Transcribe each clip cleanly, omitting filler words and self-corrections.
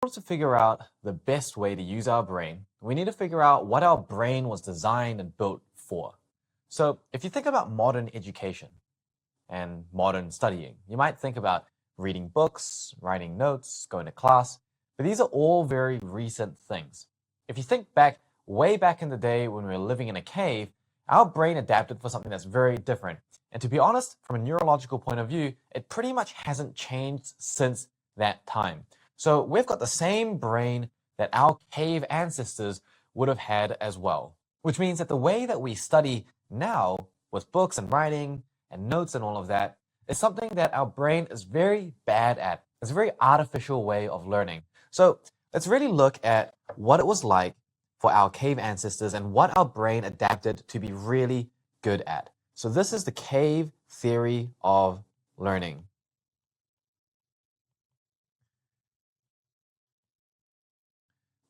order to figure out the best way to use our brain, we need to figure out what our brain was designed and built for. So if you think about modern education and modern studying, you might think about reading books, writing notes, going to class, but these are all very recent things. If you think back, way back in the day when we were living in a cave, our brain adapted for something that's very different. And to be honest, from a neurological point of view, it pretty much hasn't changed since that time. So we've got the same brain that our cave ancestors would have had as well, which means that the way that we study now with books and writing and notes and all of that is something that our brain is very bad at. It's a very artificial way of learning. So let's really look at what it was like for our cave ancestors and what our brain adapted to be really good at. So this is the cave theory of learning.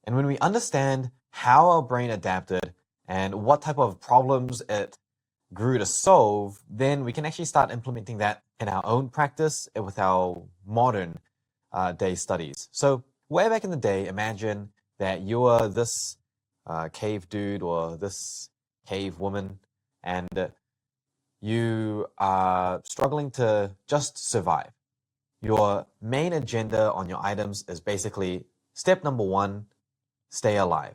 And when we understand how our brain adapted and what type of problems it grew to solve, then we can actually start implementing that in our own practice with our modern day studies. So way back in the day, imagine that you are this cave dude or this cave woman, and you are struggling to just survive. Your main agenda on your items is basically step number 1, stay alive.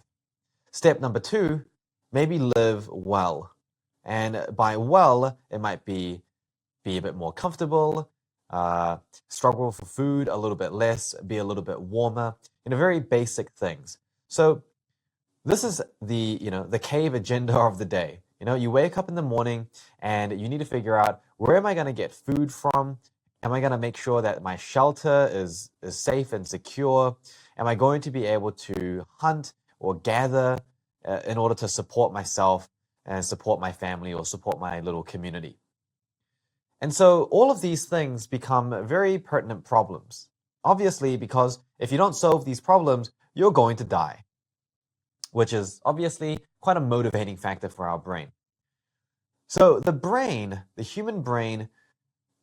Step number 2, maybe live well. And by well, it might be a bit more comfortable, struggle for food a little bit less, be a little bit warmer, very basic things. So this is the cave agenda of the day. You wake up in the morning and you need to figure out, where am I going to get food from? Am I going to make sure that my shelter is safe and secure? Am I going to be able to hunt or gather in order to support myself and support my family or support my little community? And so all of these things become very pertinent problems. Obviously, because if you don't solve these problems, you're going to die, which is obviously quite a motivating factor for our brain. So the human brain,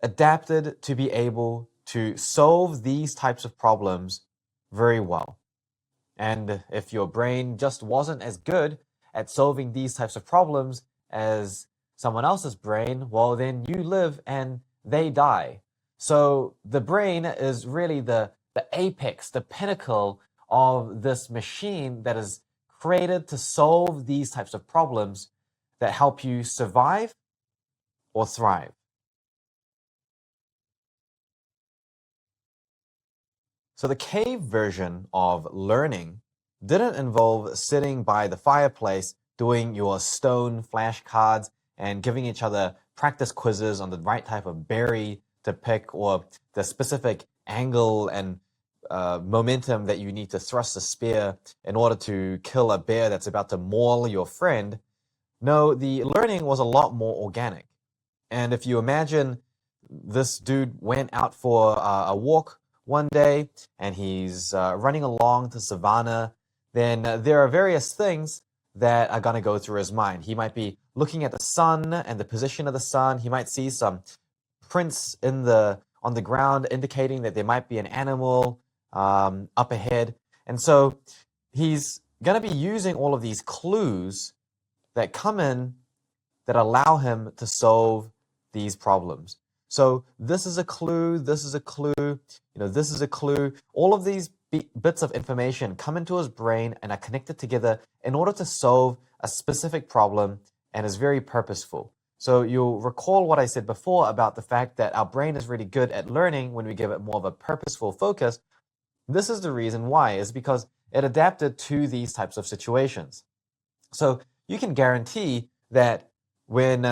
adapted to be able to solve these types of problems very well. And if your brain just wasn't as good at solving these types of problems as someone else's brain, well, then you live and they die. So the brain is really the apex, the pinnacle of this machine that is created to solve these types of problems that help you survive or thrive. So the cave version of learning didn't involve sitting by the fireplace doing your stone flashcards and giving each other practice quizzes on the right type of berry to pick or the specific angle and momentum that you need to thrust a spear in order to kill a bear that's about to maul your friend. No, the learning was a lot more organic. And if you imagine this dude went out for a walk one day and he's running along the savannah, then there are various things that are going to go through his mind. He might be looking at the sun and the position of the sun. He might see some prints on the ground indicating that there might be an animal up ahead. And so he's going to be using all of these clues that come in that allow him to solve these problems. So this is a clue, this is a clue, this is a clue. All of these bits of information come into his brain and are connected together in order to solve a specific problem, and is very purposeful. So you'll recall what I said before about the fact that our brain is really good at learning when we give it more of a purposeful focus. This is the reason why, is because it adapted to these types of situations. So you can guarantee that when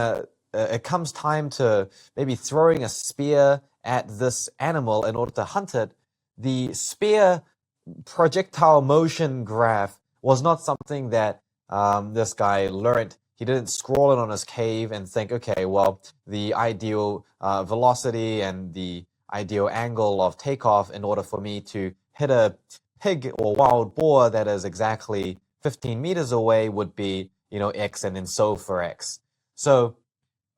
it comes time to maybe throwing a spear at this animal in order to hunt it, the spear projectile motion graph was not something that this guy learned. He didn't scroll it on his cave and think, okay, well, the ideal velocity and the ideal angle of takeoff in order for me to hit a pig or wild boar that is exactly 15 meters away would be, X, and then so for X. So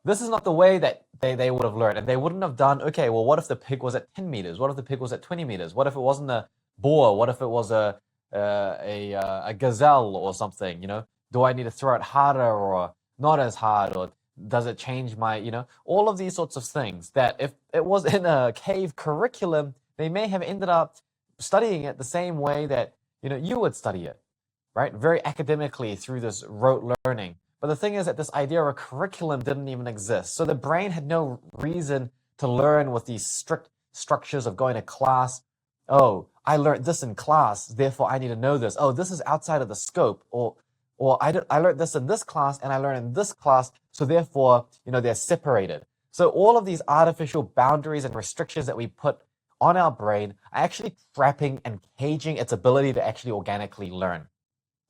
this is not the way that they would have learned. And they wouldn't have done, okay, well, what if the pig was at 10 meters? What if the pig was at 20 meters? What if it wasn't a boar? What if it was a gazelle or something? Do I need to throw it harder or not as hard, or does it change my, all of these sorts of things that if it was in a cave curriculum, they may have ended up studying it the same way that, you would study it, right? Very academically through this rote learning. But the thing is that this idea of a curriculum didn't even exist. So the brain had no reason to learn with these strict structures of going to class. Oh, I learned this in class, therefore I need to know this. Oh, this is outside of the scope. Or I learned this in this class and I learned in this class, so therefore, they're separated. So all of these artificial boundaries and restrictions that we put on our brain are actually trapping and caging its ability to actually organically learn.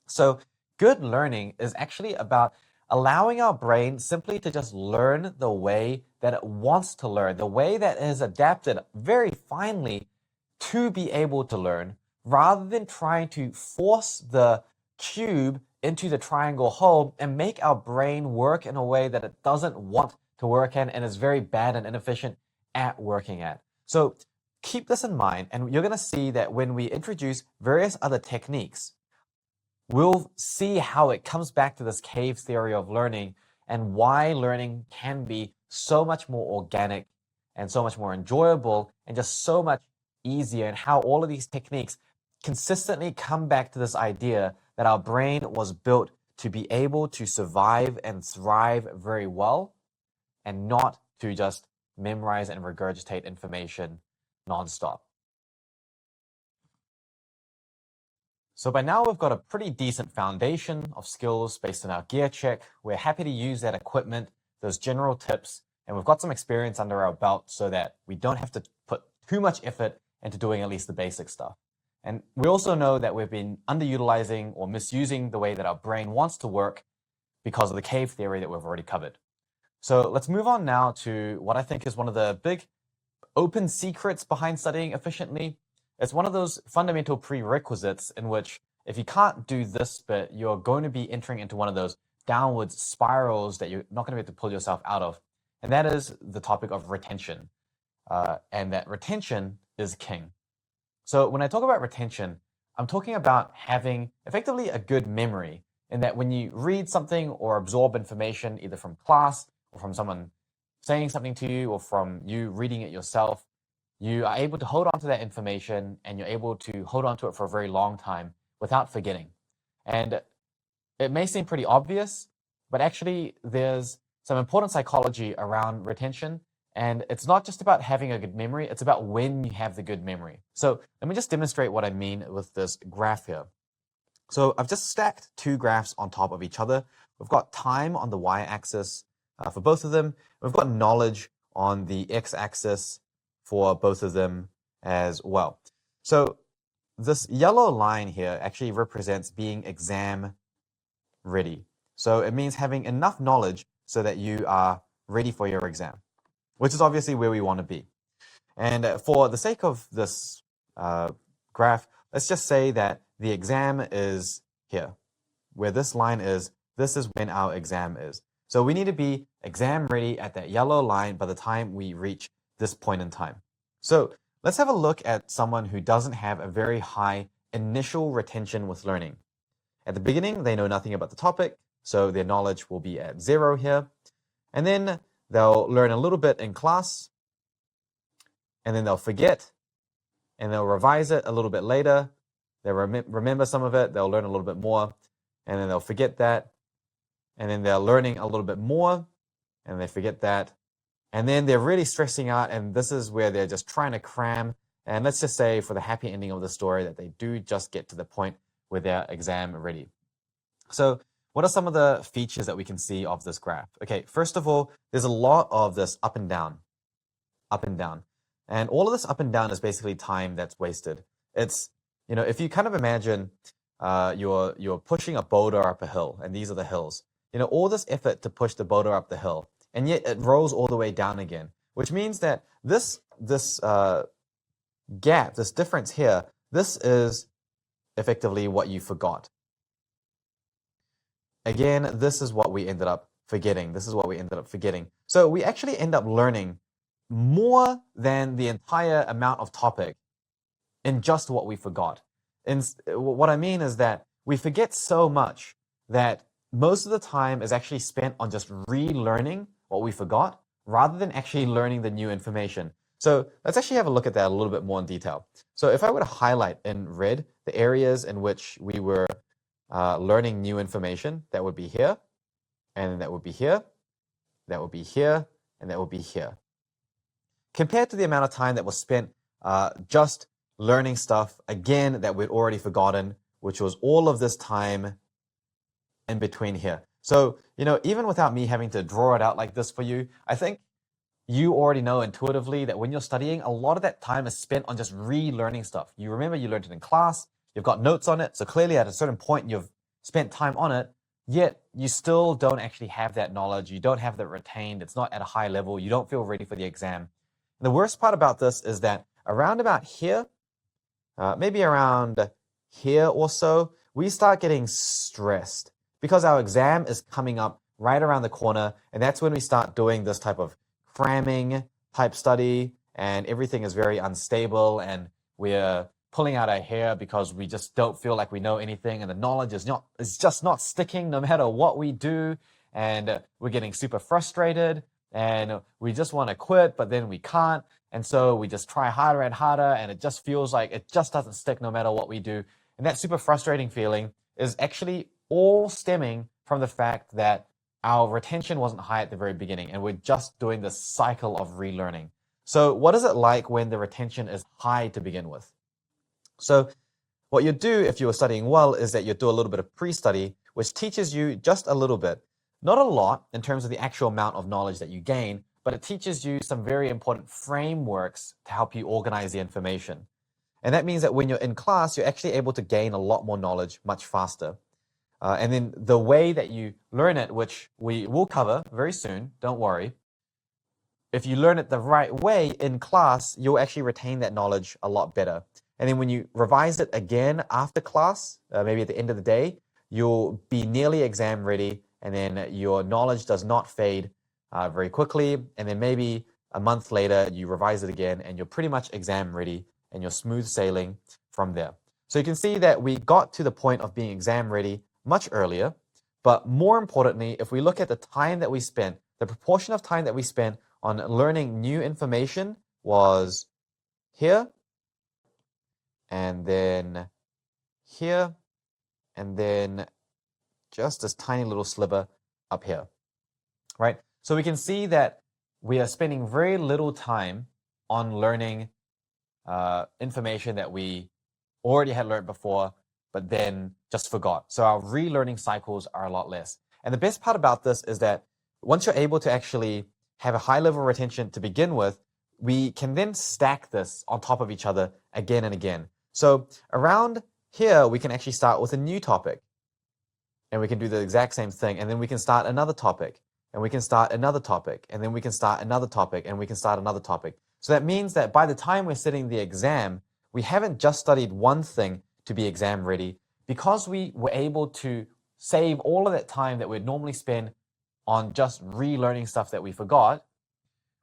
So good learning is actually about allowing our brain simply to just learn the way that it wants to learn, the way that is adapted very finely to be able to learn, rather than trying to force the cube into the triangle hole and make our brain work in a way that it doesn't want to work in and is very bad and inefficient at working at. So keep this in mind, and you're going to see that when we introduce various other techniques, we'll see how it comes back to this cave theory of learning and why learning can be so much more organic and so much more enjoyable and just so much easier, and how all of these techniques consistently come back to this idea that our brain was built to be able to survive and thrive very well and not to just memorize and regurgitate information nonstop. So by now we've got a pretty decent foundation of skills based on our gear check. We're happy to use that equipment, those general tips, and we've got some experience under our belt so that we don't have to put too much effort into doing at least the basic stuff. And we also know that we've been underutilizing or misusing the way that our brain wants to work because of the cave theory that we've already covered. So let's move on now to what I think is one of the big open secrets behind studying efficiently. It's one of those fundamental prerequisites in which if you can't do this bit, you're going to be entering into one of those downward spirals that you're not going to be able to pull yourself out of. And that is the topic of retention. And that retention is king. So when I talk about retention, I'm talking about having effectively a good memory, in that when you read something or absorb information, either from class or from someone saying something to you or from you reading it yourself, you are able to hold on to that information and you're able to hold on to it for a very long time without forgetting. And it may seem pretty obvious, but actually there's some important psychology around retention. And it's not just about having a good memory, it's about when you have the good memory. So let me just demonstrate what I mean with this graph here. So I've just stacked two graphs on top of each other. We've got time on the y-axis for both of them. We've got knowledge on the x-axis for both of them as well. So this yellow line here actually represents being exam ready. So it means having enough knowledge so that you are ready for your exam, which is obviously where we want to be. And for the sake of this graph, let's just say that the exam is here. Where this line is, this is when our exam is. So we need to be exam ready at that yellow line by the time we reach this point in time. So let's have a look at someone who doesn't have a very high initial retention with learning. At the beginning, they know nothing about the topic, so their knowledge will be at 0 here. And then they'll learn a little bit in class, and then they'll forget, and they'll revise it a little bit later. They'll remember some of it, they'll learn a little bit more, and then they'll forget that. And then they're learning a little bit more, and they forget that. And then they're really stressing out, and this is where they're just trying to cram. And let's just say for the happy ending of the story that they do just get to the point where they're exam ready. So what are some of the features that we can see of this graph? Okay, first of all, there's a lot of this up and down, up and down. And all of this up and down is basically time that's wasted. It's, if you kind of imagine you're pushing a boulder up a hill, and these are the hills. All this effort to push the boulder up the hill, and yet it rolls all the way down again, which means that this gap, this difference here, this is effectively what you forgot. Again, this is what we ended up forgetting. This is what we ended up forgetting. So we actually end up learning more than the entire amount of topic in just what we forgot. And what I mean is that we forget so much that most of the time is actually spent on just relearning what we forgot rather than actually learning the new information. So let's actually have a look at that a little bit more in detail. So if I were to highlight in red the areas in which we were learning new information, that would be here, and that would be here, that would be here, and that would be here. Compared to the amount of time that was spent just learning stuff, again, that we'd already forgotten, which was all of this time in between here. So, even without me having to draw it out like this for you, I think you already know intuitively that when you're studying, a lot of that time is spent on just relearning stuff. You remember you learned it in class, you've got notes on it, so clearly at a certain point you've spent time on it, yet you still don't actually have that knowledge, you don't have that retained, it's not at a high level, you don't feel ready for the exam. And the worst part about this is that around about here, maybe around here or so, we start getting stressed because our exam is coming up right around the corner, and that's when we start doing this type of cramming type study, and everything is very unstable, and we're pulling out our hair because we just don't feel like we know anything, and the knowledge is just not sticking no matter what we do, and we're getting super frustrated, and we just want to quit, but then we can't, and so we just try harder and harder, and it just feels like it just doesn't stick no matter what we do. And that super frustrating feeling is actually all stemming from the fact that our retention wasn't high at the very beginning, and we're just doing this cycle of relearning. So what is it like when the retention is high to begin with? So what you do if you were studying well is that you do a little bit of pre-study, which teaches you just a little bit, not a lot in terms of the actual amount of knowledge that you gain, but it teaches you some very important frameworks to help you organize the information. And that means that when you're in class, you're actually able to gain a lot more knowledge much faster. And then the way that you learn it, which we will cover very soon, don't worry. If you learn it the right way in class, you'll actually retain that knowledge a lot better. And then when you revise it again after class, maybe at the end of the day, you'll be nearly exam ready, and then your knowledge does not fade very quickly. And then maybe a month later, you revise it again, and you're pretty much exam ready, and you're smooth sailing from there. So you can see that we got to the point of being exam ready much earlier, but more importantly, if we look at the time that we spent, the proportion of time that we spent on learning new information was here, and then here, and then just this tiny little sliver up here, right? So we can see that we are spending very little time on learning information that we already had learned before, but then just forgot. So our relearning cycles are a lot less. And the best part about this is that once you're able to actually have a high level of retention to begin with, we can then stack this on top of each other again and again. So around here, we can actually start with a new topic, and we can do the exact same thing. And then we can start another topic, and we can start another topic, and then we can start another topic, and we can start another topic. So that means that by the time we're sitting the exam, we haven't just studied one thing to be exam ready, because we were able to save all of that time that we'd normally spend on just relearning stuff that we forgot.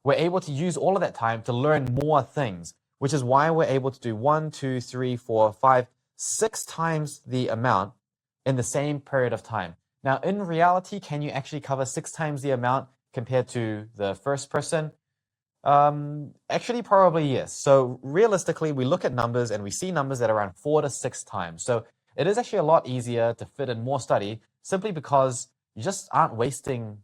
We're able to use all of that time to learn more things, which is why we're able to do 1, 2, 3, 4, 5, 6 times the amount in the same period of time. Now, in reality, can you actually cover 6 times the amount compared to the first person? Actually, probably yes. So realistically, we look at numbers and we see numbers that are around 4 to 6 times. So it is actually a lot easier to fit in more study simply because you just aren't wasting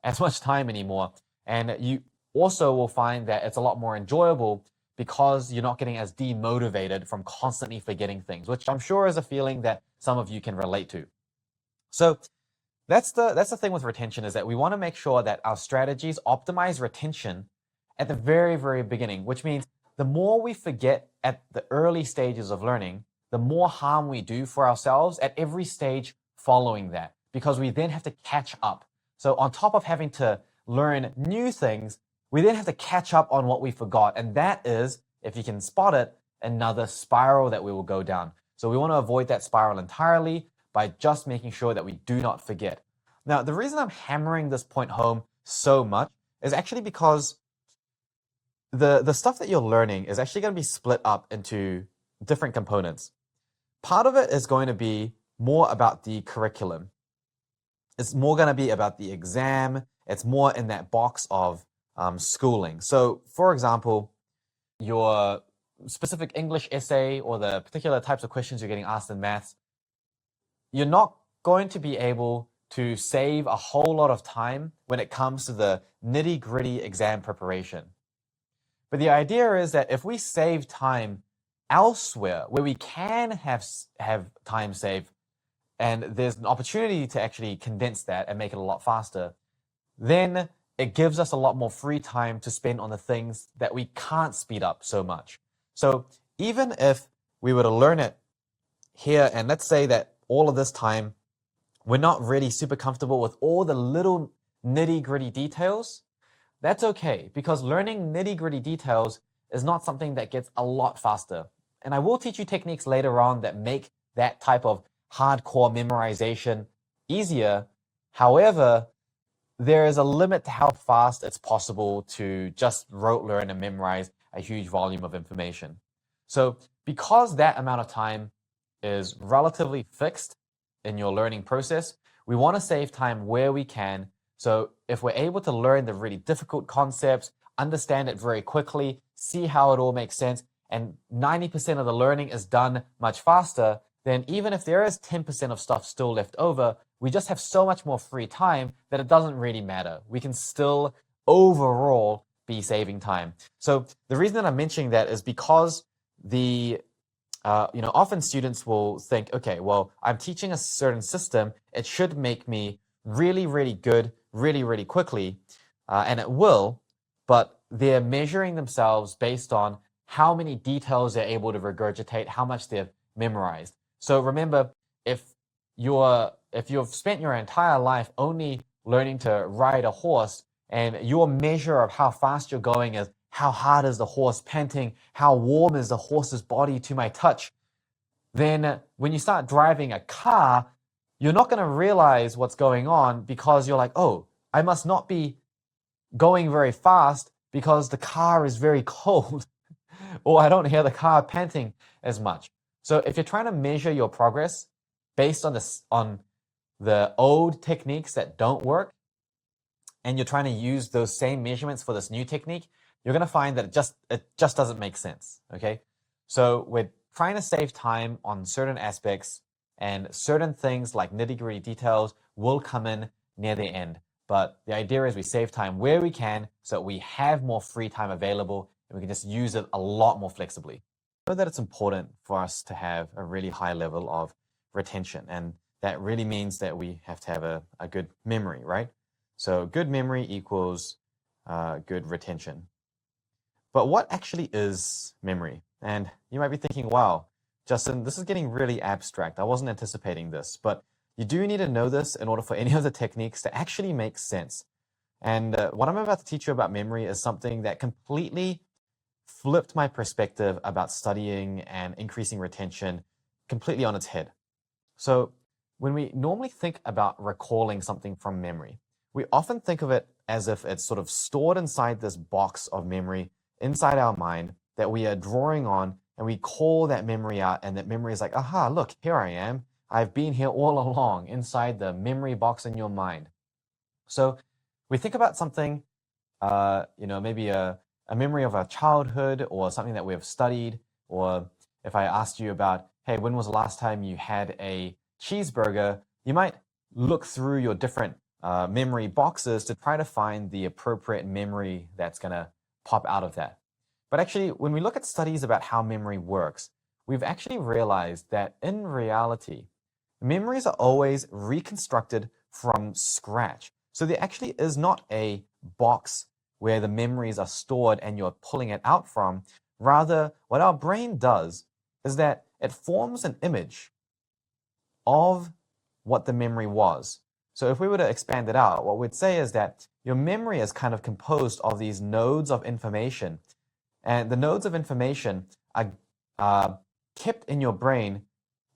as much time anymore. And you also will find that it's a lot more enjoyable because you're not getting as demotivated from constantly forgetting things, which I'm sure is a feeling that some of you can relate to. So that's the thing with retention, is that we want to make sure that our strategies optimize retention at the very, very beginning, which means the more we forget at the early stages of learning, the more harm we do for ourselves at every stage following that, because we then have to catch up. So on top of having to learn new things, we then have to catch up on what we forgot. And that is, if you can spot it, another spiral that we will go down. So we want to avoid that spiral entirely by just making sure that we do not forget. Now, the reason I'm hammering this point home so much is actually because the stuff that you're learning is actually going to be split up into different components. Part of it is going to be more about the curriculum. It's more going to be about the exam. It's more in that box of schooling. So, for example, your specific English essay or the particular types of questions you're getting asked in maths, you're not going to be able to save a whole lot of time when it comes to the nitty-gritty exam preparation. But the idea is that if we save time elsewhere where we can have time saved, and there's an opportunity to actually condense that and make it a lot faster, then it gives us a lot more free time to spend on the things that we can't speed up so much. So even if we were to learn it here, and let's say that all of this time, we're not really super comfortable with all the little nitty-gritty details, that's okay, because learning nitty-gritty details is not something that gets a lot faster. And I will teach you techniques later on that make that type of hardcore memorization easier. However, there is a limit to how fast it's possible to just rote learn and memorize a huge volume of information. So because that amount of time is relatively fixed in your learning process, we want to save time where we can. So if we're able to learn the really difficult concepts, understand it very quickly, see how it all makes sense, and 90% of the learning is done much faster, then even if there is 10% of stuff still left over, we just have so much more free time that it doesn't really matter. We can still overall be saving time. So the reason that I'm mentioning that is because often students will think, okay, well, I'm teaching a certain system. It should make me really, really good, really, really quickly. And it will, but they're measuring themselves based on how many details they're able to regurgitate, how much they've memorized. So remember, if you've spent your entire life only learning to ride a horse, and your measure of how fast you're going is how hard is the horse panting, how warm is the horse's body to my touch, then when you start driving a car, you're not going to realize what's going on because you're like, oh, I must not be going very fast because the car is very cold, or I don't hear the car panting as much. So if you're trying to measure your progress based on the old techniques that don't work, and you're trying to use those same measurements for this new technique, you're going to find that it just doesn't make sense, okay? So we're trying to save time on certain aspects, and certain things like nitty-gritty details will come in near the end. But the idea is we save time where we can so that we have more free time available and we can just use it a lot more flexibly. I know that it's important for us to have a really high level of retention, and that really means that we have to have a good memory, right? So good memory equals good retention. But what actually is memory? And you might be thinking, wow, Justin, this is getting really abstract. I wasn't anticipating this, but you do need to know this in order for any of the techniques to actually make sense. And what I'm about to teach you about memory is something that completely flipped my perspective about studying and increasing retention completely on its head. So when we normally think about recalling something from memory, we often think of it as if it's sort of stored inside this box of memory inside our mind that we are drawing on, and we call that memory out, and that memory is like, aha, look, here I am. I've been here all along inside the memory box in your mind. So we think about something, maybe a memory of our childhood or something that we have studied, or if I asked you about, hey, when was the last time you had a cheeseburger, you might look through your different memory boxes to try to find the appropriate memory that's going to pop out of that. But actually, when we look at studies about how memory works, we've actually realized that in reality, memories are always reconstructed from scratch. So there actually is not a box where the memories are stored and you're pulling it out from. Rather, what our brain does is that it forms an image of what the memory was. So if we were to expand it out, what we'd say is that your memory is kind of composed of these nodes of information. And the nodes of information are kept in your brain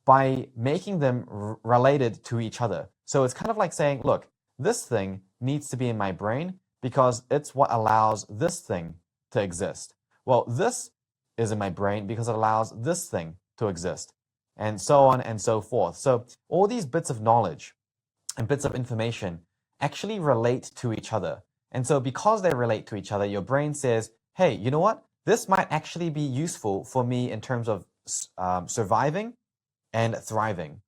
by making them related to each other. So it's kind of like saying, look, this thing needs to be in my brain because it's what allows this thing to exist. Well, this is in my brain because it allows this thing to exist, and so on and so forth. So all these bits of knowledge and bits of information actually relate to each other. And so because they relate to each other, your brain says, hey, you know what? This might actually be useful for me in terms of surviving and thriving.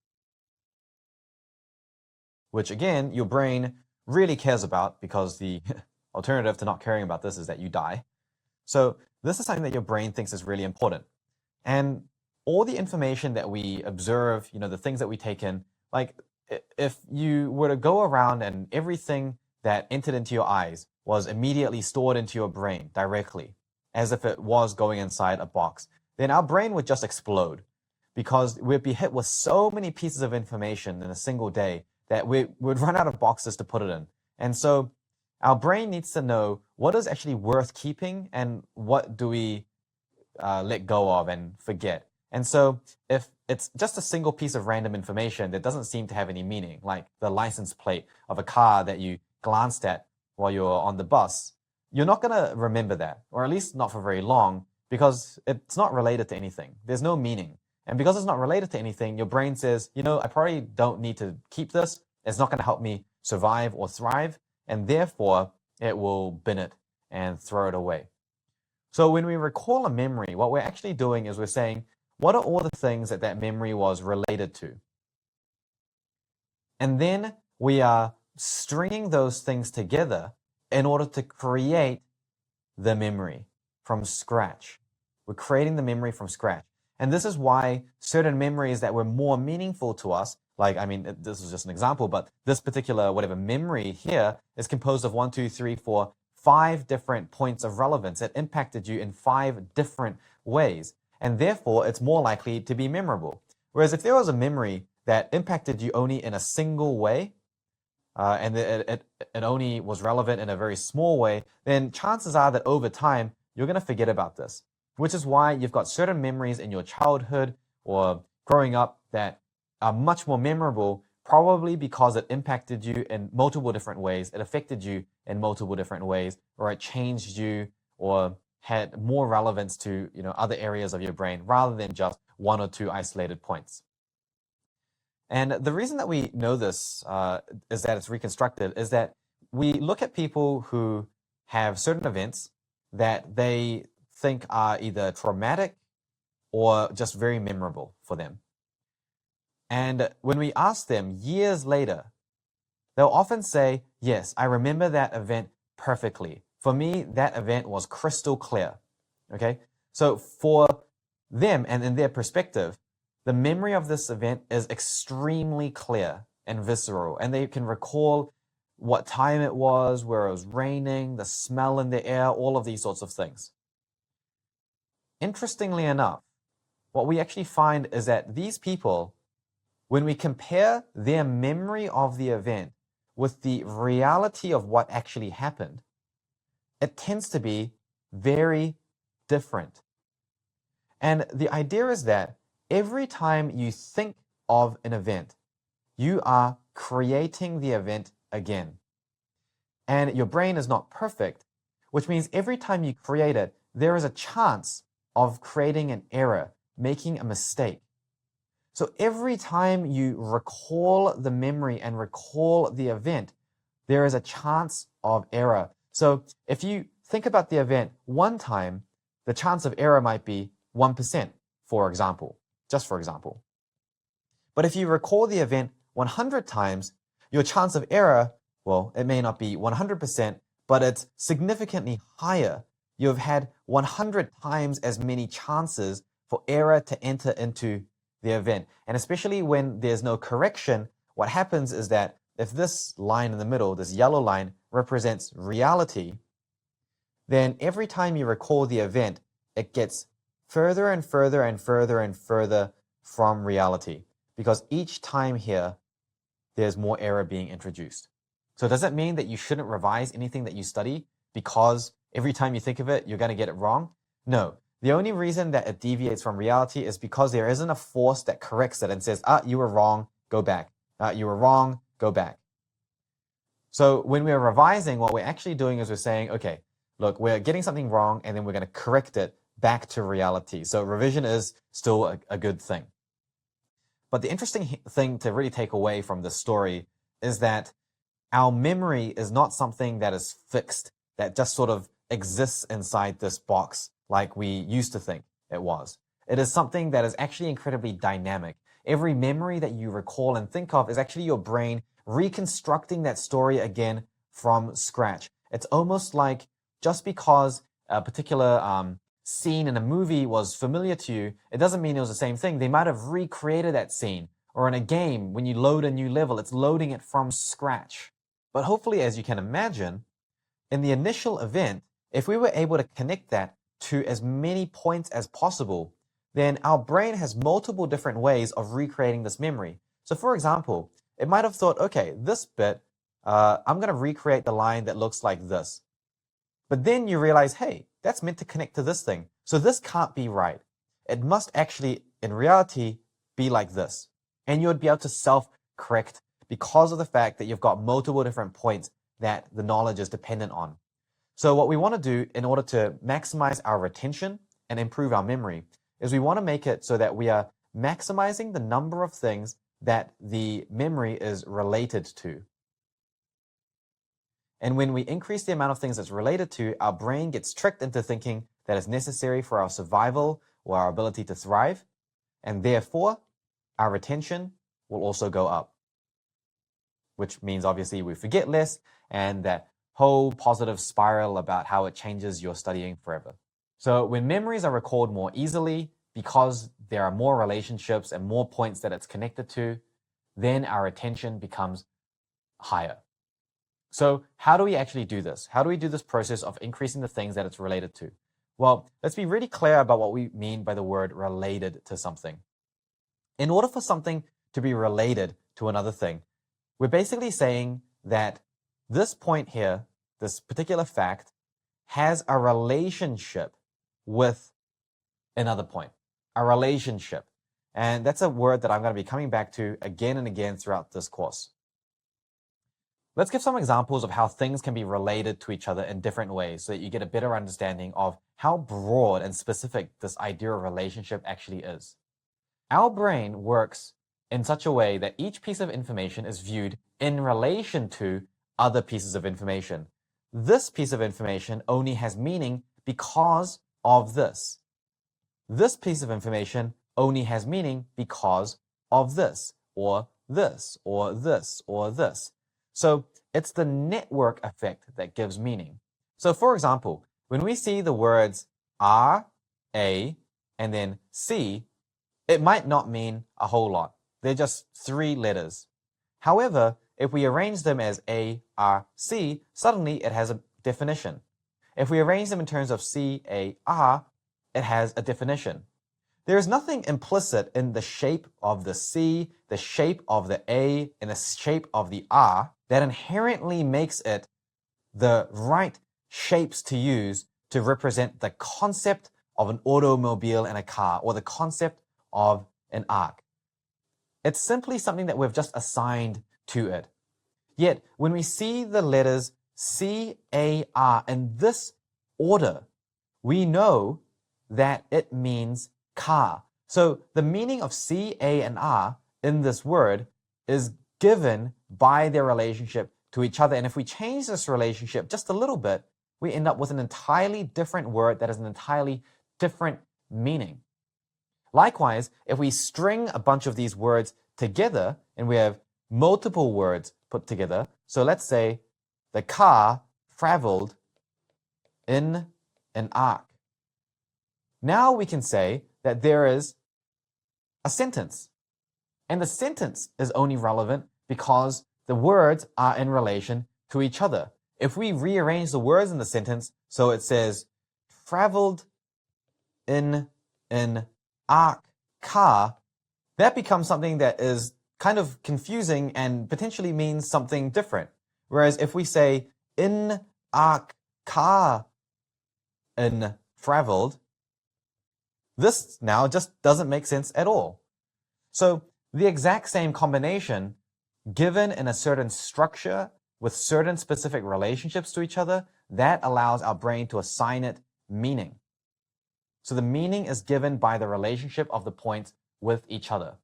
Which again, your brain really cares about, because the alternative to not caring about this is that you die. So this is something that your brain thinks is really important. And all the information that we observe, the things that we take in, like if you were to go around and everything that entered into your eyes was immediately stored into your brain directly, as if it was going inside a box, then our brain would just explode, because we'd be hit with so many pieces of information in a single day that we would run out of boxes to put it in. And so our brain needs to know what is actually worth keeping and what do we let go of and forget. And so if it's just a single piece of random information that doesn't seem to have any meaning, like the license plate of a car that you glanced at while you were on the bus, you're not going to remember that, or at least not for very long, because it's not related to anything. There's no meaning. And because it's not related to anything, your brain says, I probably don't need to keep this. It's not going to help me survive or thrive. And therefore, it will bin it and throw it away. So when we recall a memory, what we're actually doing is we're saying, what are all the things that that memory was related to? And then we are stringing those things together in order to create the memory from scratch. We're creating the memory from scratch. And this is why certain memories that were more meaningful to us, like, this is just an example, but this particular memory here is composed of 1, 2, 3, 4, 5 different points of relevance. It impacted you in 5 different ways. And therefore, it's more likely to be memorable. Whereas if there was a memory that impacted you only in a single way, and it only was relevant in a very small way, then chances are that over time, you're going to forget about this. Which is why you've got certain memories in your childhood or growing up that are much more memorable, probably because it impacted you in multiple different ways, it affected you in multiple different ways, or it changed you or had more relevance to other areas of your brain rather than just 1 or 2 isolated points. And the reason that we know this is that it's reconstructed is that we look at people who have certain events that they think are either traumatic or just very memorable for them. And when we ask them years later, they'll often say, yes, I remember that event perfectly. For me, that event was crystal clear. Okay? So for them and in their perspective, the memory of this event is extremely clear and visceral, and they can recall what time it was, where it was raining, the smell in the air, all of these sorts of things. Interestingly enough, what we actually find is that these people, when we compare their memory of the event with the reality of what actually happened, it tends to be very different. And the idea is that every time you think of an event, you are creating the event again. And your brain is not perfect, which means every time you create it, there is a chance of creating an error, making a mistake. So every time you recall the memory and recall the event, there is a chance of error. So if you think about the event one time, the chance of error might be 1%, for example, just for example. But if you recall the event 100 times, your chance of error, well, it may not be 100%, but it's significantly higher. You've had 100 times as many chances for error to enter into the event. And especially when there's no correction, what happens is that if this line in the middle, this yellow line, represents reality, then every time you recall the event, it gets further and further and further and further from reality. Because each time here, there's more error being introduced. So does that mean that you shouldn't revise anything that you study because every time you think of it, you're going to get it wrong? No. The only reason that it deviates from reality is because there isn't a force that corrects it and says, you were wrong, go back. You were wrong, go back. So when we're revising, what we're actually doing is we're saying, okay, look, we're getting something wrong and then we're going to correct it back to reality. So revision is still a good thing. But the interesting thing to really take away from this story is that our memory is not something that is fixed, that just sort of exists inside this box like we used to think it was. It is something that is actually incredibly dynamic. Every memory that you recall and think of is actually your brain reconstructing that story again from scratch. It's almost like just because a particular scene in a movie was familiar to you, it doesn't mean it was the same thing. They might have recreated that scene. Or in a game, when you load a new level, it's loading it from scratch. But hopefully, as you can imagine, in the initial event, if we were able to connect that to as many points as possible, then our brain has multiple different ways of recreating this memory. So for example, it might have thought, okay, this bit, I'm going to recreate the line that looks like this. But then you realize, hey, that's meant to connect to this thing. So this can't be right. It must actually, in reality, be like this. And you would be able to self-correct because of the fact that you've got multiple different points that the knowledge is dependent on. So what we want to do in order to maximize our retention and improve our memory is we want to make it so that we are maximizing the number of things that the memory is related to. And when we increase the amount of things it's related to, our brain gets tricked into thinking that it's necessary for our survival or our ability to thrive, and therefore our retention will also go up, which means obviously we forget less, and that whole positive spiral about how it changes your studying forever. So when memories are recalled more easily because there are more relationships and more points that it's connected to, then our retention becomes higher. So how do we actually do this? How do we do this process of increasing the things that it's related to? Well, let's be really clear about what we mean by the word related to something. In order for something to be related to another thing, we're basically saying that this point here, this particular fact, has a relationship with another point, a relationship. And that's a word that I'm going to be coming back to again and again throughout this course. Let's give some examples of how things can be related to each other in different ways so that you get a better understanding of how broad and specific this idea of relationship actually is. Our brain works in such a way that each piece of information is viewed in relation to other pieces of information. This piece of information only has meaning because of this. This piece of information only has meaning because of this, or this, or this, or this. So it's the network effect that gives meaning. So for example, when we see the words R, A, and then C, it might not mean a whole lot. They're just 3 letters. However, if we arrange them as A, R, C, suddenly it has a definition. If we arrange them in terms of C, A, R, it has a definition. There is nothing implicit in the shape of the C, the shape of the A, and the shape of the R that inherently makes it the right shapes to use to represent the concept of an automobile and a car, or the concept of an arc. It's simply something that we've just assigned to it. Yet, when we see the letters C, A, R in this order, we know that it means car. So the meaning of C, A, and R in this word is given by their relationship to each other. And if we change this relationship just a little bit, we end up with an entirely different word that has an entirely different meaning. Likewise, if we string a bunch of these words together and we have multiple words put together, so let's say the car traveled in an arc. Now we can say that there is a sentence. And the sentence is only relevant because the words are in relation to each other. If we rearrange the words in the sentence so it says traveled in an arc car, that becomes something that is kind of confusing and potentially means something different. Whereas if we say in arc car in traveled, this now just doesn't make sense at all. So the exact same combination given in a certain structure with certain specific relationships to each other, that allows our brain to assign it meaning. So the meaning is given by the relationship of the points with each other.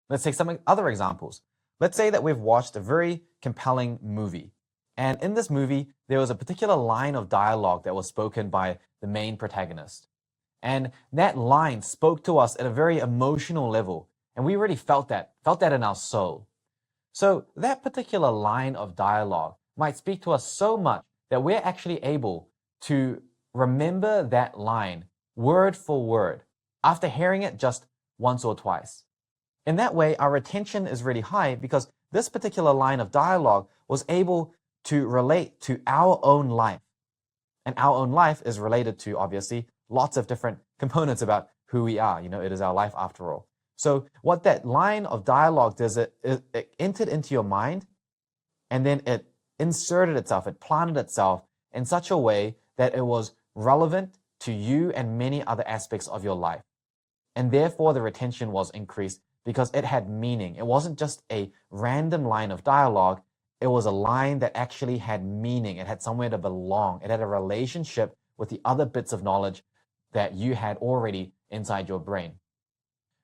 Let's take some other examples. Let's say that we've watched a very compelling movie. And in this movie, there was a particular line of dialogue that was spoken by the main protagonist. And that line spoke to us at a very emotional level. And we really felt that in our soul. So that particular line of dialogue might speak to us so much that we're actually able to remember that line word for word after hearing it just once or twice. In that way, our retention is really high because this particular line of dialogue was able to relate to our own life. And our own life is related to, obviously, lots of different components about who we are. It is our life after all. So what that line of dialogue does, it entered into your mind, and then it inserted itself, it planted itself in such a way that it was relevant to you and many other aspects of your life. And therefore, the retention was increased because it had meaning. It wasn't just a random line of dialogue. It was a line that actually had meaning. It had somewhere to belong. It had a relationship with the other bits of knowledge that you had already inside your brain.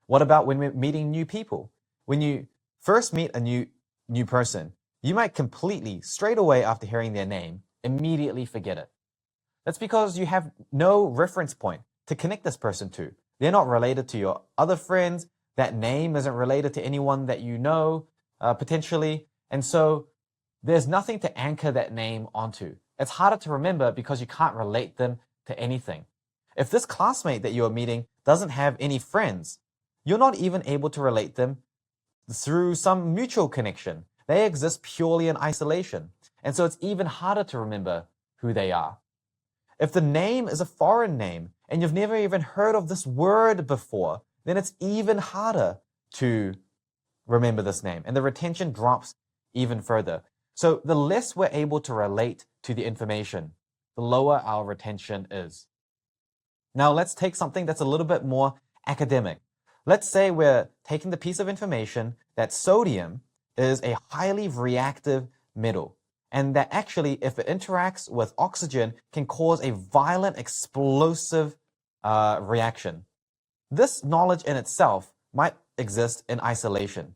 What about when we're meeting new people? When you first meet a new person, you might completely, straight away after hearing their name, immediately forget it. That's because you have no reference point to connect this person to. They're not related to your other friends. That name isn't related to anyone that you know, potentially. And so there's nothing to anchor that name onto. It's harder to remember because you can't relate them to anything. If this classmate that you're meeting doesn't have any friends, you're not even able to relate them through some mutual connection. They exist purely in isolation. And so it's even harder to remember who they are. If the name is a foreign name and you've never even heard of this word before, then it's even harder to remember this name. And the retention drops even further. So the less we're able to relate to the information, the lower our retention is. Now let's take something that's a little bit more academic. Let's say we're taking the piece of information that sodium is a highly reactive metal, and that actually, if it interacts with oxygen, can cause a violent, explosive reaction. This knowledge in itself might exist in isolation.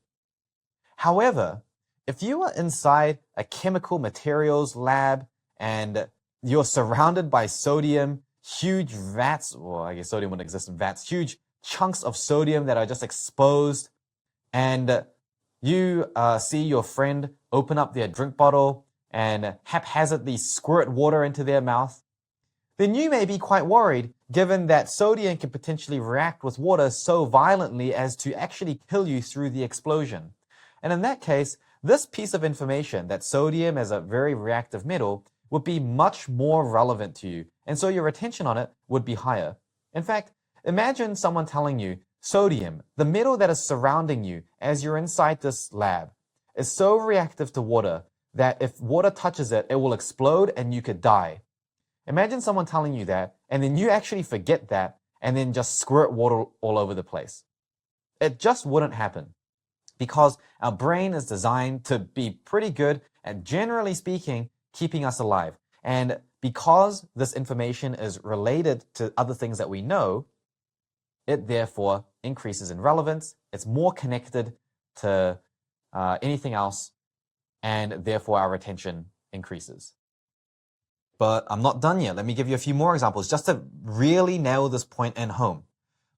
However, if you are inside a chemical materials lab and you're surrounded by sodium, huge vats, well, I guess sodium wouldn't exist in vats, huge chunks of sodium that are just exposed, and you see your friend open up their drink bottle and haphazardly squirt water into their mouth, then you may be quite worried, given that sodium can potentially react with water so violently as to actually kill you through the explosion. And in that case, this piece of information, that sodium as a very reactive metal, would be much more relevant to you, and so your retention on it would be higher. In fact, imagine someone telling you, sodium, the metal that is surrounding you as you're inside this lab, is so reactive to water that if water touches it, it will explode and you could die. Imagine someone telling you that, and then you actually forget that, and then just squirt water all over the place. It just wouldn't happen, because our brain is designed to be pretty good at, generally speaking, keeping us alive. And because this information is related to other things that we know, it therefore increases in relevance. It's more connected to anything else, and therefore our retention increases. But I'm not done yet. Let me give you a few more examples just to really nail this point in home.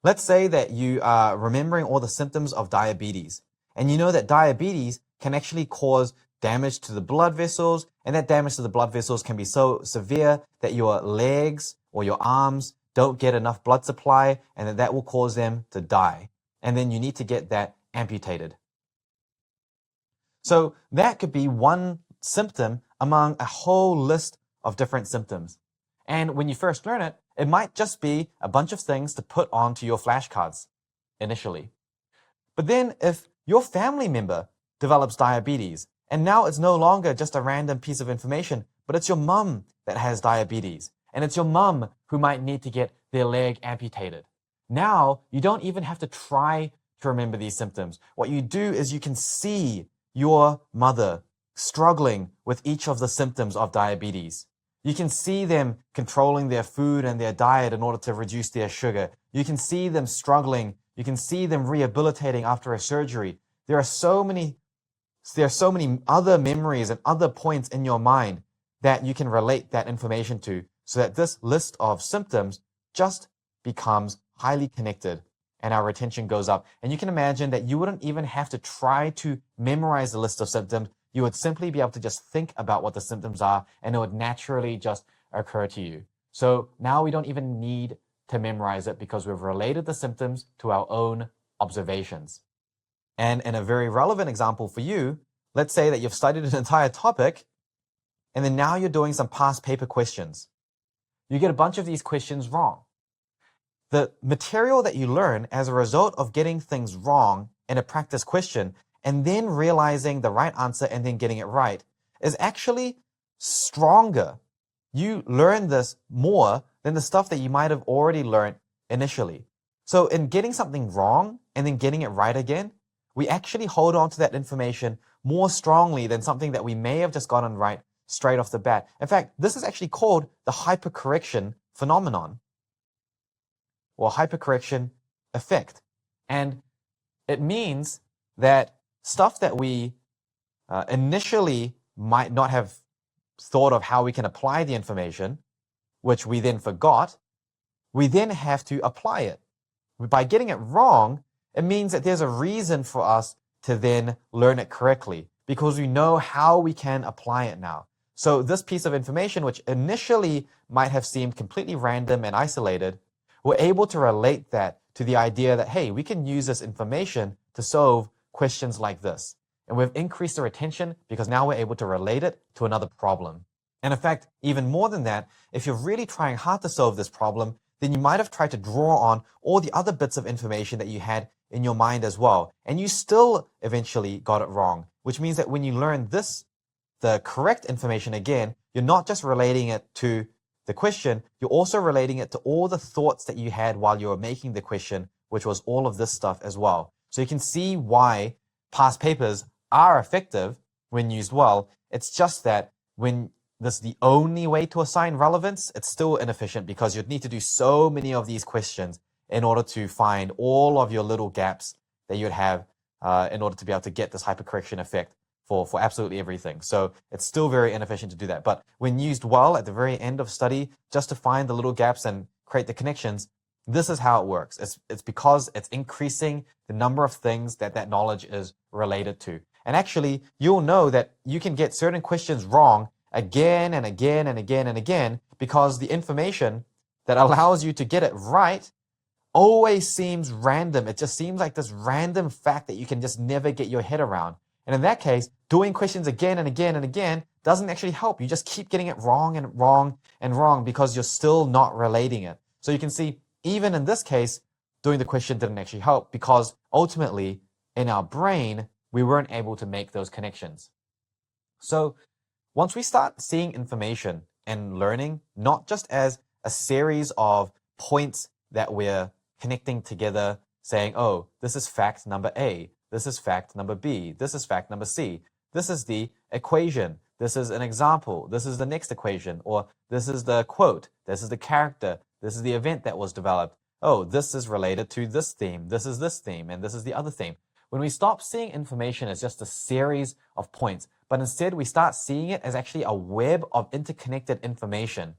Let's say that you are remembering all the symptoms of diabetes, and you know that diabetes can actually cause damage to the blood vessels, and that damage to the blood vessels can be so severe that your legs or your arms don't get enough blood supply, and that will cause them to die. And then you need to get that amputated. So that could be one symptom among a whole list of different symptoms. And when you first learn it, it might just be a bunch of things to put onto your flashcards initially. But then if your family member develops diabetes, and now it's no longer just a random piece of information, but it's your mum that has diabetes, and it's your mum who might need to get their leg amputated. Now, you don't even have to try to remember these symptoms. What you do is you can see your mother struggling with each of the symptoms of diabetes. You can see them controlling their food and their diet in order to reduce their sugar. You can see them struggling. You can see them rehabilitating after a surgery. There are so many other memories and other points in your mind that you can relate that information to, so that this list of symptoms just becomes highly connected and our retention goes up. And you can imagine that you wouldn't even have to try to memorize the list of symptoms. You would simply be able to just think about what the symptoms are, and it would naturally just occur to you. So now we don't even need to memorize it because we've related the symptoms to our own observations. And in a very relevant example for you, let's say that you've studied an entire topic and then now you're doing some past paper questions. You get a bunch of these questions wrong. The material that you learn as a result of getting things wrong in a practice question and then realizing the right answer and then getting it right is actually stronger. You learn this more than the stuff that you might have already learned initially. So in getting something wrong and then getting it right again, we actually hold on to that information more strongly than something that we may have just gotten right straight off the bat. In fact, this is actually called the hypercorrection phenomenon or hypercorrection effect. And it means that stuff that we initially might not have thought of how we can apply the information, which we then forgot, we then have to apply it. By getting it wrong, it means that there's a reason for us to then learn it correctly because we know how we can apply it now. So this piece of information, which initially might have seemed completely random and isolated, we're able to relate that to the idea that, hey, we can use this information to solve questions like this. And we've increased the retention because now we're able to relate it to another problem. And in fact, even more than that, if you're really trying hard to solve this problem, then you might have tried to draw on all the other bits of information that you had in your mind as well. And you still eventually got it wrong, which means that when you learn the correct information again, you're not just relating it to the question, you're also relating it to all the thoughts that you had while you were making the question, which was all of this stuff as well. So you can see why past papers are effective when used well. It's just that when this is the only way to assign relevance, it's still inefficient because you'd need to do so many of these questions in order to find all of your little gaps that you'd have in order to be able to get this hypercorrection effect for absolutely everything. So it's still very inefficient to do that. But when used well at the very end of study, just to find the little gaps and create the connections, this is how it works. It's because it's increasing the number of things that knowledge is related to. And actually, you'll know that you can get certain questions wrong again and again and again and again because the information that allows you to get it right always seems random. It just seems like this random fact that you can just never get your head around. And in that case, doing questions again and again and again doesn't actually help. You just keep getting it wrong and wrong and wrong because you're still not relating it. So you can see, even in this case, doing the question didn't actually help because ultimately, in our brain, we weren't able to make those connections. So once we start seeing information and learning, not just as a series of points that we're connecting together, saying, oh, this is fact number A, this is fact number B, this is fact number C, this is the equation, this is an example, this is the next equation, or this is the quote, this is the character, this is the event that was developed. Oh, this is related to this theme, this is this theme, and this is the other theme. When we stop seeing information as just a series of points, but instead we start seeing it as actually a web of interconnected information,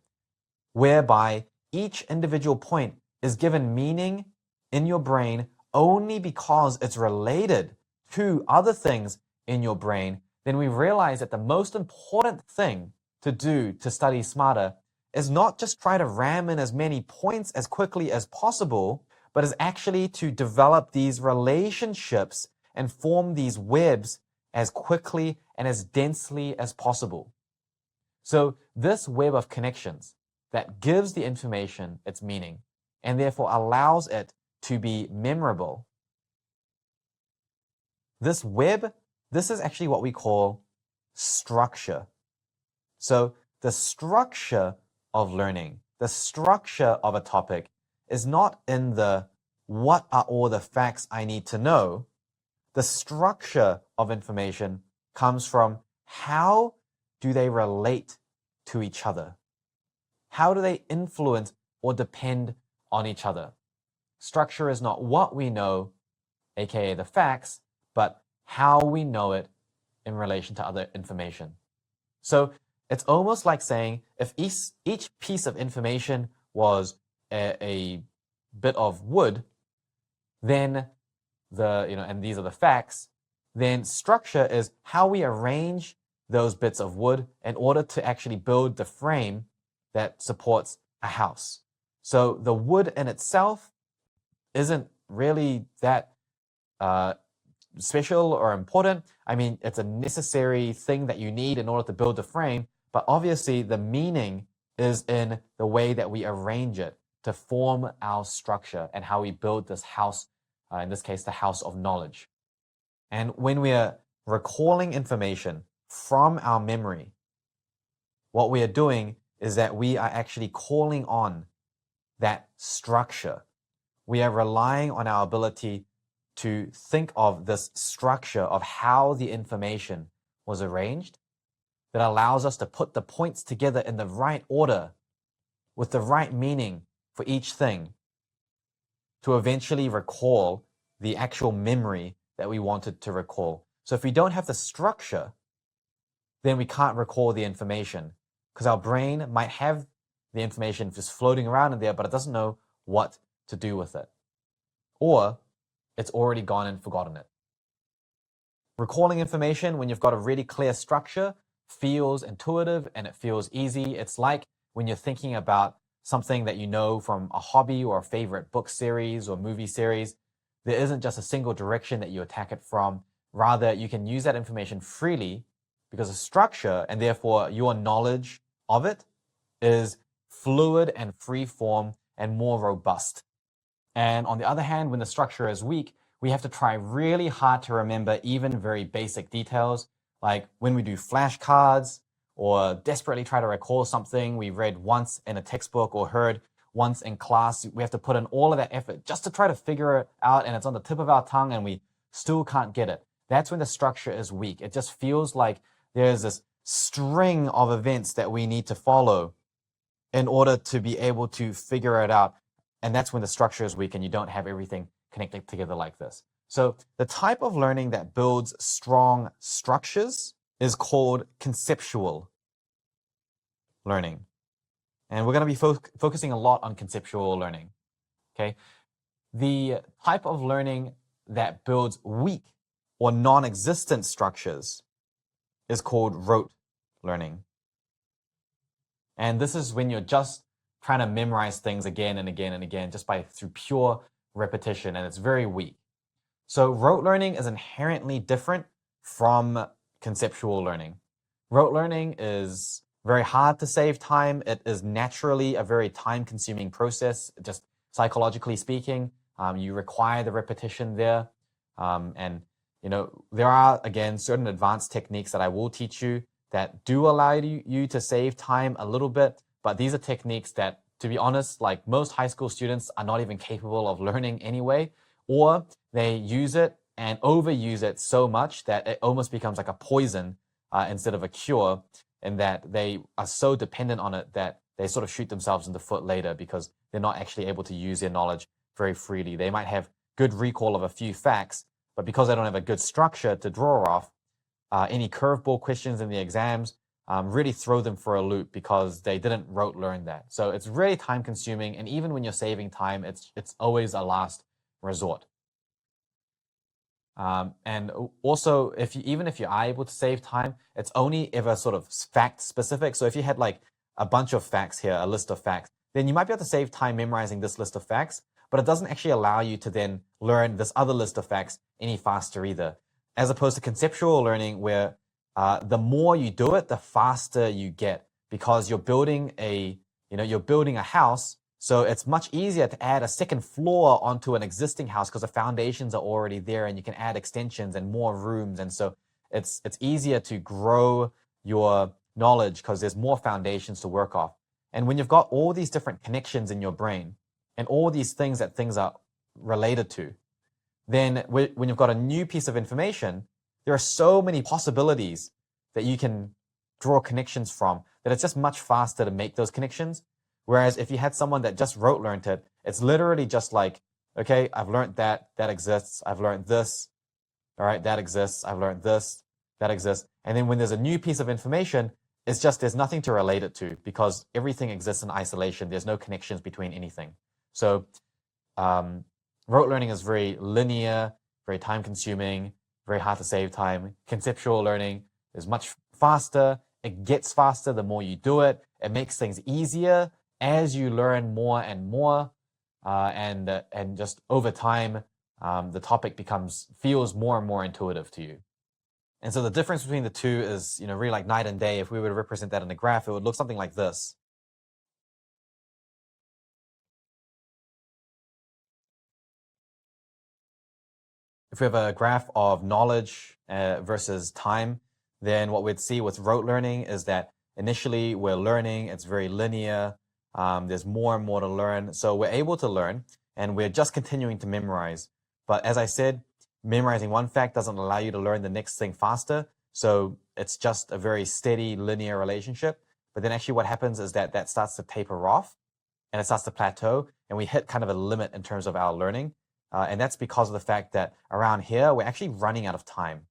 whereby each individual point is given meaning in your brain only because it's related to other things in your brain, then we realize that the most important thing to do to study smarter is not just try to ram in as many points as quickly as possible, but is actually to develop these relationships and form these webs as quickly and as densely as possible. So this web of connections that gives the information its meaning and therefore allows it to be memorable. This web, this is actually what we call structure. So the structure of learning, the structure of a topic is not in the what are all the facts I need to know. The structure of information comes from how do they relate to each other. how do they influence or depend on each other? Structure is not what we know, aka the facts, but how we know it in relation to other information. So it's almost like saying if each piece of information was a bit of wood, then and these are the facts, then structure is how we arrange those bits of wood in order to actually build the frame that supports a house. So the wood in itself isn't really that special or important. I mean, it's a necessary thing that you need in order to build the frame, but obviously the meaning is in the way that we arrange it to form our structure and how we build this house, in this case, the house of knowledge. And when we are recalling information from our memory, what we are doing is that we are actually calling on that structure. We are relying on our ability to think of this structure of how the information was arranged that allows us to put the points together in the right order with the right meaning for each thing to eventually recall the actual memory that we wanted to recall. So if we don't have the structure, then we can't recall the information because our brain might have the information just floating around in there, but it doesn't know what to do with it. Or it's already gone and forgotten it. Recalling information when you've got a really clear structure feels intuitive and it feels easy. It's like when you're thinking about something that you know from a hobby or a favorite book series or movie series. There isn't just a single direction that you attack it from. Rather, you can use that information freely because of structure, and therefore your knowledge of it is fluid and free form and more robust. And on the other hand, when the structure is weak, we have to try really hard to remember even very basic details, like when we do flashcards or desperately try to recall something we read once in a textbook or heard once in class. We have to put in all of that effort just to try to figure it out, and it's on the tip of our tongue and we still can't get it. That's when the structure is weak. It just feels like there's this string of events that we need to follow in order to be able to figure it out. And that's when the structure is weak and you don't have everything connected together like this. So the type of learning that builds strong structures is called conceptual learning. And we're going to be focusing a lot on conceptual learning. Okay. The type of learning that builds weak or non-existent structures is called rote learning. And this is when you're just trying to memorize things again and again and again just through pure repetition, and it's very weak. So rote learning is inherently different from conceptual learning. Rote learning is very hard to save time. It is naturally a very time-consuming process, just psychologically speaking. You require the repetition there. And there are, again, certain advanced techniques that I will teach you that do allow you to save time a little bit, but these are techniques that, to be honest, like most high school students are not even capable of learning anyway, or they use it and overuse it so much that it almost becomes like a poison instead of a cure, in that they are so dependent on it that they sort of shoot themselves in the foot later because they're not actually able to use their knowledge very freely. They might have good recall of a few facts, but because they don't have a good structure to draw off, any curveball questions in the exams really throw them for a loop because they didn't rote learn that. So it's really time consuming, and even when you're saving time, it's always a last resort. And also, even if you are able to save time, it's only ever sort of fact specific. So if you had like a bunch of facts here, a list of facts, then you might be able to save time memorizing this list of facts, but it doesn't actually allow you to then learn this other list of facts any faster either. As opposed to conceptual learning, where the more you do it, the faster you get, because you're building a house. So it's much easier to add a second floor onto an existing house because the foundations are already there and you can add extensions and more rooms. And so it's easier to grow your knowledge because there's more foundations to work off. And when you've got all these different connections in your brain and all these things that things are related to, then when you've got a new piece of information, there are so many possibilities that you can draw connections from that it's just much faster to make those connections. Whereas if you had someone that just rote learned it, it's literally just like, okay, I've learned that, that exists, I've learned this, all right, that exists, I've learned this, that exists. And then when there's a new piece of information, it's just there's nothing to relate it to because everything exists in isolation. There's no connections between anything. So rote learning is very linear, very time consuming, very hard to save time. Conceptual learning is much faster. It gets faster the more you do it. It makes things easier as you learn more and more. And just over time, the topic feels more and more intuitive to you. And so the difference between the two is, really like night and day. If we were to represent that in a graph, it would look something like this. If we have a graph of knowledge versus time, then what we'd see with rote learning is that initially we're learning, it's very linear, there's more and more to learn. So we're able to learn and we're just continuing to memorize. But as I said, memorizing one fact doesn't allow you to learn the next thing faster. So it's just a very steady linear relationship. But then actually what happens is that starts to taper off and it starts to plateau and we hit kind of a limit in terms of our learning. And that's because of the fact that around here, we're actually running out of time.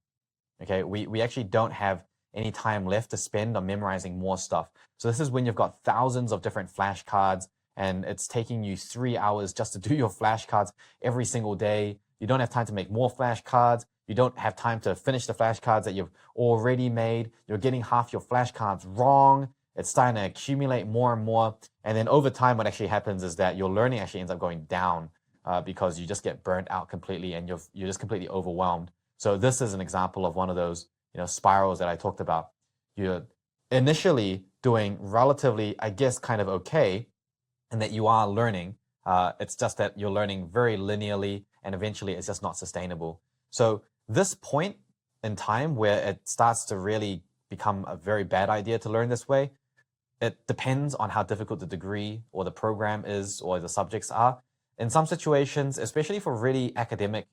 Okay, we actually don't have any time left to spend on memorizing more stuff. So this is when you've got thousands of different flashcards and it's taking you 3 hours just to do your flashcards every single day. You don't have time to make more flashcards. You don't have time to finish the flashcards that you've already made. You're getting half your flashcards wrong. It's starting to accumulate more and more. And then over time, what actually happens is that your learning actually ends up going down because you just get burnt out completely and you're just completely overwhelmed. So this is an example of one of those spirals that I talked about. You're initially doing relatively, I guess, kind of okay, and that you are learning. It's just that you're learning very linearly, and eventually it's just not sustainable. So this point in time where it starts to really become a very bad idea to learn this way, it depends on how difficult the degree or the program is or the subjects are. In some situations, especially for really academic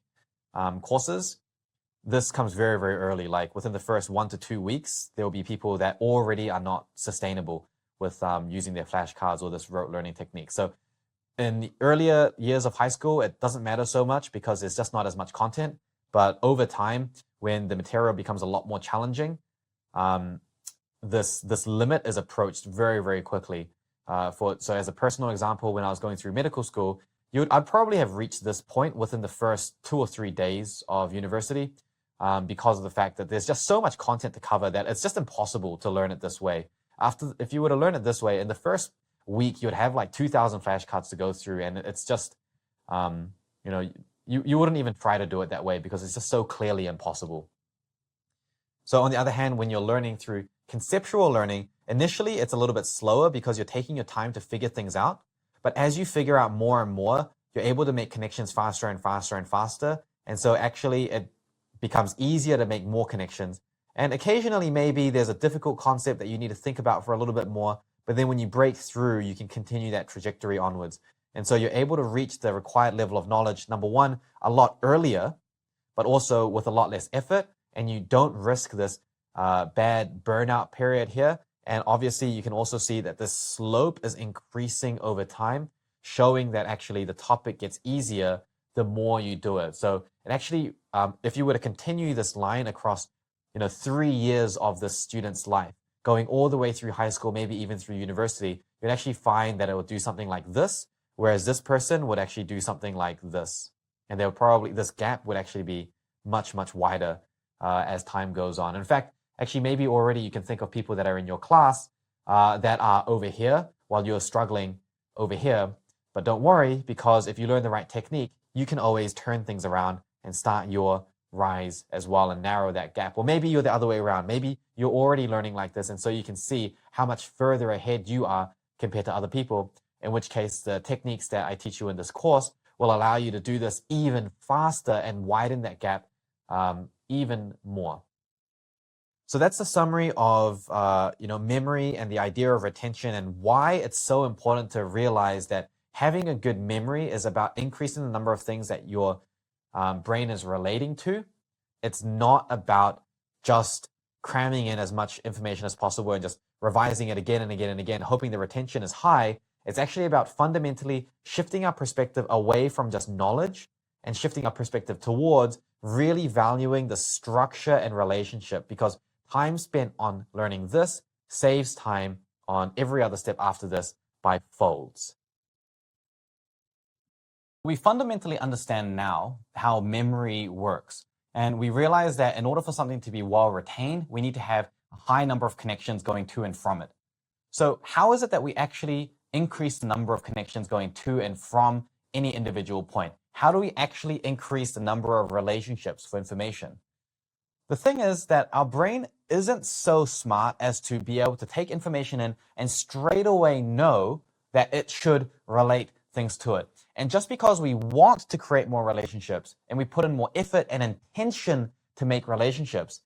courses, this comes very, very early. Like within the first 1 to 2 weeks, there will be people that already are not sustainable with using their flashcards or this rote learning technique. So in the earlier years of high school, it doesn't matter so much because there's just not as much content. But over time, when the material becomes a lot more challenging, this limit is approached very, very quickly. So as a personal example, when I was going through medical school, I'd probably have reached this point within the first 2 or 3 days of university because of the fact that there's just so much content to cover that it's just impossible to learn it this way. If you were to learn it this way, in the first week, you'd have like 2,000 flashcards to go through, and it's just, you wouldn't even try to do it that way because it's just so clearly impossible. So on the other hand, when you're learning through conceptual learning, initially it's a little bit slower because you're taking your time to figure things out. But as you figure out more and more, you're able to make connections faster and faster and faster. And so actually it becomes easier to make more connections. And occasionally maybe there's a difficult concept that you need to think about for a little bit more. But then when you break through, you can continue that trajectory onwards. And so you're able to reach the required level of knowledge, number one, a lot earlier, but also with a lot less effort. And you don't risk this bad burnout period here. And obviously, you can also see that the slope is increasing over time, showing that actually the topic gets easier the more you do it. So it actually, if you were to continue this line across, 3 years of the student's life, going all the way through high school, maybe even through university, you'd actually find that it would do something like this, whereas this person would actually do something like this. And this gap would actually be much, much wider as time goes on. In fact, actually, maybe already you can think of people that are in your class that are over here while you're struggling over here. But don't worry, because if you learn the right technique, you can always turn things around and start your rise as well and narrow that gap. Or maybe you're the other way around. Maybe you're already learning like this, and so you can see how much further ahead you are compared to other people, in which case the techniques that I teach you in this course will allow you to do this even faster and widen that gap even more. So that's the summary of memory and the idea of retention and why it's so important to realize that having a good memory is about increasing the number of things that your brain is relating to. It's not about just cramming in as much information as possible and just revising it again and again and again, hoping the retention is high It's actually about fundamentally shifting our perspective away from just knowledge and shifting our perspective towards really valuing the structure and relationship, because time spent on learning this saves time on every other step after this by folds. We fundamentally understand now how memory works. And we realize that in order for something to be well retained, we need to have a high number of connections going to and from it. So how is it that we actually increase the number of connections going to and from any individual point? How do we actually increase the number of relationships for information? The thing is that our brain isn't so smart as to be able to take information in and straight away know that it should relate things to it. And just because we want to create more relationships and we put in more effort and intention to make relationships,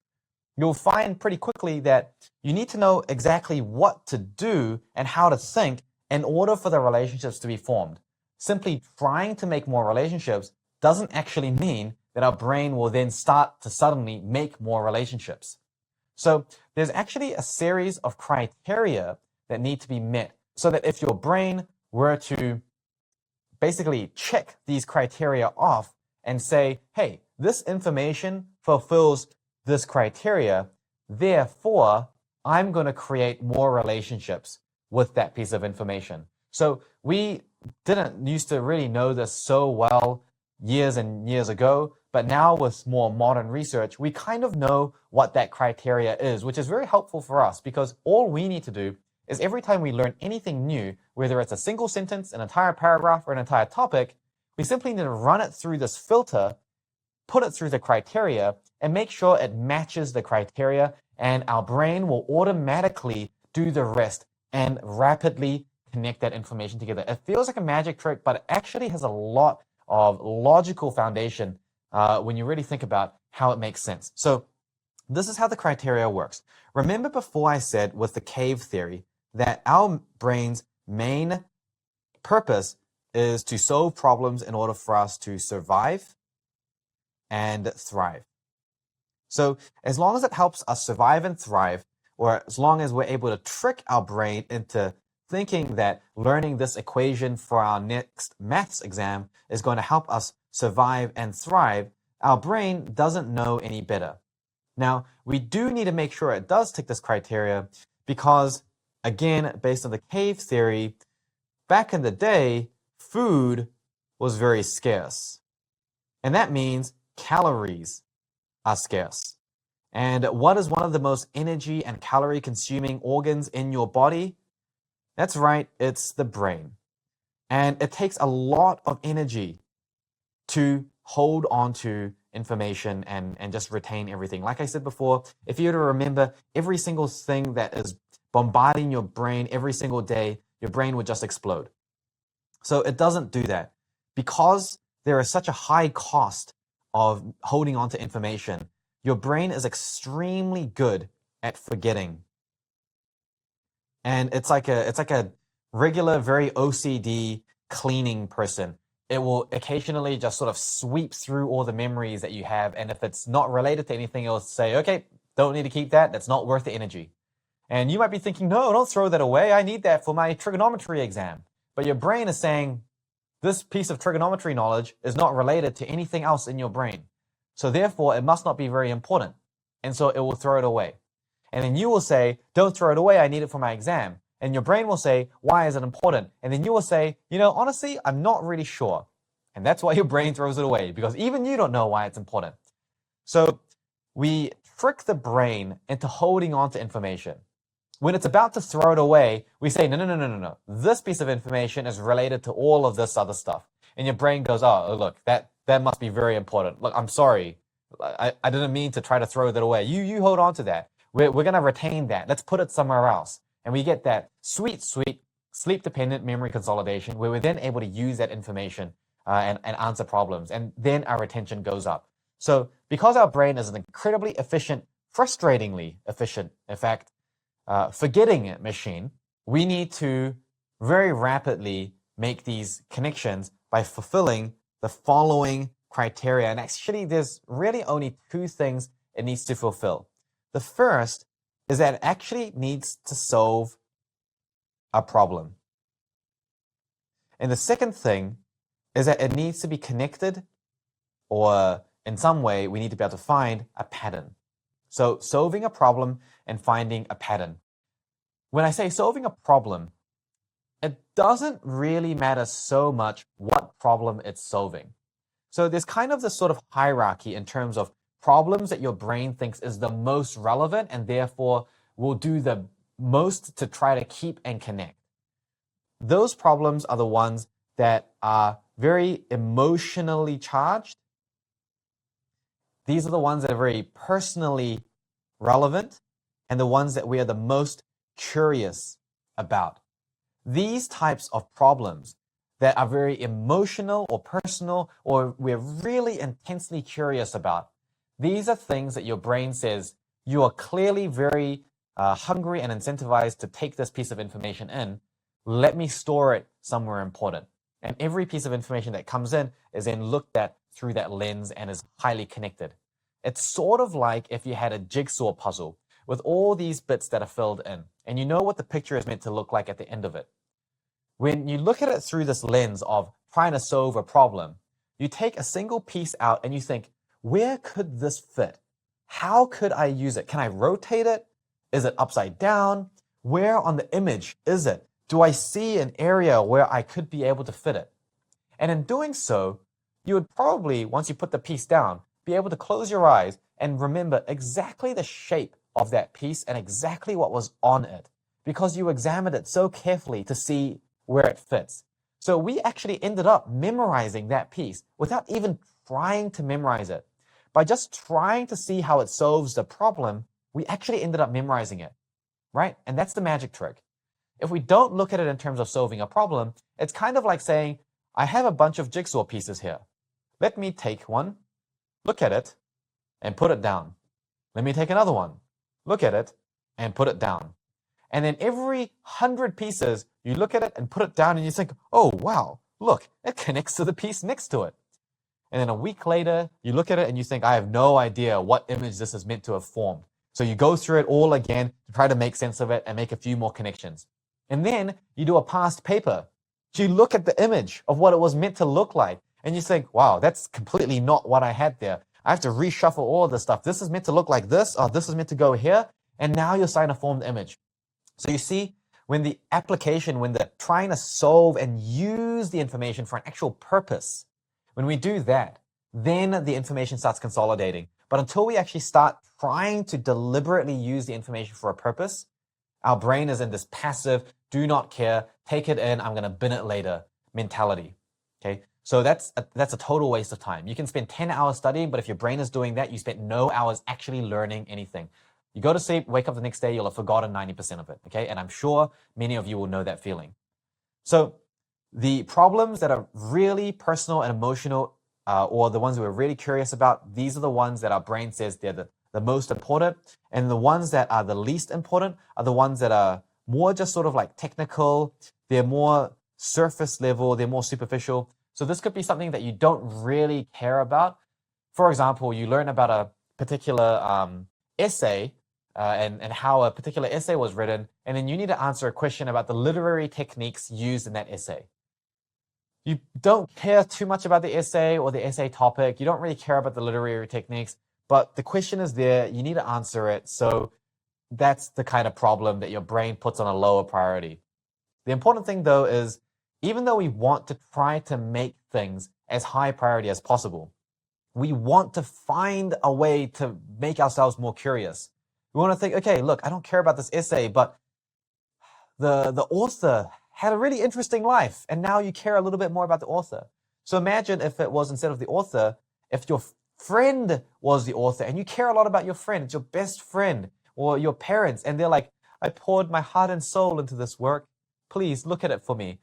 you'll find pretty quickly that you need to know exactly what to do and how to think in order for the relationships to be formed. Simply trying to make more relationships doesn't actually mean that our brain will then start to suddenly make more relationships. So there's actually a series of criteria that need to be met so that if your brain were to basically check these criteria off and say, hey, this information fulfills this criteria, therefore, I'm going to create more relationships with that piece of information. So we didn't used to really know this so well years and years ago, but now with more modern research, we kind of know what that criteria is, which is very helpful for us because all we need to do is every time we learn anything new, whether it's a single sentence, an entire paragraph, or an entire topic, we simply need to run it through this filter, put it through the criteria, and make sure it matches the criteria, and our brain will automatically do the rest and rapidly connect that information together. It feels like a magic trick, but it actually has a lot of logical foundation when you really think about how it makes sense. So this is how the criteria works. Remember before I said with the cave theory that our brain's main purpose is to solve problems in order for us to survive and thrive. So as long as it helps us survive and thrive, or as long as we're able to trick our brain into thinking that learning this equation for our next maths exam is going to help us survive and thrive, our brain doesn't know any better. Now, we do need to make sure it does tick this criteria because, again, based on the cave theory, back in the day, food was very scarce. And that means calories are scarce. And what is one of the most energy and calorie consuming organs in your body? That's right, it's the brain. And it takes a lot of energy to hold on to information and just retain everything. Like I said before, if you were to remember every single thing that is bombarding your brain every single day, your brain would just explode. So it doesn't do that. Because there is such a high cost of holding on to information, your brain is extremely good at forgetting. And it's like a regular, very OCD cleaning person. It will occasionally just sort of sweep through all the memories that you have, and if it's not related to anything, it'll say, okay, don't need to keep that, that's not worth the energy. And you might be thinking, no, don't throw that away, I need that for my trigonometry exam. But your brain is saying, this piece of trigonometry knowledge is not related to anything else in your brain. So therefore, it must not be very important. And so it will throw it away. And then you will say, don't throw it away, I need it for my exam. And your brain will say, why is it important? And then you will say, honestly, I'm not really sure. And that's why your brain throws it away, because even you don't know why it's important. So we trick the brain into holding on to information. When it's about to throw it away, we say, no. This piece of information is related to all of this other stuff. And your brain goes, oh, look, that must be very important. Look, I'm sorry. I didn't mean to try to throw that away. You hold on to that. We're going to retain that. Let's put it somewhere else. And we get that sweet sleep-dependent memory consolidation where we're then able to use that information and answer problems. And then our retention goes up. So because our brain is an incredibly efficient, frustratingly efficient, in fact, forgetting machine, we need to very rapidly make these connections by fulfilling the following criteria. And actually, there's really only two things it needs to fulfill. The first is that it actually needs to solve a problem. And the second thing is that it needs to be connected, or in some way, we need to be able to find a pattern. So solving a problem and finding a pattern. When I say solving a problem, it doesn't really matter so much what problem it's solving. So there's kind of this sort of hierarchy in terms of problems that your brain thinks is the most relevant and therefore will do the most to try to keep and connect. Those problems are the ones that are very emotionally charged. These are the ones that are very personally relevant and the ones that we are the most curious about. These types of problems that are very emotional or personal or we're really intensely curious about, these are things that your brain says you are clearly very hungry and incentivized to take this piece of information in. Let me store it somewhere important. And every piece of information that comes in is then looked at through that lens and is highly connected. It's sort of like if you had a jigsaw puzzle with all these bits that are filled in, and you know what the picture is meant to look like at the end of it. When you look at it through this lens of trying to solve a problem, you take a single piece out and you think, where could this fit? How could I use it? Can I rotate it? Is it upside down? Where on the image is it? Do I see an area where I could be able to fit it? And in doing so, you would probably, once you put the piece down, be able to close your eyes and remember exactly the shape of that piece and exactly what was on it, because you examined it so carefully to see where it fits. So we actually ended up memorizing that piece without even trying to memorize it. By just trying to see how it solves the problem, we actually ended up memorizing it, right? And that's the magic trick. If we don't look at it in terms of solving a problem, it's kind of like saying, I have a bunch of jigsaw pieces here. Let me take one, look at it, and put it down. Let me take another one, look at it, and put it down. And then every 100 pieces, you look at it and put it down and you think, oh, wow, look, it connects to the piece next to it. And then a week later, you look at it and you think, I have no idea what image this is meant to have formed. So you go through it all again to try to make sense of it and make a few more connections. And then you do a past paper. So you look at the image of what it was meant to look like and you think, wow, that's completely not what I had there. I have to reshuffle all of this stuff. This is meant to look like this, or this is meant to go here. And now you're starting to form the image. So you see, when the application, when they're trying to solve and use the information for an actual purpose, when we do that, then the information starts consolidating. But until we actually start trying to deliberately use the information for a purpose, our brain is in this passive, do not care, take it in, I'm going to bin it later mentality. Okay, so that's a total waste of time. You can spend 10 hours studying, but if your brain is doing that, you spent no hours actually learning anything. You go to sleep, wake up the next day, you'll have forgotten 90% of it, okay? And I'm sure many of you will know that feeling. So the problems that are really personal and emotional, or the ones we're really curious about, these are the ones that our brain says they're the most important. And the ones that are the least important are the ones that are more just sort of like technical, they're more surface level, they're more superficial. So this could be something that you don't really care about. For example, you learn about a particular essay, and how a particular essay was written, and then you need to answer a question about the literary techniques used in that essay. You don't care too much about the essay or the essay topic. You don't really care about the literary techniques, but the question is there. You need to answer it. So that's the kind of problem that your brain puts on a lower priority. The important thing, though, is even though we want to try to make things as high priority as possible, we want to find a way to make ourselves more curious. We want to think, okay, look, I don't care about this essay, but the author had a really interesting life, and now you care a little bit more about the author. So imagine if it was, instead of the author, if your friend was the author, and you care a lot about your friend, it's your best friend, or your parents, and they're like, I poured my heart and soul into this work. Please look at it for me.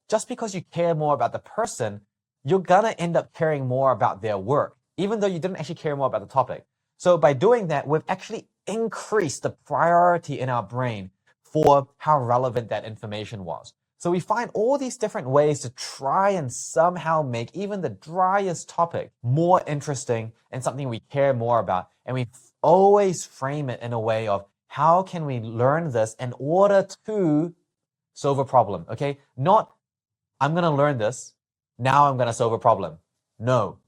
Just because you care more about the person, you're gonna end up caring more about their work, even though you didn't actually care more about the topic. So by doing that, we've actually increased the priority in our brain for how relevant that information was. So we find all these different ways to try and somehow make even the driest topic more interesting and something we care more about. And we always frame it in a way of how can we learn this in order to solve a problem, okay? Not I'm going to learn this. Now I'm going to solve a problem. No,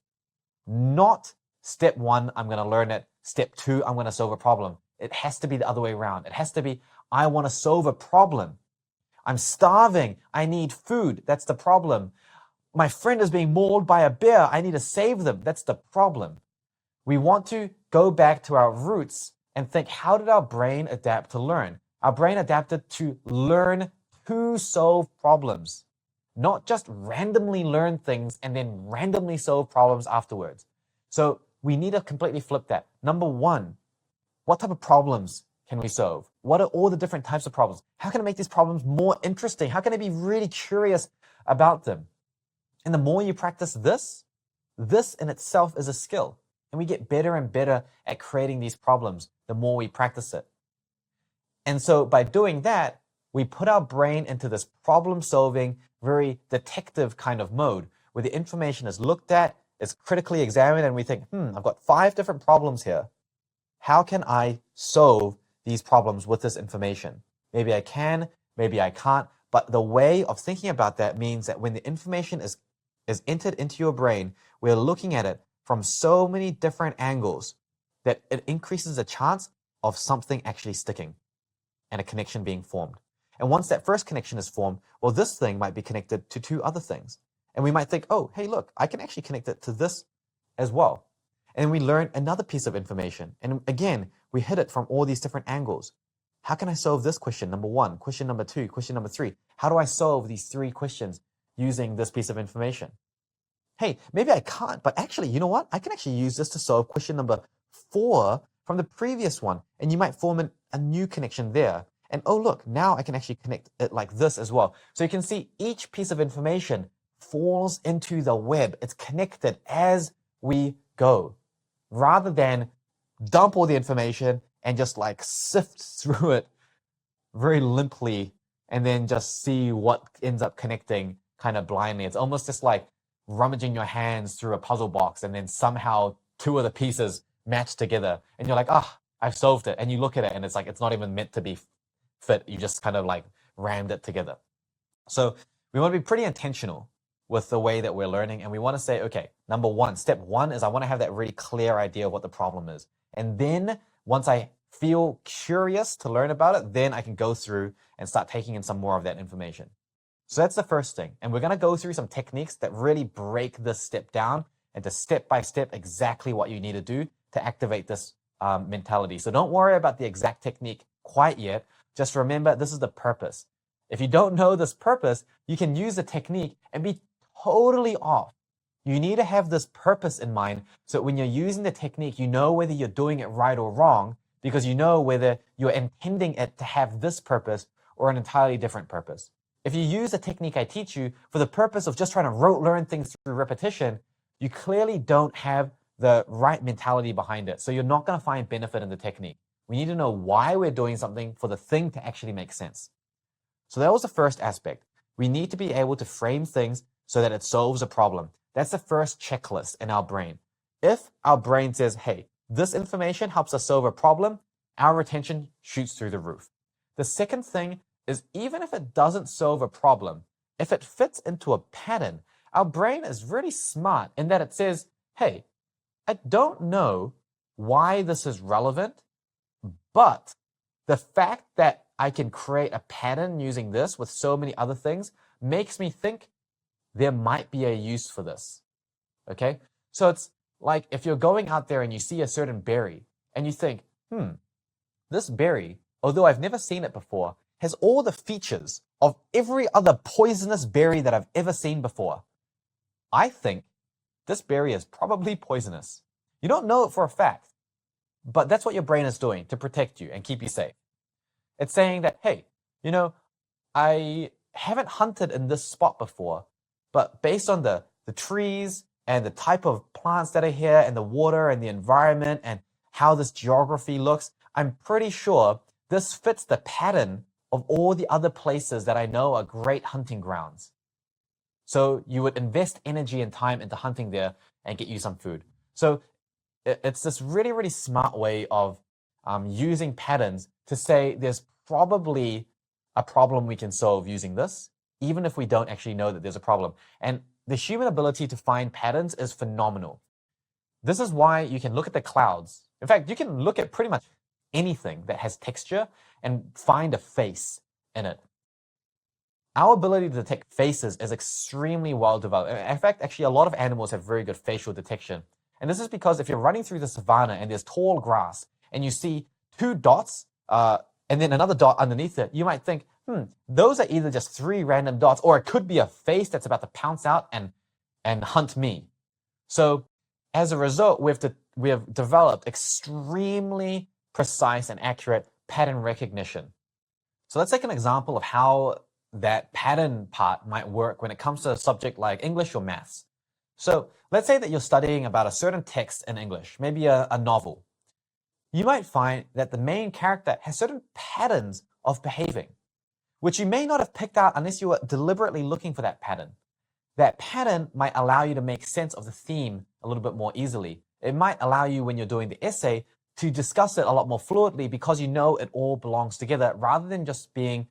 not step one, I'm going to learn it. Step two, I'm going to solve a problem. It has to be the other way around. It has to be, I want to solve a problem. I'm starving. I need food. That's the problem. My friend is being mauled by a bear. I need to save them. That's the problem. We want to go back to our roots and think, how did our brain adapt to learn? Our brain adapted to learn to solve problems, not just randomly learn things and then randomly solve problems afterwards. So we need to completely flip that. Number one, what type of problems can we solve? What are all the different types of problems? How can I make these problems more interesting? How can I be really curious about them? And the more you practice this in itself is a skill. And we get better and better at creating these problems the more we practice it. And so by doing that, we put our brain into this problem-solving, very detective kind of mode, where the information is looked at, is critically examined, and we think, I've got 5 different problems here. How can I solve these problems with this information? Maybe I can, maybe I can't, but the way of thinking about that means that when the information is entered into your brain, we're looking at it from so many different angles that it increases the chance of something actually sticking and a connection being formed. And once that first connection is formed, well, this thing might be connected to 2 other things. And we might think, oh, hey, look, I can actually connect it to this as well. And we learn another piece of information. And again, we hit it from all these different angles. How can I solve this question, number 1? Question number 2, question number 3. How do I solve these 3 questions using this piece of information? Hey, maybe I can't, but actually, you know what? I can actually use this to solve question number 4 from the previous one. And you might form a new connection there. And oh, look, now I can actually connect it like this as well. So you can see each piece of information falls into the web. It's connected as we go, rather than dump all the information and just like sift through it very limply and then just see what ends up connecting kind of blindly. It's almost just like rummaging your hands through a puzzle box and then somehow 2 of the pieces match together and you're like, I've solved it. And you look at it and it's like, it's not even meant to be fit. You just kind of like rammed it together. So we want to be pretty intentional with the way that we're learning. And we want to say, okay, number 1, step 1 is I want to have that really clear idea of what the problem is. And then once I feel curious to learn about it, then I can go through and start taking in some more of that information. So that's the first thing. And we're going to go through some techniques that really break this step down into step by step exactly what you need to do to activate this mentality. So don't worry about the exact technique quite yet. Just remember, this is the purpose. If you don't know this purpose, you can use the technique and be totally off. You need to have this purpose in mind so that when you're using the technique, you know whether you're doing it right or wrong, because you know whether you're intending it to have this purpose or an entirely different purpose. If you use the technique I teach you for the purpose of just trying to learn things through repetition, you clearly don't have the right mentality behind it. So you're not going to find benefit in the technique. We need to know why we're doing something for the thing to actually make sense. So that was the first aspect. We need to be able to frame things so that it solves a problem. That's the first checklist in our brain. If our brain says, hey, this information helps us solve a problem, our retention shoots through the roof. The second thing is, even if it doesn't solve a problem, if it fits into a pattern, our brain is really smart in that it says, hey, I don't know why this is relevant, but the fact that I can create a pattern using this with so many other things makes me think there might be a use for this. Okay? So it's like if you're going out there and you see a certain berry and you think, this berry, although I've never seen it before, has all the features of every other poisonous berry that I've ever seen before. I think this berry is probably poisonous. You don't know it for a fact, but that's what your brain is doing to protect you and keep you safe. It's saying that, hey, I haven't hunted in this spot before, but based on the trees and the type of plants that are here and the water and the environment and how this geography looks, I'm pretty sure this fits the pattern of all the other places that I know are great hunting grounds. So you would invest energy and time into hunting there and get you some food. So it's this really, really smart way of using patterns to say there's probably a problem we can solve using this, even if we don't actually know that there's a problem. And the human ability to find patterns is phenomenal. This is why you can look at the clouds. In fact, you can look at pretty much anything that has texture and find a face in it. Our ability to detect faces is extremely well developed. In fact, actually, a lot of animals have very good facial detection. And this is because if you're running through the savannah and there's tall grass and you see two dots and then another dot underneath it, you might think, those are either just three random dots, or it could be a face that's about to pounce out and hunt me. So as a result, we have developed extremely precise and accurate pattern recognition. So let's take an example of how that pattern part might work when it comes to a subject like English or maths. So let's say that you're studying about a certain text in English, maybe a novel. You might find that the main character has certain patterns of behaving, which you may not have picked out unless you were deliberately looking for that pattern. That pattern might allow you to make sense of the theme a little bit more easily. It might allow you, when you're doing the essay, to discuss it a lot more fluidly because you know it all belongs together rather than just being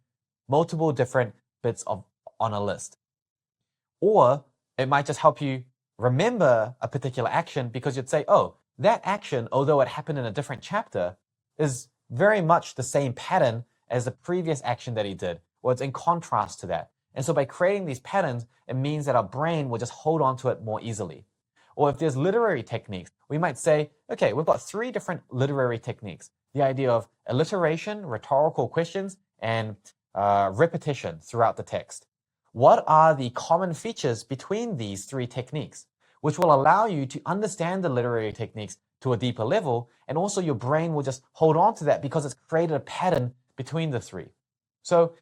multiple different bits on a list. Or it might just help you remember a particular action because you'd say, oh, that action, although it happened in a different chapter, is very much the same pattern as the previous action that he did, or it's in contrast to that. And so by creating these patterns, it means that our brain will just hold on to it more easily. Or if there's literary techniques, we might say, okay, we've got three different literary techniques. The idea of alliteration, rhetorical questions, and repetition throughout the text. What are the common features between these three techniques, which will allow you to understand the literary techniques to a deeper level, and also your brain will just hold on to that because it's created a pattern between the three. So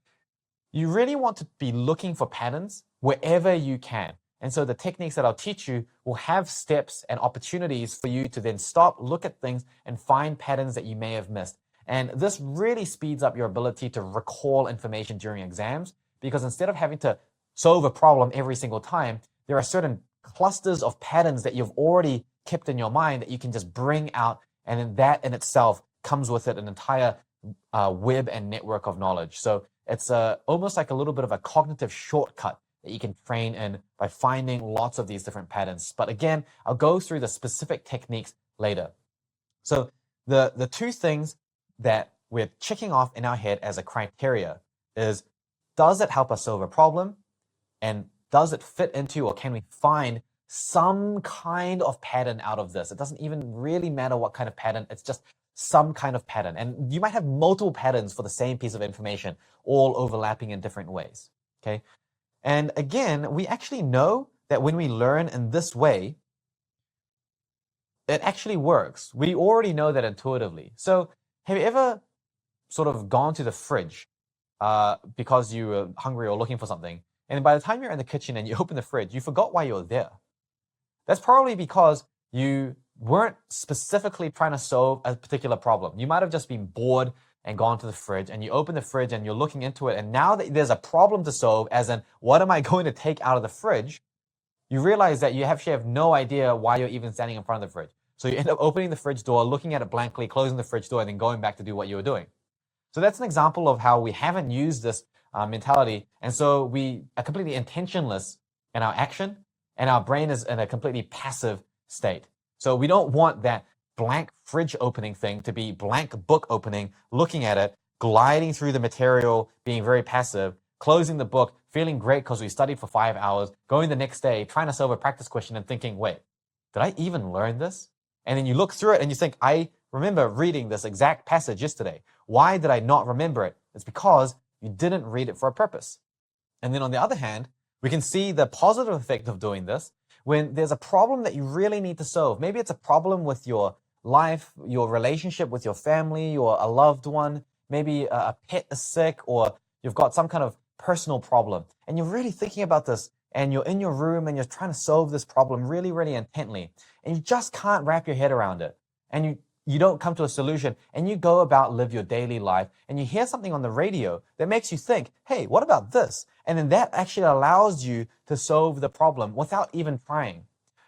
you really want to be looking for patterns wherever you can. And so the techniques that I'll teach you will have steps and opportunities for you to then stop, look at things, and find patterns that you may have missed. And this really speeds up your ability to recall information during exams, because instead of having to solve a problem every single time, there are certain clusters of patterns that you've already kept in your mind that you can just bring out, and then that in itself comes with it an entire web and network of knowledge. So it's almost like a little bit of a cognitive shortcut that you can train in by finding lots of these different patterns. But again, I'll go through the specific techniques later. So the two things that we're checking off in our head as a criteria is, does it help us solve a problem? And does it fit into, or can we find some kind of pattern out of this? It doesn't even really matter what kind of pattern, it's just some kind of pattern. And you might have multiple patterns for the same piece of information, all overlapping in different ways, okay? And again, we actually know that when we learn in this way, it actually works. We already know that intuitively. So have you ever sort of gone to the fridge because you were hungry or looking for something, and by the time you're in the kitchen and you open the fridge, you forgot why you were there? That's probably because you weren't specifically trying to solve a particular problem. You might have just been bored and gone to the fridge, and you open the fridge and you're looking into it, and now that there's a problem to solve, as in, what am I going to take out of the fridge? You realize that you actually have no idea why you're even standing in front of the fridge. So you end up opening the fridge door, looking at it blankly, closing the fridge door, and then going back to do what you were doing. So that's an example of how we haven't used this mentality, and so we are completely intentionless in our action, and our brain is in a completely passive state. So we don't want that blank fridge opening thing to be blank book opening, looking at it, gliding through the material, being very passive, closing the book, feeling great because we studied for 5 hours, going the next day, trying to solve a practice question and thinking, wait, did I even learn this? And then you look through it and you think, I remember reading this exact passage yesterday. Why did I not remember it? It's because you didn't read it for a purpose. And then on the other hand, we can see the positive effect of doing this when there's a problem that you really need to solve. Maybe it's a problem with your life, your relationship with your family, or a loved one. Maybe a pet is sick, or you've got some kind of personal problem. And you're really thinking about this, and you're in your room and you're trying to solve this problem really, really intently. And you just can't wrap your head around it. And you don't come to a solution, and you go about live your daily life, and you hear something on the radio that makes you think, hey, what about this? And then that actually allows you to solve the problem without even trying.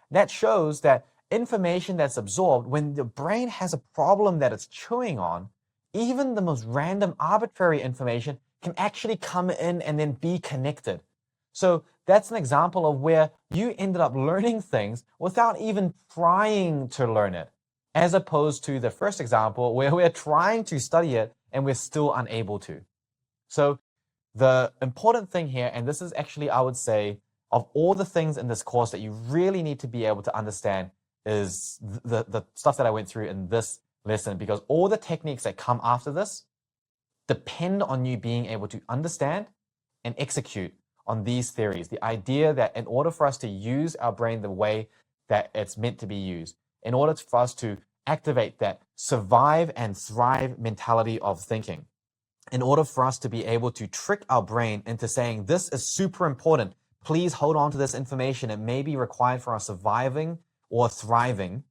That shows that information that's absorbed, when the brain has a problem that it's chewing on, even the most random arbitrary information can actually come in and then be connected. So that's an example of where you ended up learning things without even trying to learn it, as opposed to the first example where we're trying to study it and we're still unable to. So the important thing here, and this is actually, I would say, of all the things in this course that you really need to be able to understand, is the stuff that I went through in this lesson, because all the techniques that come after this depend on you being able to understand and execute on these theories. The idea that in order for us to use our brain the way that it's meant to be used, in order for us to activate that survive and thrive mentality of thinking, in order for us to be able to trick our brain into saying, this is super important, please hold on to this information, it may be required for our surviving or thriving,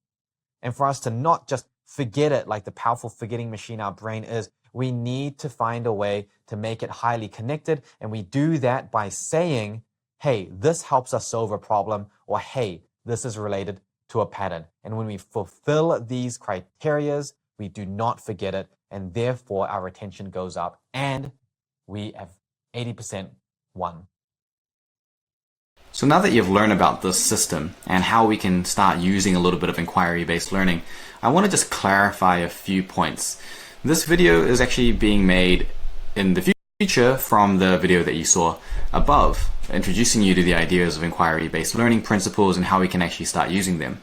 and for us to not just forget it like the powerful forgetting machine our brain is, we need to find a way to make it highly connected. And we do that by saying, hey, this helps us solve a problem, or hey, this is related to a pattern. And when we fulfill these criterias, we do not forget it, and therefore our retention goes up, and we have 80% won. So now that you've learned about this system and how we can start using a little bit of inquiry-based learning, I want to just clarify a few points. This video is actually being made in the future from the video that you saw above, introducing you to the ideas of inquiry-based learning principles and how we can actually start using them.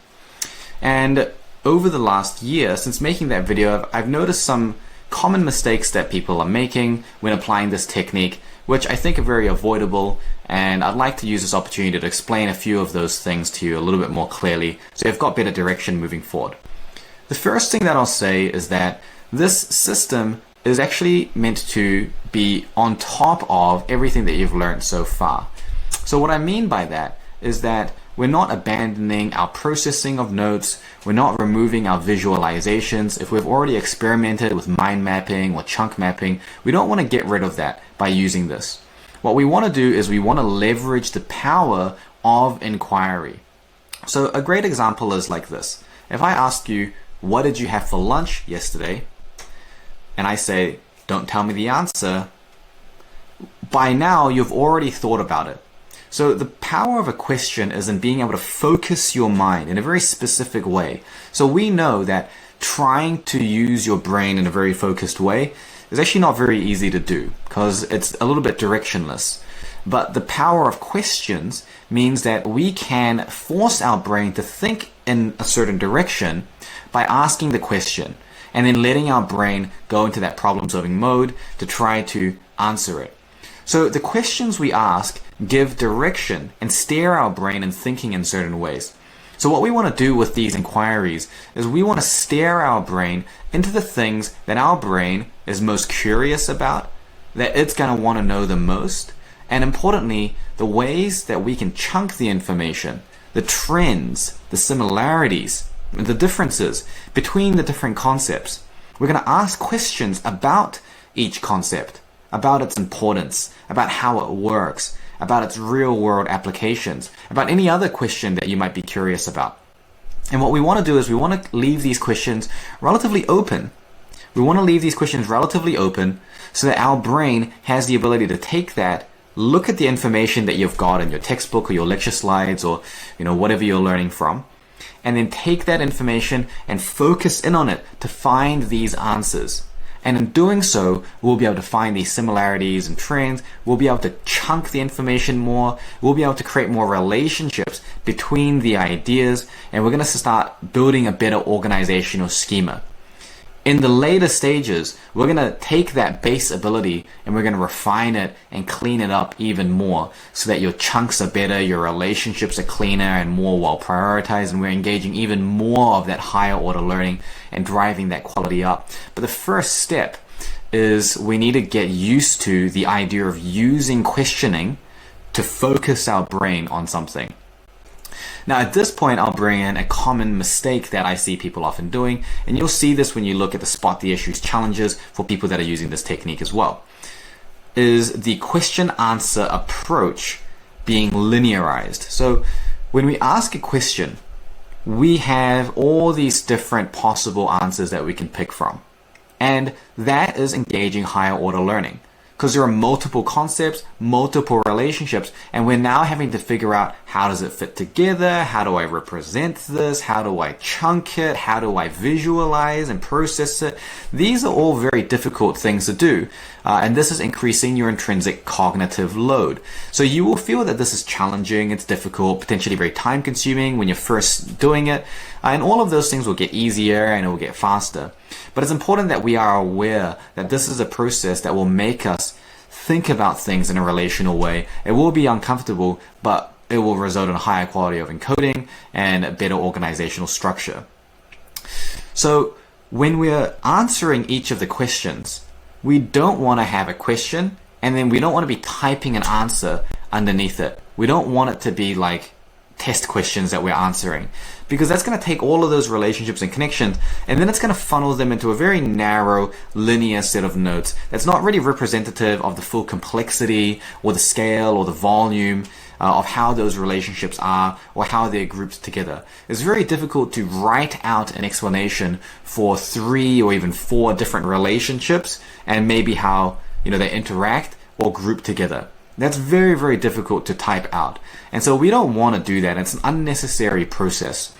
And over the last year, since making that video, I've noticed some common mistakes that people are making when applying this technique, which I think are very avoidable, and I'd like to use this opportunity to explain a few of those things to you a little bit more clearly so you've got better direction moving forward. The first thing that I'll say is that this system is actually meant to be on top of everything that you've learned so far. So what I mean by that is that we're not abandoning our processing of notes, we're not removing our visualizations. If we've already experimented with mind mapping or chunk mapping, we don't want to get rid of that by using this. What we want to do is we want to leverage the power of inquiry. So a great example is like this. If I ask you, what did you have for lunch yesterday? And I say, don't tell me the answer. By now, you've already thought about it. So the power of a question is in being able to focus your mind in a very specific way. So we know that trying to use your brain in a very focused way is actually not very easy to do because it's a little bit directionless. But the power of questions means that we can force our brain to think in a certain direction by asking the question and then letting our brain go into that problem-solving mode to try to answer it. So the questions we ask give direction and steer our brain in thinking in certain ways. So what we want to do with these inquiries is we want to steer our brain into the things that our brain is most curious about, that it's going to want to know the most, and importantly, the ways that we can chunk the information, the trends, the similarities, the differences between the different concepts. We're going to ask questions about each concept, about its importance, about how it works, about its real-world applications, about any other question that you might be curious about. And what we want to do is we want to leave these questions relatively open. We want to leave these questions relatively open so that our brain has the ability to take that, look at the information that you've got in your textbook or your lecture slides or whatever you're learning from, and then take that information and focus in on it to find these answers. And in doing so, we'll be able to find these similarities and trends. We'll be able to chunk the information more. We'll be able to create more relationships between the ideas, and we're going to start building a better organizational schema. In the later stages, we're going to take that base ability and we're going to refine it and clean it up even more so that your chunks are better, your relationships are cleaner and more well prioritized, and we're engaging even more of that higher order learning and driving that quality up. But the first step is we need to get used to the idea of using questioning to focus our brain on something. Now at this point, I'll bring in a common mistake that I see people often doing, and you'll see this when you look at the Spot the Issues challenges for people that are using this technique as well, is the question answer approach being linearized. So when we ask a question, we have all these different possible answers that we can pick from, and that is engaging higher order learning. because there are multiple concepts, multiple relationships, and we're now having to figure out how does it fit together, how do I represent this, how do I chunk it, how do I visualize and process it. These are all very difficult things to do, and this is increasing your intrinsic cognitive load. So you will feel that this is challenging, it's difficult, potentially very time consuming when you're first doing it, and all of those things will get easier and it will get faster. But it's important that we are aware that this is a process that will make us think about things in a relational way. It will be uncomfortable, but it will result in a higher quality of encoding and a better organizational structure. So when we're answering each of the questions, we don't want to have a question and then we don't want to be typing an answer underneath it. We don't want it to be like test questions that we're answering, because that's going to take all of those relationships and connections and then it's going to funnel them into a very narrow linear set of notes that's not really representative of the full complexity or the scale or the volume of how those relationships are or how they're grouped together. It's very difficult to write out an explanation for 3 or even 4 different relationships and maybe how they interact or group together. That's very, very difficult to type out. And so we don't want to do that. It's an unnecessary process.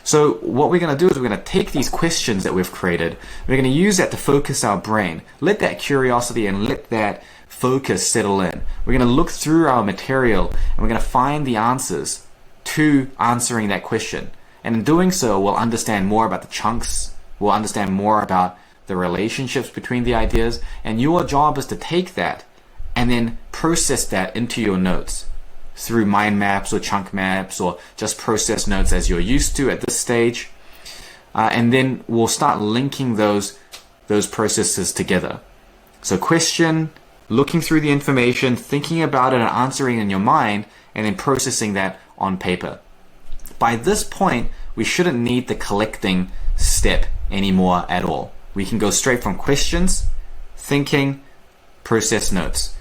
So what we're going to do is we're going to take these questions that we've created, we're going to use that to focus our brain, let that curiosity and let that focus settle in. We're going to look through our material and we're going to find the answers to answering that question. And in doing so, we'll understand more about the chunks, we'll understand more about the relationships between the ideas, and your job is to take that and then process that into your notes through mind maps or chunk maps or just process notes as you're used to at this stage. And then we'll start linking those processes together. So question, looking through the information, thinking about it and answering in your mind, and then processing that on paper. By this point, we shouldn't need the collecting step anymore at all. We can go straight from questions, thinking, process notes.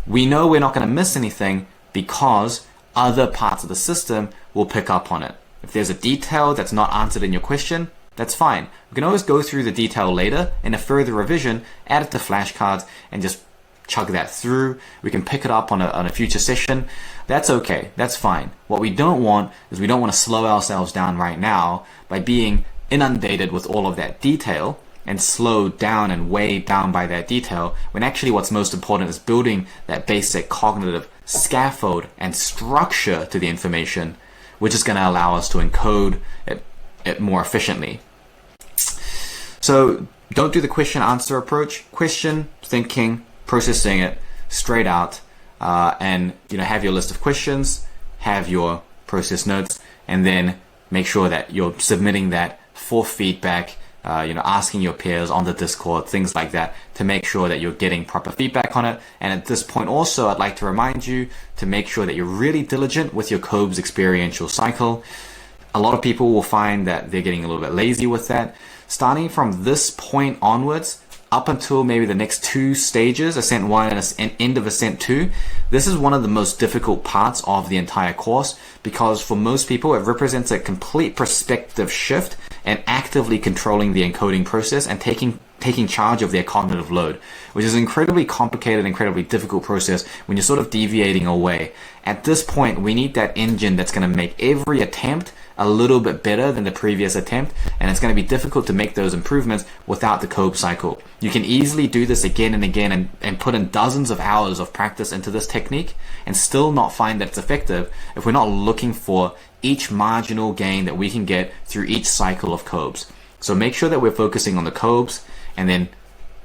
We know we're not going to miss anything because other parts of the system will pick up on it. If there's a detail that's not answered in your question, that's fine. We can always go through the detail later in a further revision, add it to flashcards, and just chug that through. We can pick it up on a future session. That's okay. That's fine. What we don't want is we don't want to slow ourselves down right now by being inundated with all of that detail and slowed down and weighed down by that detail, when actually what's most important is building that basic cognitive scaffold and structure to the information, which is going to allow us to encode it more efficiently. So don't do the question answer approach. Question, thinking, processing it straight out, and have your list of questions, have your process notes, and then make sure that you're submitting that for feedback, asking your peers on the Discord, things like that, to make sure that you're getting proper feedback on it. And at this point also, I'd like to remind you to make sure that you're really diligent with your COBES experiential cycle. A lot of people will find that they're getting a little bit lazy with that. Starting from this point onwards, up until maybe the next 2 stages, Ascent 1 and end of Ascent 2, this is one of the most difficult parts of the entire course, because for most people it represents a complete perspective shift and actively controlling the encoding process and taking charge of their cognitive load, which is an incredibly complicated, incredibly difficult process when you're sort of deviating away. At this point, we need that engine that's going to make every attempt a little bit better than the previous attempt, and it's going to be difficult to make those improvements without the COBE cycle. You can easily do this again and again and put in dozens of hours of practice into this technique and still not find that it's effective if we're not looking for each marginal gain that we can get through each cycle of COBES. So make sure that we're focusing on the COBES, and then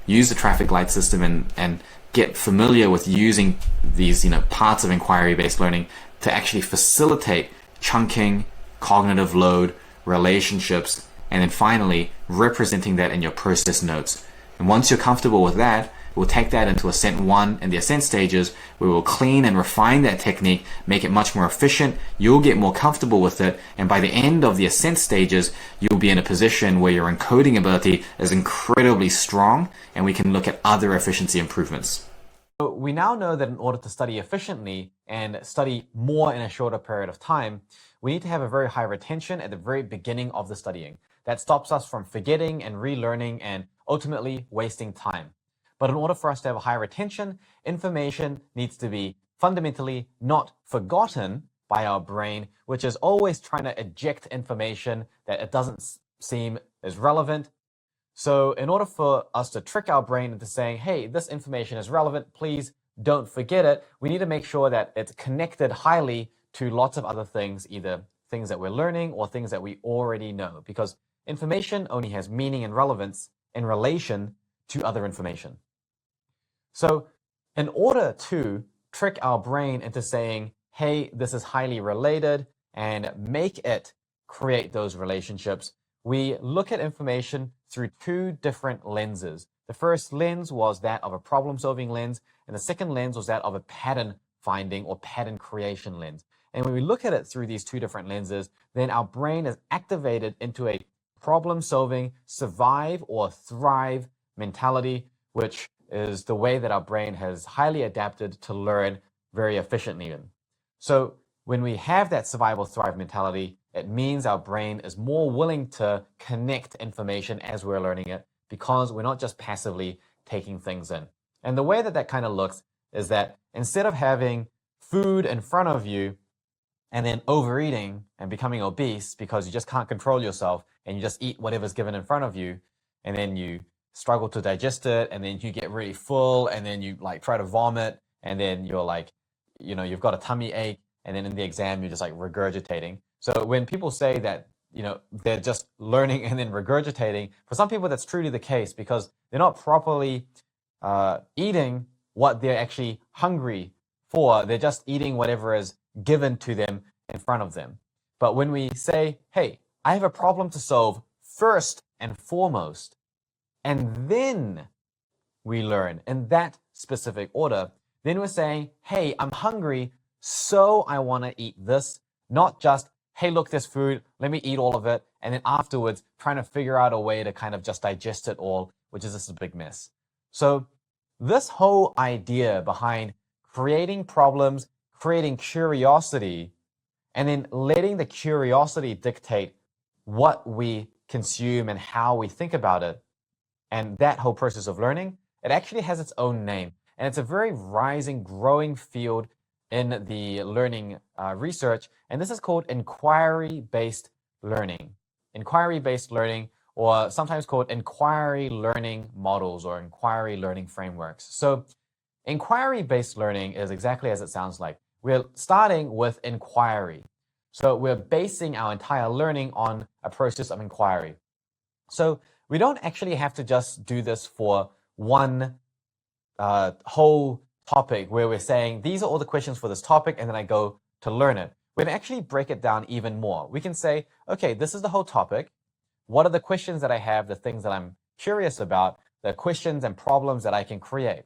use the traffic light system and get familiar with using these parts of inquiry-based learning to actually facilitate chunking, cognitive load, relationships, and then finally representing that in your process notes. And once you're comfortable with that, we'll take that into Ascent 1 and the Ascent stages, where we'll clean and refine that technique, make it much more efficient, you'll get more comfortable with it, and by the end of the Ascent stages, you'll be in a position where your encoding ability is incredibly strong, and we can look at other efficiency improvements. So we now know that in order to study efficiently and study more in a shorter period of time, we need to have a very high retention at the very beginning of the studying. That stops us from forgetting and relearning and ultimately wasting time. But in order for us to have a high retention, information needs to be fundamentally not forgotten by our brain, which is always trying to eject information that it doesn't seem as relevant. So in order for us to trick our brain into saying, hey, this information is relevant, please don't forget it, we need to make sure that it's connected highly to lots of other things, either things that we're learning or things that we already know, because information only has meaning and relevance in relation to other information. So in order to trick our brain into saying, hey, this is highly related, and make it create those relationships, we look at information through two different lenses. The first lens was that of a problem-solving lens, and the second lens was that of a pattern finding or pattern creation lens. And when we look at it through these two different lenses, then our brain is activated into a problem-solving, survive or thrive mentality, which is the way that our brain has highly adapted to learn very efficiently in. So when we have that survival thrive mentality, it means our brain is more willing to connect information as we're learning it, because we're not just passively taking things in. And the way that that kind of looks is that instead of having food in front of you and then overeating and becoming obese because you just can't control yourself and you just eat whatever's given in front of you, and then you struggle to digest it, and then you get really full, and then you like try to vomit, and then you're like, you've got a tummy ache, and then in the exam you're just like regurgitating. So when people say that, they're just learning and then regurgitating, for some people that's truly the case, because they're not properly eating what they're actually hungry for. They're just eating whatever is given to them in front of them. But when we say, hey, I have a problem to solve first and foremost, and then we learn in that specific order, then we're saying, hey, I'm hungry, so I want to eat this, not just, hey, look, there's food, let me eat all of it, and then afterwards trying to figure out a way to kind of just digest it all, which is just a big mess. So this whole idea behind creating problems, creating curiosity, and then letting the curiosity dictate what we consume and how we think about it, and that whole process of learning, it actually has its own name. And it's a very rising, growing field in the learning research, and this is called inquiry-based learning. Inquiry-based learning, or sometimes called inquiry learning models or inquiry learning frameworks. So inquiry-based learning is exactly as it sounds like. We're starting with inquiry. So we're basing our entire learning on a process of inquiry. So we don't actually have to just do this for one whole topic where we're saying, these are all the questions for this topic, and then I go to learn it. We can actually break it down even more. We can say, okay, this is the whole topic. What are the questions that I have, the things that I'm curious about, the questions and problems that I can create?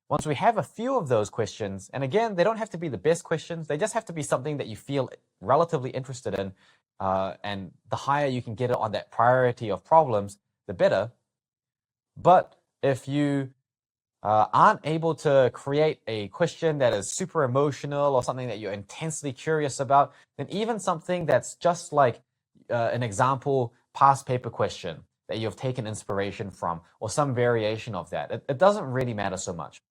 Once we have a few of those questions, and again, they don't have to be the best questions, they just have to be something that you feel relatively interested in, and the higher you can get it on that priority of problems, the better. But if you aren't able to create a question that is super emotional or something that you're intensely curious about, then even something that's just like an example past paper question that you've taken inspiration from, or some variation of that, it doesn't really matter so much.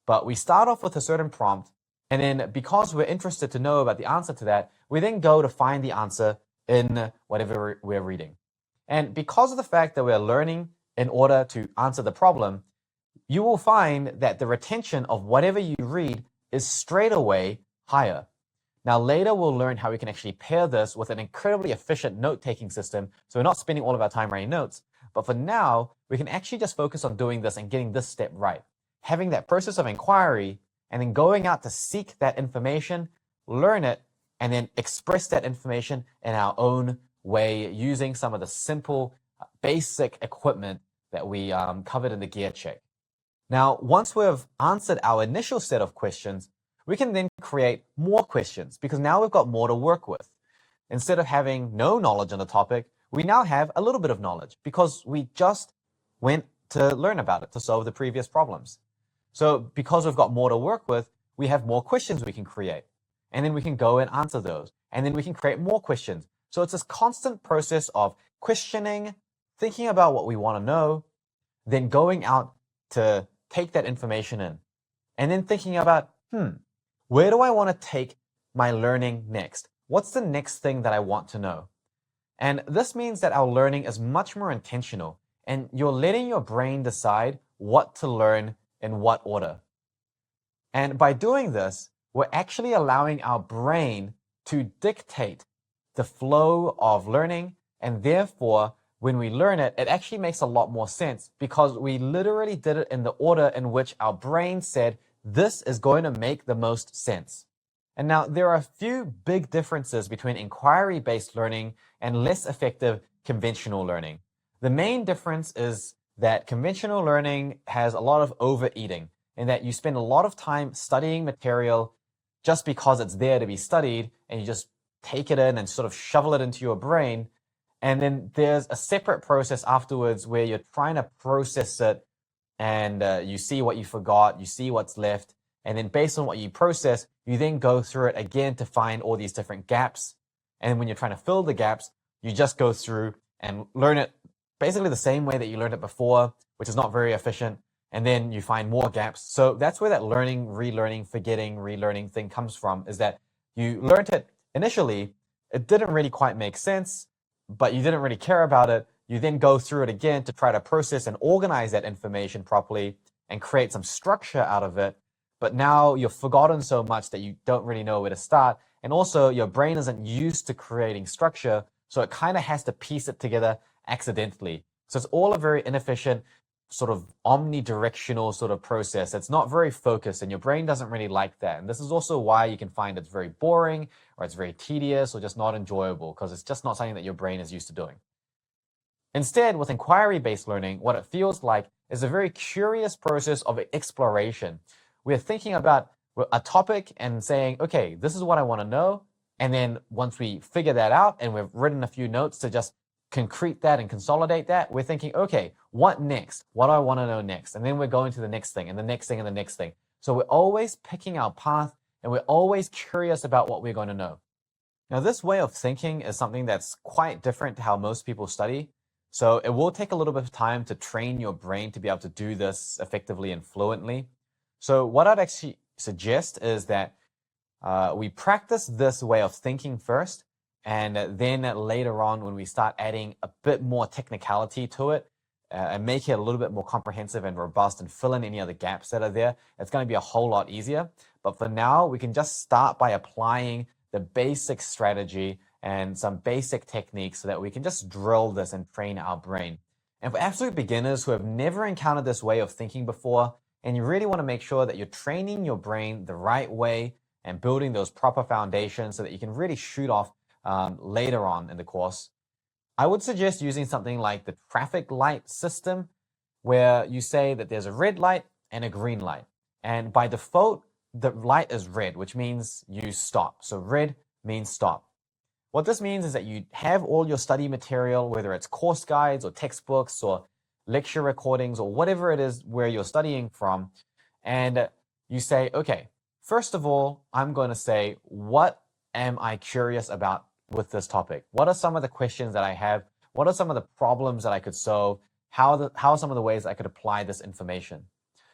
But we start off with a certain prompt, and then because we're interested to know about the answer to that, we then go to find the answer in whatever we're reading. And because of the fact that we're learning in order to answer the problem, you will find that the retention of whatever you read is straight away higher. Now later we'll learn how we can actually pair this with an incredibly efficient note-taking system, so we're not spending all of our time writing notes. But for now, we can actually just focus on doing this and getting this step right. Having that process of inquiry, and then going out to seek that information, learn it, and then express that information in our own way using some of the simple, basic equipment that we covered in the gear check. Now, once we've answered our initial set of questions, we can then create more questions, because now we've got more to work with. Instead of having no knowledge on the topic, we now have a little bit of knowledge because we just went to learn about it to solve the previous problems. So because we've got more to work with, we have more questions we can create. And then we can go and answer those. And then we can create more questions. So it's this constant process of questioning, thinking about what we want to know, then going out to take that information in and then thinking about, where do I want to take my learning next? What's the next thing that I want to know? And this means that our learning is much more intentional and you're letting your brain decide what to learn in what order. And by doing this, we're actually allowing our brain to dictate the flow of learning, and therefore, when we learn it, it actually makes a lot more sense because we literally did it in the order in which our brain said, this is going to make the most sense. And now there are a few big differences between inquiry-based learning and less effective conventional learning. The main difference is that conventional learning has a lot of overeating, in that you spend a lot of time studying material just because it's there to be studied, and you just take it in and sort of shovel it into your brain. And then there's a separate process afterwards where you're trying to process it, and you see what you forgot, you see what's left, and then based on what you process, you then go through it again to find all these different gaps. And when you're trying to fill the gaps, you just go through and learn it basically the same way that you learned it before, which is not very efficient. And then you find more gaps. So that's where that learning, relearning, forgetting, relearning thing comes from, is that you learned it initially, it didn't really quite make sense, but you didn't really care about it. You then go through it again to try to process and organize that information properly and create some structure out of it. But now you've forgotten so much that you don't really know where to start. And also your brain isn't used to creating structure, so it kind of has to piece it together accidentally. So it's all a very inefficient, sort of omnidirectional sort of process. It's not very focused, and your brain doesn't really like that. And this is also why you can find it's very boring, or it's very tedious, or just not enjoyable, because it's just not something that your brain is used to doing. Instead, with inquiry-based learning, what it feels like is a very curious process of exploration. We're thinking about a topic and saying, okay, this is what I want to know. And then once we figure that out and we've written a few notes to just concrete that and consolidate that, we're thinking, okay, what next? What do I want to know next? And then we're going to the next thing and the next thing and the next thing. So we're always picking our path and we're always curious about what we're going to know. Now, this way of thinking is something that's quite different to how most people study. So it will take a little bit of time to train your brain to be able to do this effectively and fluently. So what I'd actually suggest is that we practice this way of thinking first, and then later on, when we start adding a bit more technicality to it and make it a little bit more comprehensive and robust and fill in any other gaps that are there, it's going to be a whole lot easier. But for now, we can just start by applying the basic strategy and some basic techniques so that we can just drill this and train our brain. And for absolute beginners who have never encountered this way of thinking before, and you really want to make sure that you're training your brain the right way and building those proper foundations so that you can really shoot off later on in the course, I would suggest using something like the traffic light system, where you say that there's a red light and a green light. And by default, the light is red, which means you stop. So red means stop. What this means is that you have all your study material, whether it's course guides or textbooks or lecture recordings or whatever it is where you're studying from, and you say, okay, first of all, I'm going to say, what am I curious about with this topic? What are some of the questions that I have? What are some of the problems that I could solve? How are some of the ways I could apply this information?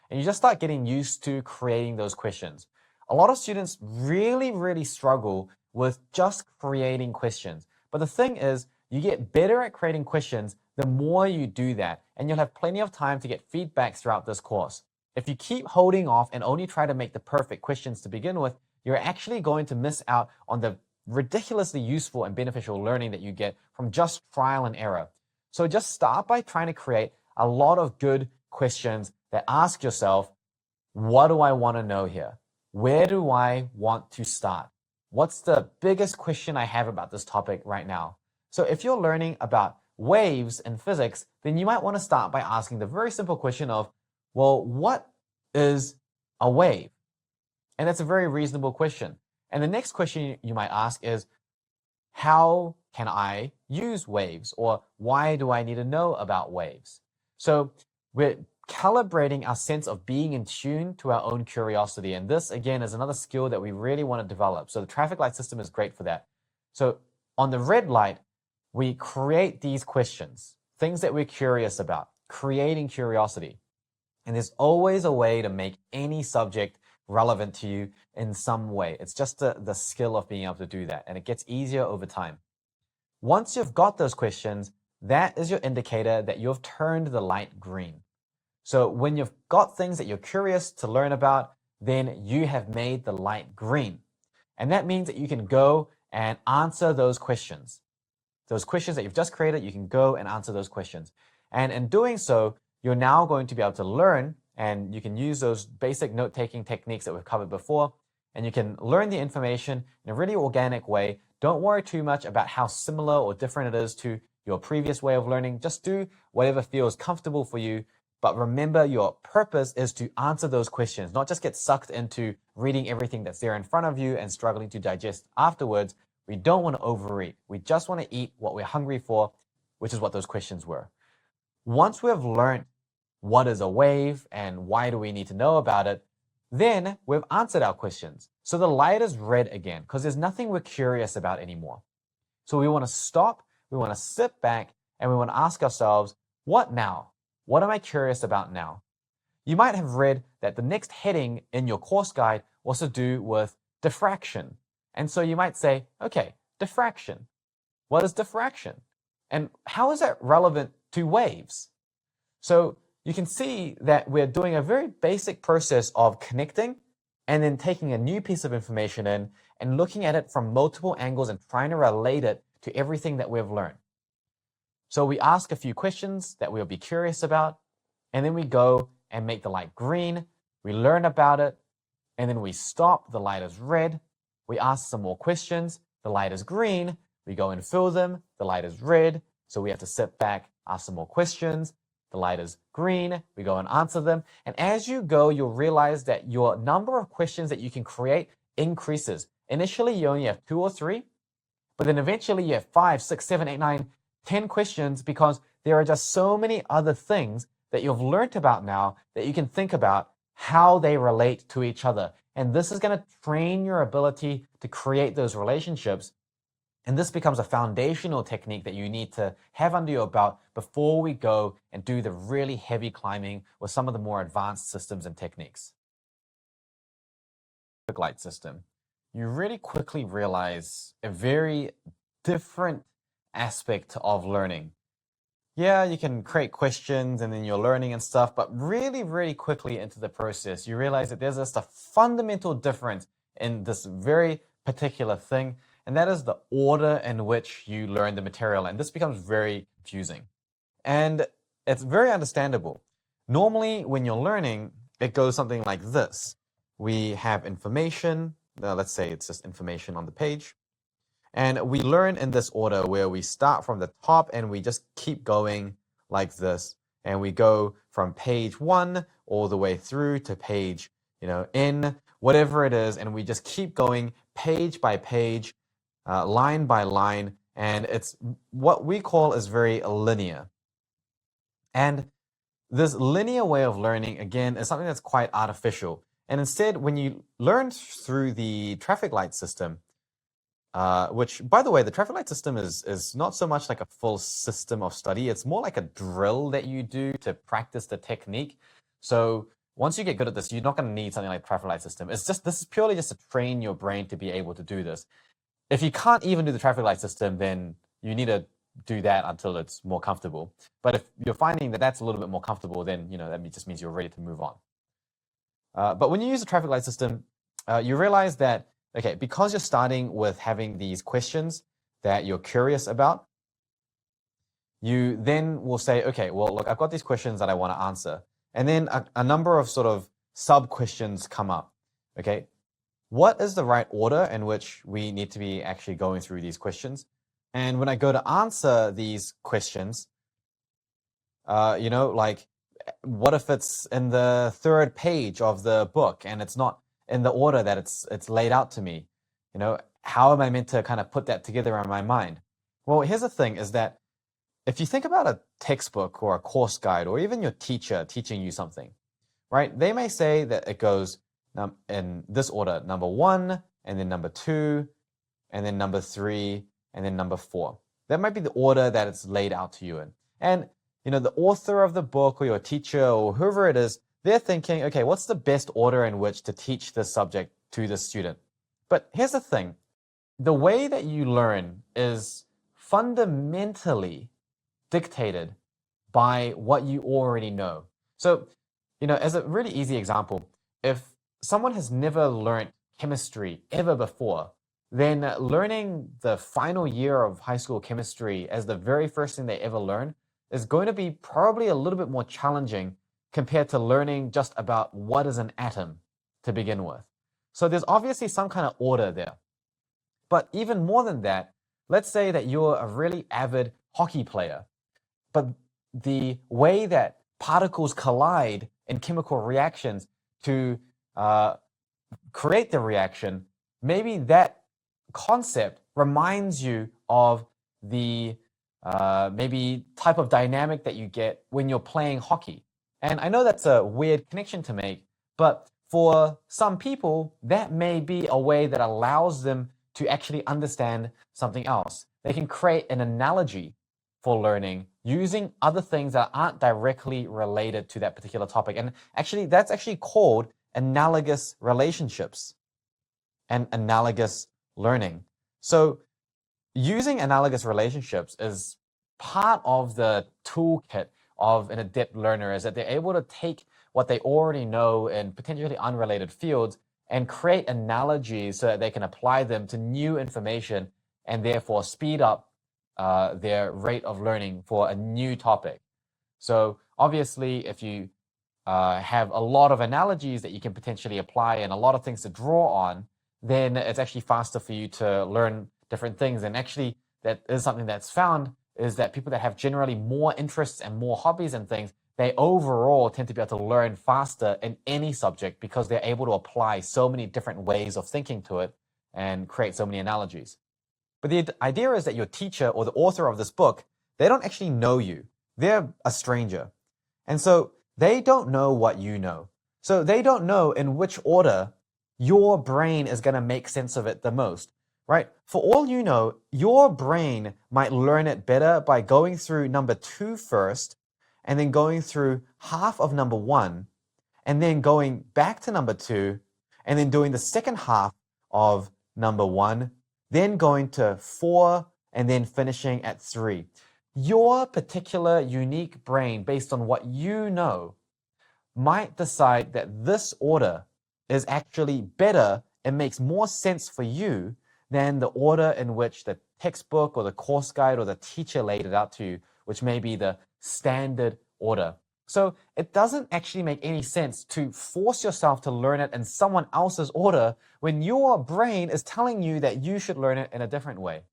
And you just start getting used to creating those questions. A lot of students really, really struggle with just creating questions. But the thing is, you get better at creating questions the more you do that, and you'll have plenty of time to get feedback throughout this course. If you keep holding off and only try to make the perfect questions to begin with, you're actually going to miss out on the ridiculously useful and beneficial learning that you get from just trial and error. So just start by trying to create a lot of good questions that ask yourself, what do I want to know here? Where do I want to start? What's the biggest question I have about this topic right now? So if you're learning about waves in physics, then you might want to start by asking the very simple question of, well, what is a wave? And that's a very reasonable question. And the next question you might ask is, how can I use waves? Or why do I need to know about waves? So we're calibrating our sense of being in tune to our own curiosity. And this, again, is another skill that we really want to develop. So the traffic light system is great for that. So on the red light, we create these questions, things that we're curious about, creating curiosity. And there's always a way to make any subject relevant to you in some way. It's just the skill of being able to do that. And it gets easier over time. Once you've got those questions, that is your indicator that you've turned the light green. So when you've got things that you're curious to learn about, then you have made the light green. And that means that you can go and answer those questions. Those questions that you've just created, you can go and answer those questions. And in doing so, you're now going to be able to learn, and you can use those basic note-taking techniques that we've covered before, and you can learn the information in a really organic way. Don't worry too much about how similar or different it is to your previous way of learning. Just do whatever feels comfortable for you. But remember, your purpose is to answer those questions, not just get sucked into reading everything that's there in front of you and struggling to digest afterwards. We don't want to overeat. We just want to eat what we're hungry for, which is what those questions were. Once we've learned what is a wave and why do we need to know about it, then we've answered our questions. So the light is red again because there's nothing we're curious about anymore. So we want to stop, we want to sit back, and we want to ask ourselves, what now? What am I curious about now? You might have read that the next heading in your course guide was to do with diffraction. And so you might say, okay, diffraction. What is diffraction? And how is that relevant to waves? So you can see that we're doing a very basic process of connecting and then taking a new piece of information in and looking at it from multiple angles and trying to relate it to everything that we've learned. So we ask a few questions that we'll be curious about, and then we go and make the light green. We learn about it, and then we stop. The light is red. We ask some more questions. The light is green. We go and fill them. The light is red. So we have to sit back, ask some more questions. The light is green. We go and answer them. And as you go, you'll realize that your number of questions that you can create increases. Initially, you only have 2 or 3, but then eventually you have 5, 6, 7, 8, 9, 10 questions because there are just so many other things that you've learned about now that you can think about how they relate to each other. And this is going to train your ability to create those relationships. And this becomes a foundational technique that you need to have under your belt before we go and do the really heavy climbing with some of the more advanced systems and techniques. The light system. You really quickly realize a very different aspect of learning. Yeah, you can create questions and then you're learning and stuff, but really, really quickly into the process, you realize that there's just a fundamental difference in this very particular thing, and that is the order in which you learn the material, and this becomes very confusing. And it's very understandable. Normally, when you're learning, it goes something like this. We have information, let's say it's just information on the page. And we learn in this order where we start from the top and we just keep going like this. And we go from page 1 all the way through to page, N, whatever it is. And we just keep going page by page, line by line. And it's what we call is very linear. And this linear way of learning, again, is something that's quite artificial. And instead, when you learn through the traffic light system, which, by the way, the traffic light system is not so much like a full system of study. It's more like a drill that you do to practice the technique. So once you get good at this, you're not going to need something like the traffic light system. This is purely just to train your brain to be able to do this. If you can't even do the traffic light system, then you need to do that until it's more comfortable. But if you're finding that that's a little bit more comfortable, then that just means you're ready to move on. But when you use the traffic light system, you realize that, okay, because you're starting with having these questions that you're curious about, you then will say, okay, well, look, I've got these questions that I want to answer. And then a number of sort of sub-questions come up, okay? What is the right order in which we need to be actually going through these questions? And when I go to answer these questions, like, what if it's in the 3rd page of the book and it's not in the order that it's laid out to me? How am I meant to kind of put that together in my mind? Well, here's the thing is that if you think about a textbook or a course guide or even your teacher teaching you something, right? They may say that it goes in this order, number 1, and then number 2, and then number 3, and then number 4. That might be the order that it's laid out to you in. And, the author of the book or your teacher or whoever it is, they're thinking, okay, what's the best order in which to teach this subject to the student? But here's the thing. The way that you learn is fundamentally dictated by what you already know. So, as a really easy example, if someone has never learned chemistry ever before, then learning the final year of high school chemistry as the very first thing they ever learn is going to be probably a little bit more challenging compared to learning just about what is an atom to begin with. So there's obviously some kind of order there. But even more than that, let's say that you're a really avid hockey player, but the way that particles collide in chemical reactions to create the reaction, maybe that concept reminds you of the maybe type of dynamic that you get when you're playing hockey. And I know that's a weird connection to make, but for some people, that may be a way that allows them to actually understand something else. They can create an analogy for learning using other things that aren't directly related to that particular topic. And actually, that's actually called analogous relationships and analogous learning. So using analogous relationships is part of the toolkit of an adept learner, is that they're able to take what they already know in potentially unrelated fields and create analogies so that they can apply them to new information and therefore speed up their rate of learning for a new topic. So obviously, if you have a lot of analogies that you can potentially apply and a lot of things to draw on, then it's actually faster for you to learn different things. And actually, that is something that's found, is that people that have generally more interests and more hobbies and things, they overall tend to be able to learn faster in any subject because they're able to apply so many different ways of thinking to it and create so many analogies. But the idea is that your teacher or the author of this book, they don't actually know you. They're a stranger. And so they don't know what you know. So they don't know in which order your brain is going to make sense of it the most, right? For all you know, your brain might learn it better by going through number 2 first, and then going through half of number 1, and then going back to number 2, and then doing the second half of number 1, then going to 4, and then finishing at 3. Your particular unique brain, based on what you know, might decide that this order is actually better and makes more sense for you than the order in which the textbook or the course guide or the teacher laid it out to you, which may be the standard order. So it doesn't actually make any sense to force yourself to learn it in someone else's order when your brain is telling you that you should learn it in a different way.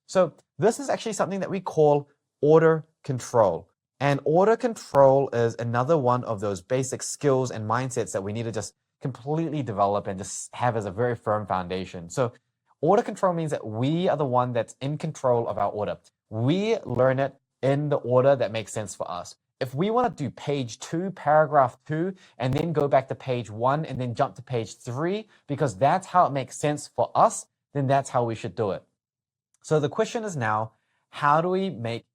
So this is actually something that we call order control. And order control is another one of those basic skills and mindsets that we need to just completely develop and just have as a very firm foundation. So order control means that we are the one that's in control of our order. We learn it in the order that makes sense for us. If we want to do page 2, paragraph 2, and then go back to page 1 and then jump to page 3, because that's how it makes sense for us, then that's how we should do it. So the question is now, how do we make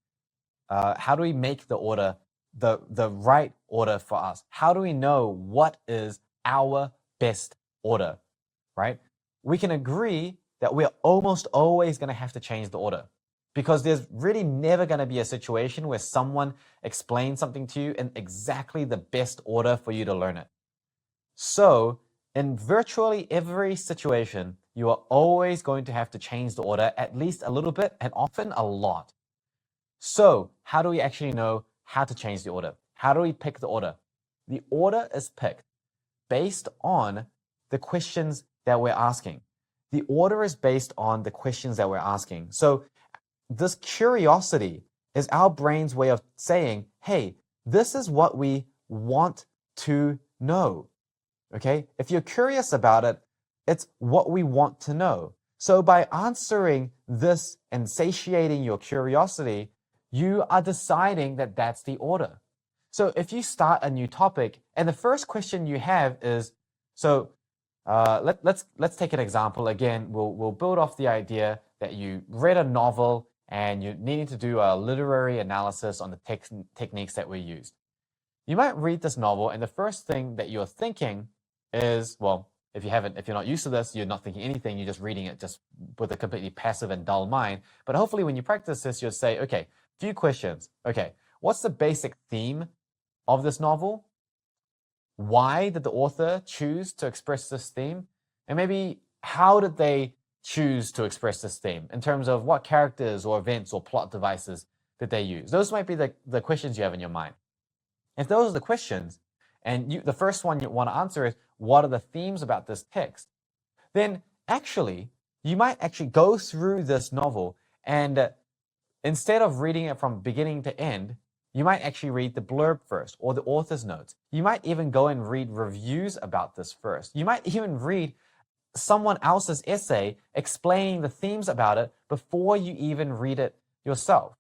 the order the right order for us? How do we know what is our best order, right? We can agree that we're almost always going to have to change the order, because there's really never going to be a situation where someone explains something to you in exactly the best order for you to learn it. So in virtually every situation, you are always going to have to change the order at least a little bit, and often a lot. So how do we actually know how to change the order? How do we pick the order? The order is picked based on the questions that we're asking. The order is based on the questions that we're asking. So this curiosity is our brain's way of saying, hey, this is what we want to know. Okay? If you're curious about it, it's what we want to know. So by answering this and satiating your curiosity, you are deciding that that's the order. So if you start a new topic and the first question you have is, so let's take an example. Again, we'll build off the idea that you read a novel and you needed to do a literary analysis on the techniques that were used. You might read this novel, and the first thing that you're thinking is, well, if you're not used to this, you're not thinking anything, you're just reading it just with a completely passive and dull mind. But hopefully when you practice this, you'll say, okay, few questions. Okay, what's the basic theme of this novel? Why did the author choose to express this theme? And maybe how did they choose to express this theme in terms of what characters or events or plot devices did they use? Those might be the questions you have in your mind. If those are the questions, and the first one you want to answer is, what are the themes about this text? Then actually, you might actually go through this novel, and instead of reading it from beginning to end, you might actually read the blurb first or the author's notes. You might even go and read reviews about this first. You might even read someone else's essay explaining the themes about it before you even read it yourself.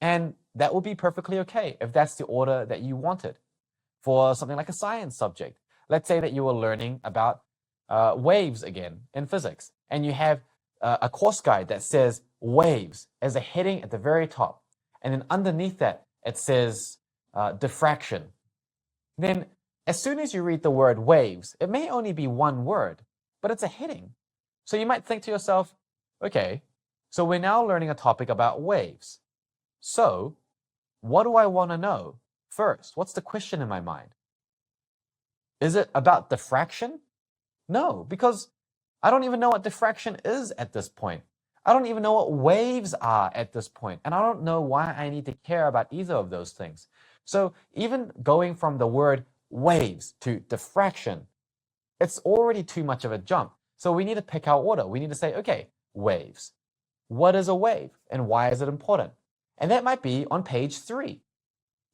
And that will be perfectly okay if that's the order that you wanted. For something like a science subject, let's say that you were learning about waves again in physics, and you have a course guide that says waves as a heading at the very top, and then underneath that it says diffraction. Then as soon as you read the word waves, it may only be one word, but it's a heading. So you might think to yourself, okay, so we're now learning a topic about waves. So what do I want to know first? What's the question in my mind? Is it about diffraction? No, because I don't even know what diffraction is at this point. I don't even know what waves are at this point, and I don't know why I need to care about either of those things. So even going from the word waves to diffraction, it's already too much of a jump. So we need to pick our order. We need to say, okay, waves. What is a wave and why is it important? And that might be on page 3.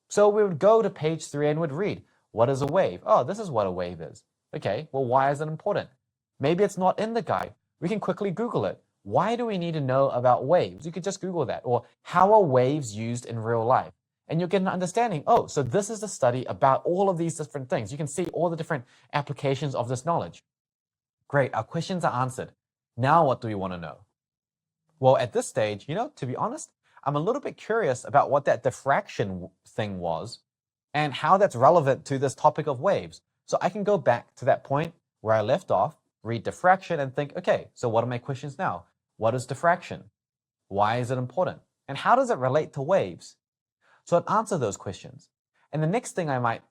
So we would go to page 3 and would read, what is a wave? Oh, this is what a wave is. Okay, well, why is it important? Maybe it's not in the guide. We can quickly Google it. Why do we need to know about waves? You could just Google that. Or how are waves used in real life? And you'll get an understanding. Oh, so this is the study about all of these different things. You can see all the different applications of this knowledge. Great, our questions are answered. Now what do we want to know? Well, at this stage, to be honest, I'm a little bit curious about what that diffraction thing was and how that's relevant to this topic of waves. So I can go back to that point where I left off, read diffraction, and think, okay, so what are my questions now? What is diffraction? Why is it important? And how does it relate to waves? So I'd answer those questions. And the next thing I might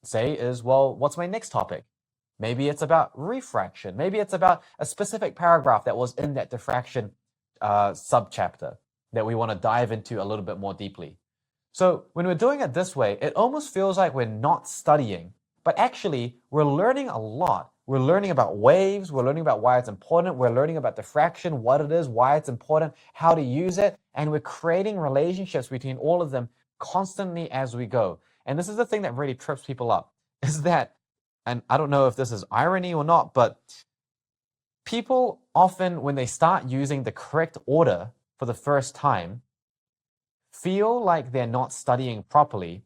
say is, well, what's my next topic? Maybe it's about refraction. Maybe it's about a specific paragraph that was in that diffraction subchapter that we want to dive into a little bit more deeply. So when we're doing it this way, it almost feels like we're not studying, but actually we're learning a lot. We're learning about waves, we're learning about why it's important, we're learning about diffraction, what it is, why it's important, how to use it, and we're creating relationships between all of them constantly as we go. And this is the thing that really trips people up, is that, and I don't know if this is irony or not, but people often, when they start using the correct order for the first time, feel like they're not studying properly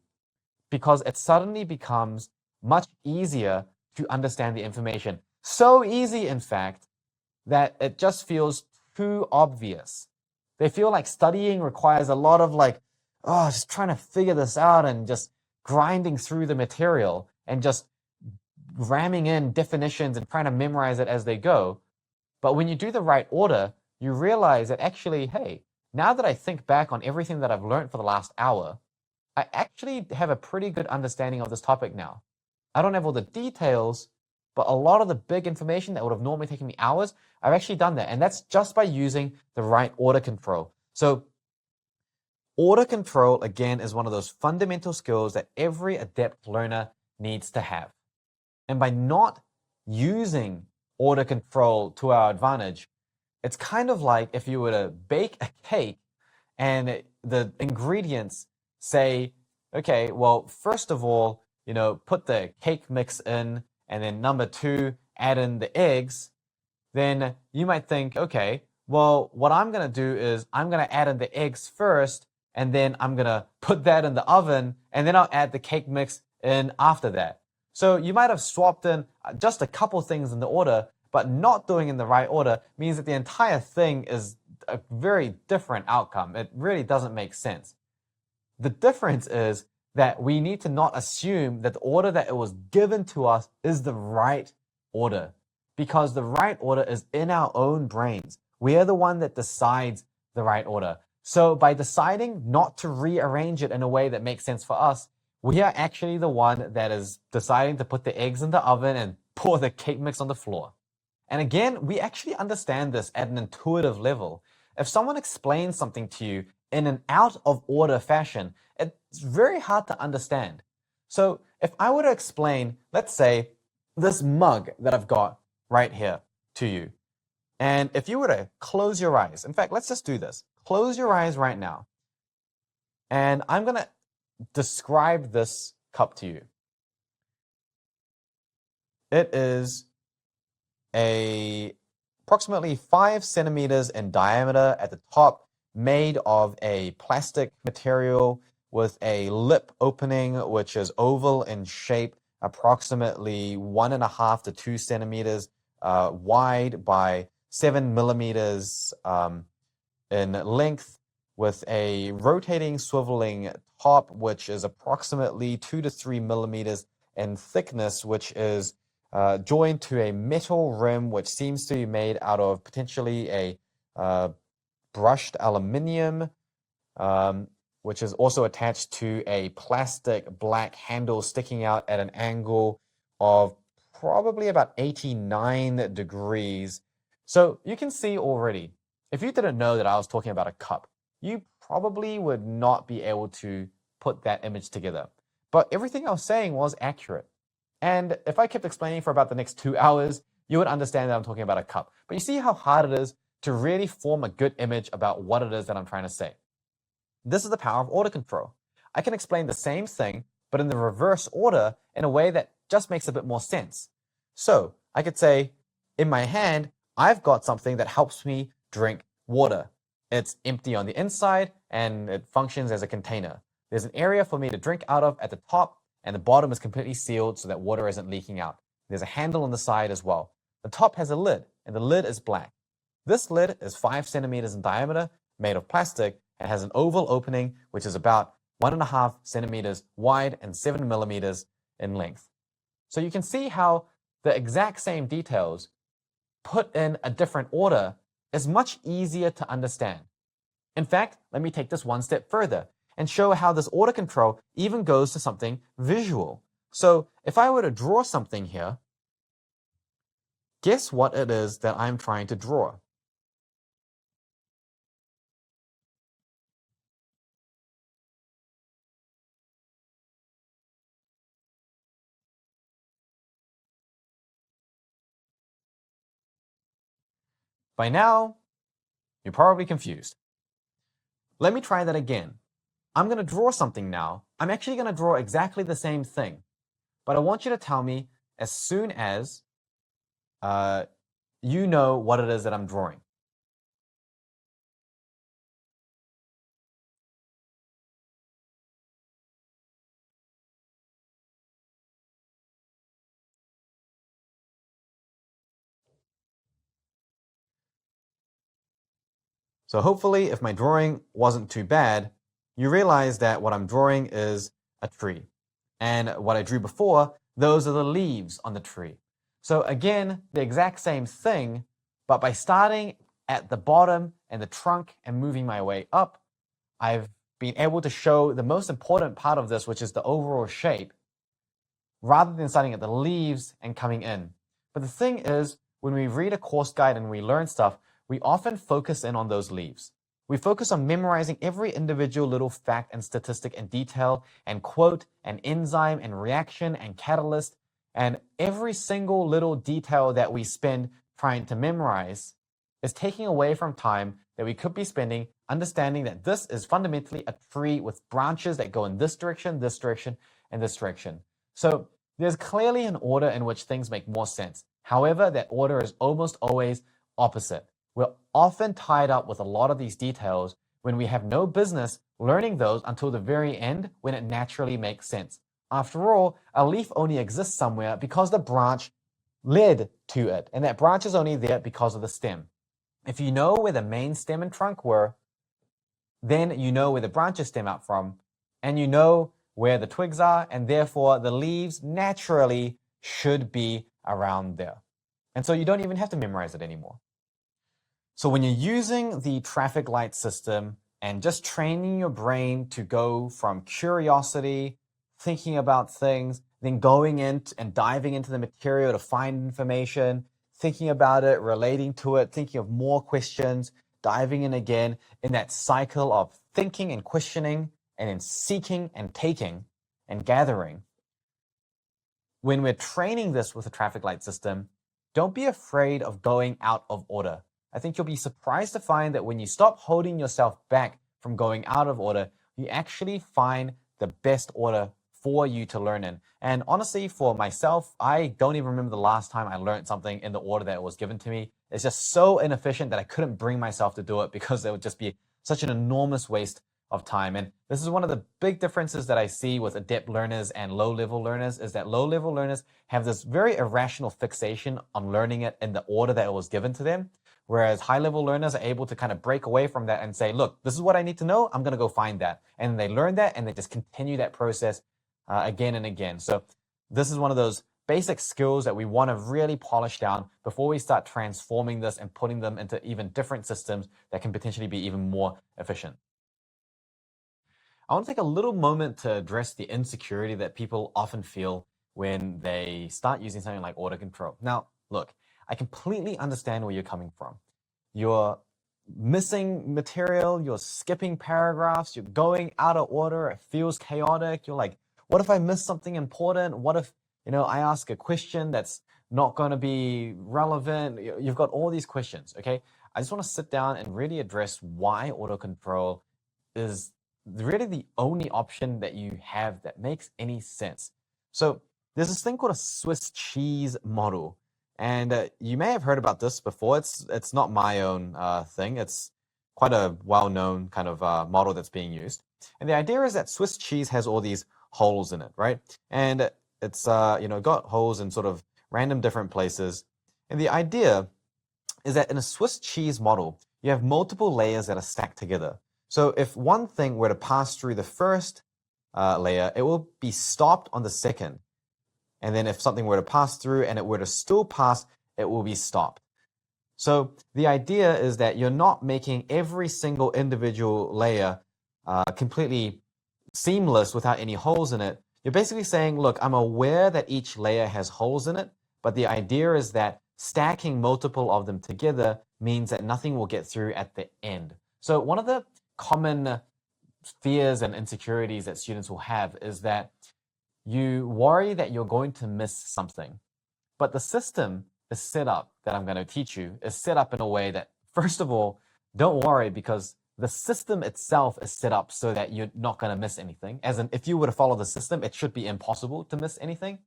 because it suddenly becomes much easier to understand the information. So easy, in fact, that it just feels too obvious. They feel like studying requires a lot of just trying to figure this out and just grinding through the material and just ramming in definitions and trying to memorize it as they go. But when you do the right order, you realize that actually, hey, now that I think back on everything that I've learned for the last hour, I actually have a pretty good understanding of this topic now. I don't have all the details, but a lot of the big information that would have normally taken me hours, I've actually done that. And that's just by using the right order control. So order control, again, is one of those fundamental skills that every adept learner needs to have. And by not using order control to our advantage, it's kind of like if you were to bake a cake and the ingredients say, okay, well, first of all, put the cake mix in, and then number 2, add in the eggs, then you might think, okay, well, what I'm going to do is I'm going to add in the eggs first, and then I'm going to put that in the oven, and then I'll add the cake mix in after that. So you might have swapped in just a couple things in the order, but not doing in the right order means that the entire thing is a very different outcome. It really doesn't make sense. The difference is that we need to not assume that the order that it was given to us is the right order, because the right order is in our own brains. We are the one that decides the right order. So by deciding not to rearrange it in a way that makes sense for us, we are actually the one that is deciding to put the eggs in the oven and pour the cake mix on the floor. And again, we actually understand this at an intuitive level. If someone explains something to you in an out of order fashion, it's very hard to understand. So if I were to explain, let's say, this mug that I've got right here to you, and if you were to close your eyes, in fact, let's just do this. Close your eyes right now. And I'm going to describe this cup to you. It is approximately 5 centimeters in diameter at the top, made of a plastic material with a lip opening which is oval in shape, approximately 1.5 to 2 centimeters wide by 7 millimeters in length, with a rotating swiveling top which is approximately 2 to 3 millimeters in thickness, which is joined to a metal rim which seems to be made out of potentially a brushed aluminium, which is also attached to a plastic black handle sticking out at an angle of probably about 89 degrees. So you can see already, if you didn't know that I was talking about a cup, you probably would not be able to put that image together. But everything I was saying was accurate. And if I kept explaining for about the next 2 hours, you would understand that I'm talking about a cup. But you see how hard it is to really form a good image about what it is that I'm trying to say. This is the power of order control. I can explain the same thing, but in the reverse order in a way that just makes a bit more sense. So I could say, in my hand, I've got something that helps me drink water. It's empty on the inside and it functions as a container. There's an area for me to drink out of at the top, and the bottom is completely sealed so that water isn't leaking out. There's a handle on the side as well. The top has a lid, and the lid is black. This lid is 5 centimeters in diameter, made of plastic, and has an oval opening which is about 1.5 centimeters wide and 7 millimeters in length. So you can see how the exact same details put in a different order is much easier to understand. In fact, let me take this one step further and show how this order control even goes to something visual. So if I were to draw something here, guess what it is that I'm trying to draw? By now, you're probably confused. Let me try that again. I'm going to draw something now. I'm actually going to draw exactly the same thing. But I want you to tell me as soon as you know what it is that I'm drawing. So hopefully, if my drawing wasn't too bad, you realize that what I'm drawing is a tree. And what I drew before, those are the leaves on the tree. So again, the exact same thing, but by starting at the bottom and the trunk and moving my way up, I've been able to show the most important part of this, which is the overall shape, rather than starting at the leaves and coming in. But the thing is, when we read a course guide and we learn stuff, we often focus in on those leaves. We focus on memorizing every individual little fact and statistic and detail and quote and enzyme and reaction and catalyst, and every single little detail that we spend trying to memorize is taking away from time that we could be spending understanding that this is fundamentally a tree with branches that go in this direction, and this direction. So there's clearly an order in which things make more sense. However, that order is almost always opposite. We're often tied up with a lot of these details when we have no business learning those until the very end when it naturally makes sense. After all, a leaf only exists somewhere because the branch led to it, and that branch is only there because of the stem. If you know where the main stem and trunk were, then you know where the branches stem out from, and you know where the twigs are, and therefore the leaves naturally should be around there. And so you don't even have to memorize it anymore. So when you're using the traffic light system and just training your brain to go from curiosity, thinking about things, then going in and diving into the material to find information, thinking about it, relating to it, thinking of more questions, diving in again in that cycle of thinking and questioning and then seeking and taking and gathering. When we're training this with a traffic light system, don't be afraid of going out of order. I think you'll be surprised to find that when you stop holding yourself back from going out of order, you actually find the best order for you to learn in. And honestly, for myself, I don't even remember the last time I learned something in the order that was given to me. It's just so inefficient that I couldn't bring myself to do it because it would just be such an enormous waste of time. And this is one of the big differences that I see with adept learners and low-level learners, is that low-level learners have this very irrational fixation on learning it in the order that it was given to them. Whereas high-level learners are able to kind of break away from that and say, look, this is what I need to know. I'm going to go find that. And they learn that and they just continue that process again and again. So this is one of those basic skills that we want to really polish down before we start transforming this and putting them into even different systems that can potentially be even more efficient. I want to take a little moment to address the insecurity that people often feel when they start using something like auto control. Now, look, I completely understand where you're coming from. You're missing material, you're skipping paragraphs, you're going out of order, it feels chaotic. You're like, what if I miss something important? What if, I ask a question that's not going to be relevant? You've got all these questions, okay? I just want to sit down and really address why auto control is really the only option that you have that makes any sense. So there's this thing called a Swiss cheese model. And you may have heard about this before. It's not my own thing. It's quite a well-known kind of model that's being used. And the idea is that Swiss cheese has all these holes in it, right? And it's got holes in sort of random different places. And the idea is that in a Swiss cheese model, you have multiple layers that are stacked together. So if one thing were to pass through the first layer, it will be stopped on the second. And then if something were to pass through and it were to still pass, it will be stopped. So the idea is that you're not making every single individual layer completely seamless without any holes in it. You're basically saying, look, I'm aware that each layer has holes in it, but the idea is that stacking multiple of them together means that nothing will get through at the end. So one of the common fears and insecurities that students will have is that you worry that you're going to miss something. But the system is set up, that I'm going to teach you, is set up in a way that, first of all, don't worry, because the system itself is set up so that you're not going to miss anything. As in, if you were to follow the system, it should be impossible to miss anything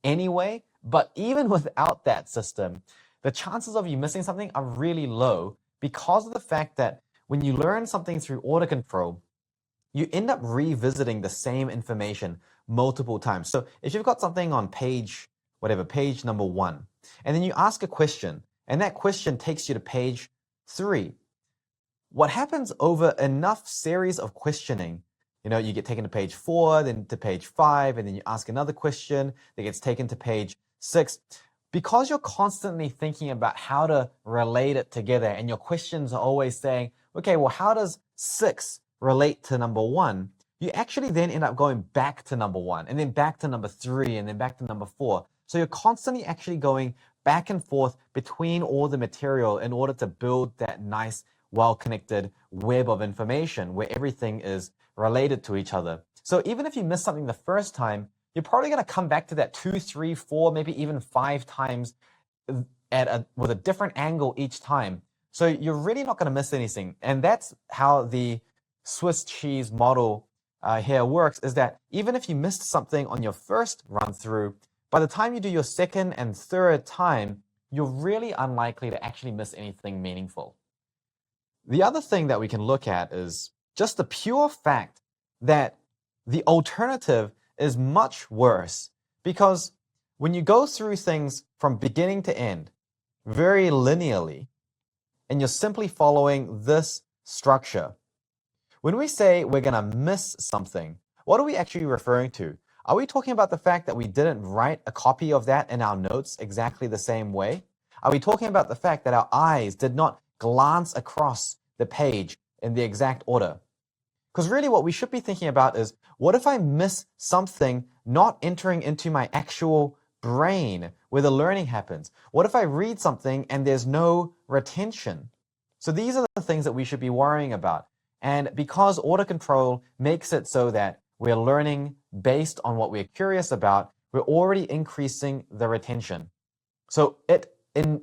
anyway. But even without that system, the chances of you missing something are really low because of the fact that when you learn something through auto control, you end up revisiting the same information multiple times. So if you've got something on page number 1, and then you ask a question, and that question takes you to page 3, what happens over enough series of questioning, you get taken to page 4, then to page 5, and then you ask another question that gets taken to page 6. Because you're constantly thinking about how to relate it together, and your questions are always saying, okay, well, how does 6 relate to number 1? You actually then end up going back to number 1, and then back to number 3, and then back to number 4. So you're constantly actually going back and forth between all the material in order to build that nice, well-connected web of information where everything is related to each other. So even if you miss something the first time, you're probably going to come back to that 2, 3, 4, maybe even 5 times with a different angle each time. So you're really not going to miss anything. And that's how the Swiss cheese model here works, is that even if you missed something on your first run through, by the time you do your second and third time, you're really unlikely to actually miss anything meaningful. The other thing that we can look at is just the pure fact that the alternative is much worse, because when you go through things from beginning to end very linearly, and you're simply following this structure, when we say we're going to miss something, what are we actually referring to? Are we talking about the fact that we didn't write a copy of that in our notes exactly the same way? Are we talking about the fact that our eyes did not glance across the page in the exact order? Because really what we should be thinking about is, what if I miss something not entering into my actual brain where the learning happens? What if I read something and there's no retention? So these are the things that we should be worrying about. And because order control makes it so that we're learning based on what we're curious about, we're already increasing the retention. So it,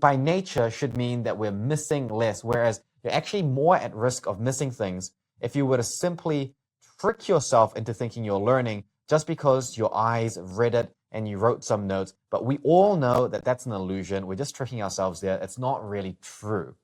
by nature, should mean that we're missing less, whereas you're actually more at risk of missing things if you were to simply trick yourself into thinking you're learning just because your eyes read it and you wrote some notes. But we all know that that's an illusion. We're just tricking ourselves there. It's not really true.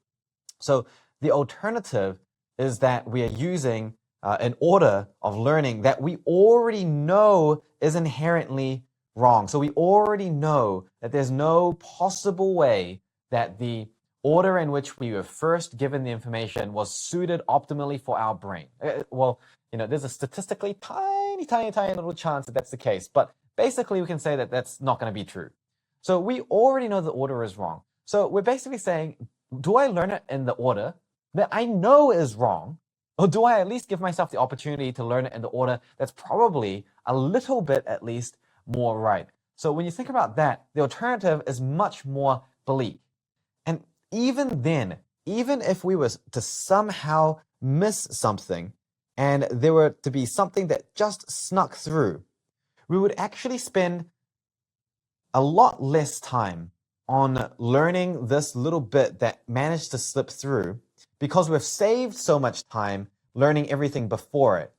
So the alternative is that we are using an order of learning that we already know is inherently wrong. So we already know that there's no possible way that the order in which we were first given the information was suited optimally for our brain. Well, there's a statistically tiny little chance that that's the case, but basically we can say that that's not going to be true. So we already know the order is wrong. So we're basically saying, do I learn it in the order that I know is wrong, or do I at least give myself the opportunity to learn it in the order that's probably a little bit at least more right? So when you think about that, the alternative is much more bleak. And even then, even if we were to somehow miss something and there were to be something that just snuck through, we would actually spend a lot less time on learning this little bit that managed to slip through because we've saved so much time learning everything before it.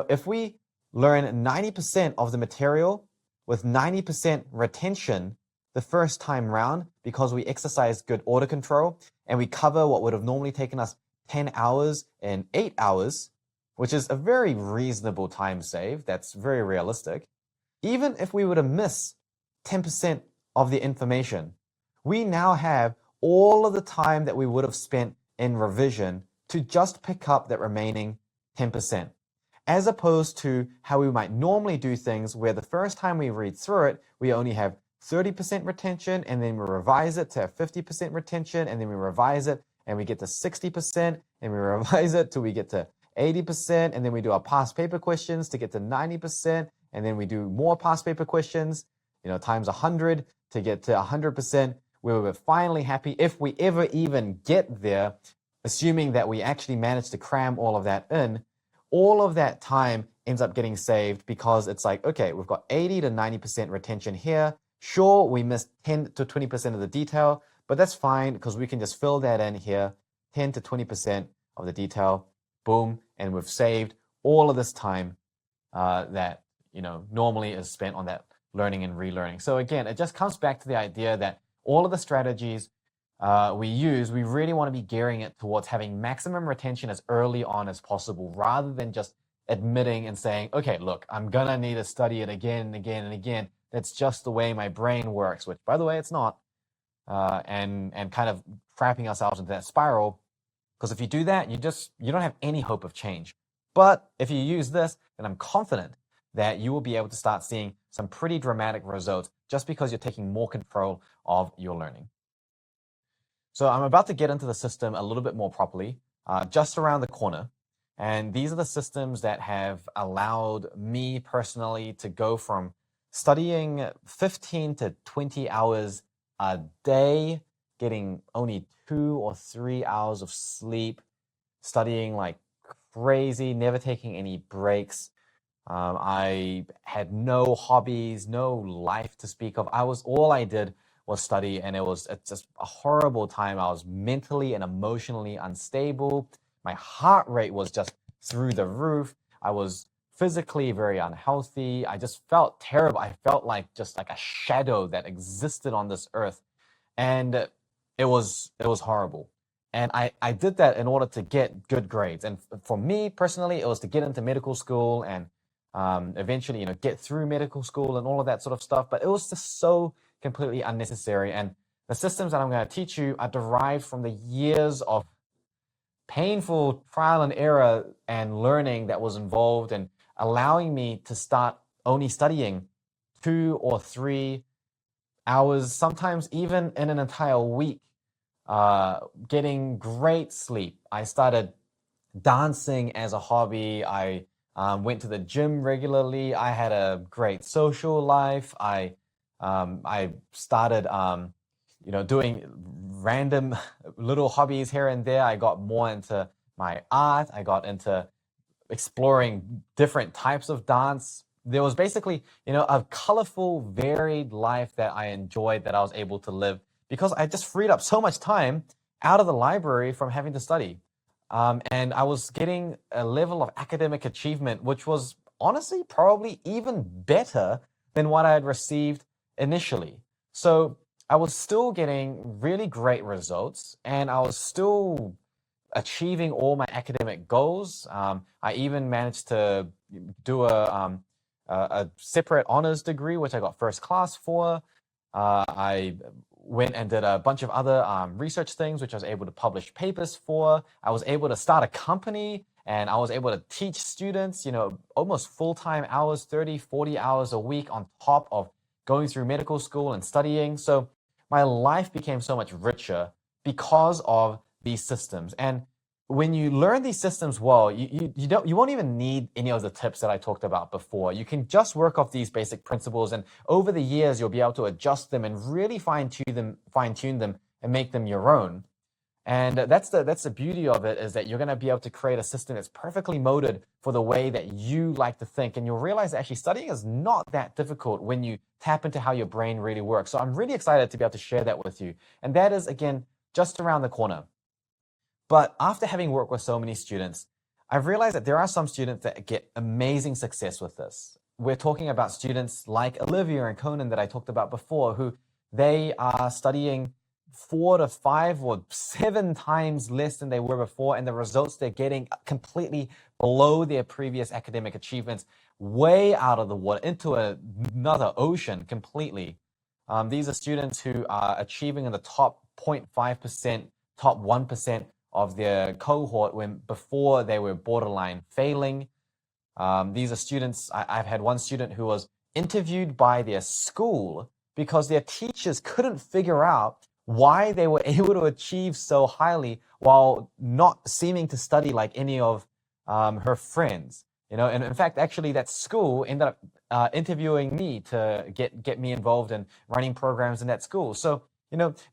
If we learn 90% of the material with 90% retention the first time round because we exercise good order control and we cover what would have normally taken us 10 hours in 8 hours, which is a very reasonable time save, that's very realistic. Even if we were to miss 10% of the information, we now have all of the time that we would have spent in revision to just pick up that remaining 10%, as opposed to how we might normally do things where the first time we read through it, we only have 30% retention, and then we revise it to 50% retention, and then we revise it and we get to 60%, and we revise it till we get to 80%, and then we do our past paper questions to get to 90%, and then we do more past paper questions, times 100 to get to 100%, where we're finally happy if we ever even get there, assuming that we actually managed to cram all of that in. All of that time ends up getting saved because it's like, okay, we've got 80 to 90% retention here. Sure, we missed 10 to 20% of the detail, but that's fine because we can just fill that in here, 10 to 20% of the detail, boom, and we've saved all of this time that normally is spent on that learning and relearning. So again, it just comes back to the idea that all of the strategies we use, we really want to be gearing it towards having maximum retention as early on as possible, rather than just admitting and saying, okay, look, I'm gonna need to study it again and again and again. That's just the way my brain works, which, by the way, it's not. And kind of trapping ourselves into that spiral, because if you do that, you don't have any hope of change. But if you use this, then I'm confident that you will be able to start seeing some pretty dramatic results just because you're taking more control of your learning. So I'm about to get into the system a little bit more properly, just around the corner. And these are the systems that have allowed me personally to go from studying 15 to 20 hours a day, getting only 2 or 3 hours of sleep, studying like crazy, never taking any breaks. I had no hobbies, no life to speak of. All I did was study, and it's just a horrible time. I was mentally and emotionally unstable. My heart rate was just through the roof. I was physically very unhealthy. I just felt terrible. I felt like just like a shadow that existed on this earth. And it was horrible. And I did that in order to get good grades. And for me personally, it was to get into medical school and eventually, get through medical school and all of that sort of stuff. But it was just so completely unnecessary. And the systems that I'm going to teach you are derived from the years of painful trial and error and learning that was involved, and allowing me to start only studying 2 or 3 hours, sometimes even in an entire week, getting great sleep. I started dancing as a hobby. I went to the gym regularly. I had a great social life. I started doing random little hobbies here and there. I got more into my art. I got into exploring different types of dance. There was basically, a colorful, varied life that I enjoyed, that I was able to live because I just freed up so much time out of the library from having to study. And I was getting a level of academic achievement, which was honestly probably even better than what I had received initially. So I was still getting really great results, and I was still achieving all my academic goals. I even managed to do a separate honors degree, which I got first class for. I went and did a bunch of other research things, which I was able to publish papers for. I was able to start a company, and I was able to teach students, almost full-time hours, 30, 40 hours a week on top of going through medical school and studying. So my life became so much richer because of these systems. And when you learn these systems well, you won't even need any of the tips that I talked about before. You can just work off these basic principles, and over the years you'll be able to adjust them and really fine-tune them and make them your own. And that's the beauty of it, is that you're going to be able to create a system that's perfectly molded for the way that you like to think. And you'll realize that actually studying is not that difficult when you tap into how your brain really works. So I'm really excited to be able to share that with you. And that is, again, just around the corner. But after having worked with so many students, I've realized that there are some students that get amazing success with this. We're talking about students like Olivia and Conan that I talked about before, who they are studying 4 to 5 or 7 times less than they were before, and the results they're getting completely below their previous academic achievements, way out of the water, into another ocean completely. These are students who are achieving in the top 0.5%, top 1% of their cohort, when before they were borderline failing. These are students, I've had one student who was interviewed by their school because their teachers couldn't figure out why they were able to achieve so highly while not seeming to study like any of her friends. And in fact, actually, that school ended up interviewing me to get me involved in running programs in that school. So,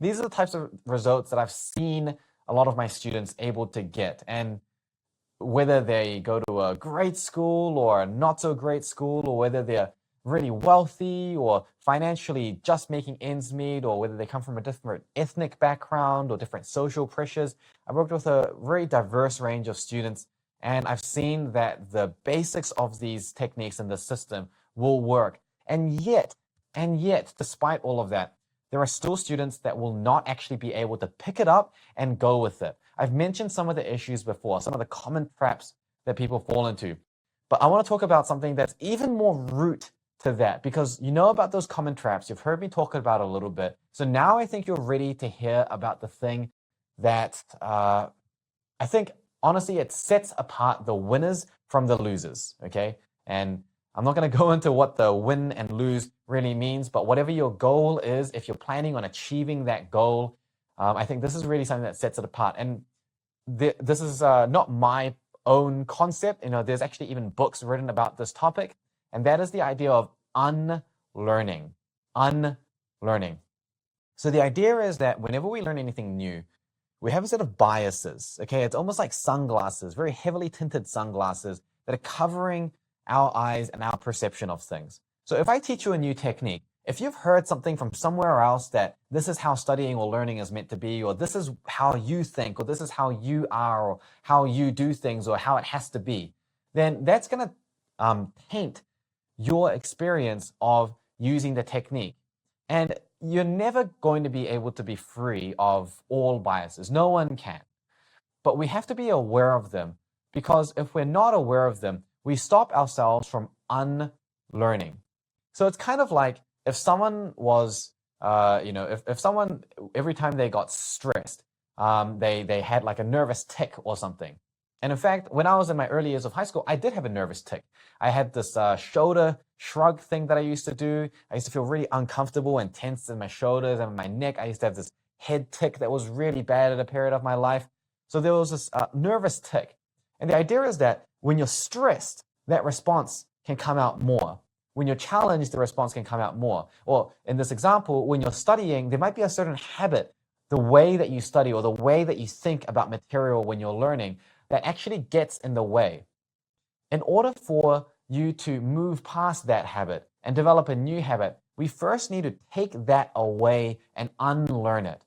these are the types of results that I've seen a lot of my students able to get. And whether they go to a great school or a not so great school, or whether they're really wealthy or financially just making ends meet, or whether they come from a different ethnic background or different social pressures, I've worked with a very diverse range of students, and I've seen that the basics of these techniques in the system will work. And yet, despite all of that, there are still students that will not actually be able to pick it up and go with it. I've mentioned some of the issues before, some of the common traps that people fall into. But I want to talk about something that's even more root to that, because you know about those common traps. You've heard me talk about it a little bit. So now I think you're ready to hear about the thing that I think, honestly, it sets apart the winners from the losers, okay? And I'm not going to go into what the win and lose really means, but whatever your goal is, if you're planning on achieving that goal, I think this is really something that sets it apart. And this is not my own concept. There's actually even books written about this topic, and that is the idea of unlearning. Unlearning. So the idea is that whenever we learn anything new, we have a set of biases, okay? It's almost like sunglasses, very heavily tinted sunglasses that are covering our eyes and our perception of things. So if I teach you a new technique, if you've heard something from somewhere else that this is how studying or learning is meant to be, or this is how you think, or this is how you are, or how you do things, or how it has to be, then that's going to taint your experience of using the technique. And you're never going to be able to be free of all biases. No one can. But we have to be aware of them, because if we're not aware of them, we stop ourselves from unlearning. So it's kind of like if someone was, if someone, every time they got stressed, they had like a nervous tick or something. And in fact, when I was in my early years of high school, I did have a nervous tic. I had this shoulder shrug thing that I used to do. I used to feel really uncomfortable and tense in my shoulders and my neck. I used to have this head tic that was really bad at a period of my life. So there was this nervous tic. And the idea is that when you're stressed, that response can come out more. When you're challenged, the response can come out more. Or in this example, when you're studying, there might be a certain habit, the way that you study or the way that you think about material when you're learning, that actually gets in the way. In order for you to move past that habit and develop a new habit, we first need to take that away and unlearn it.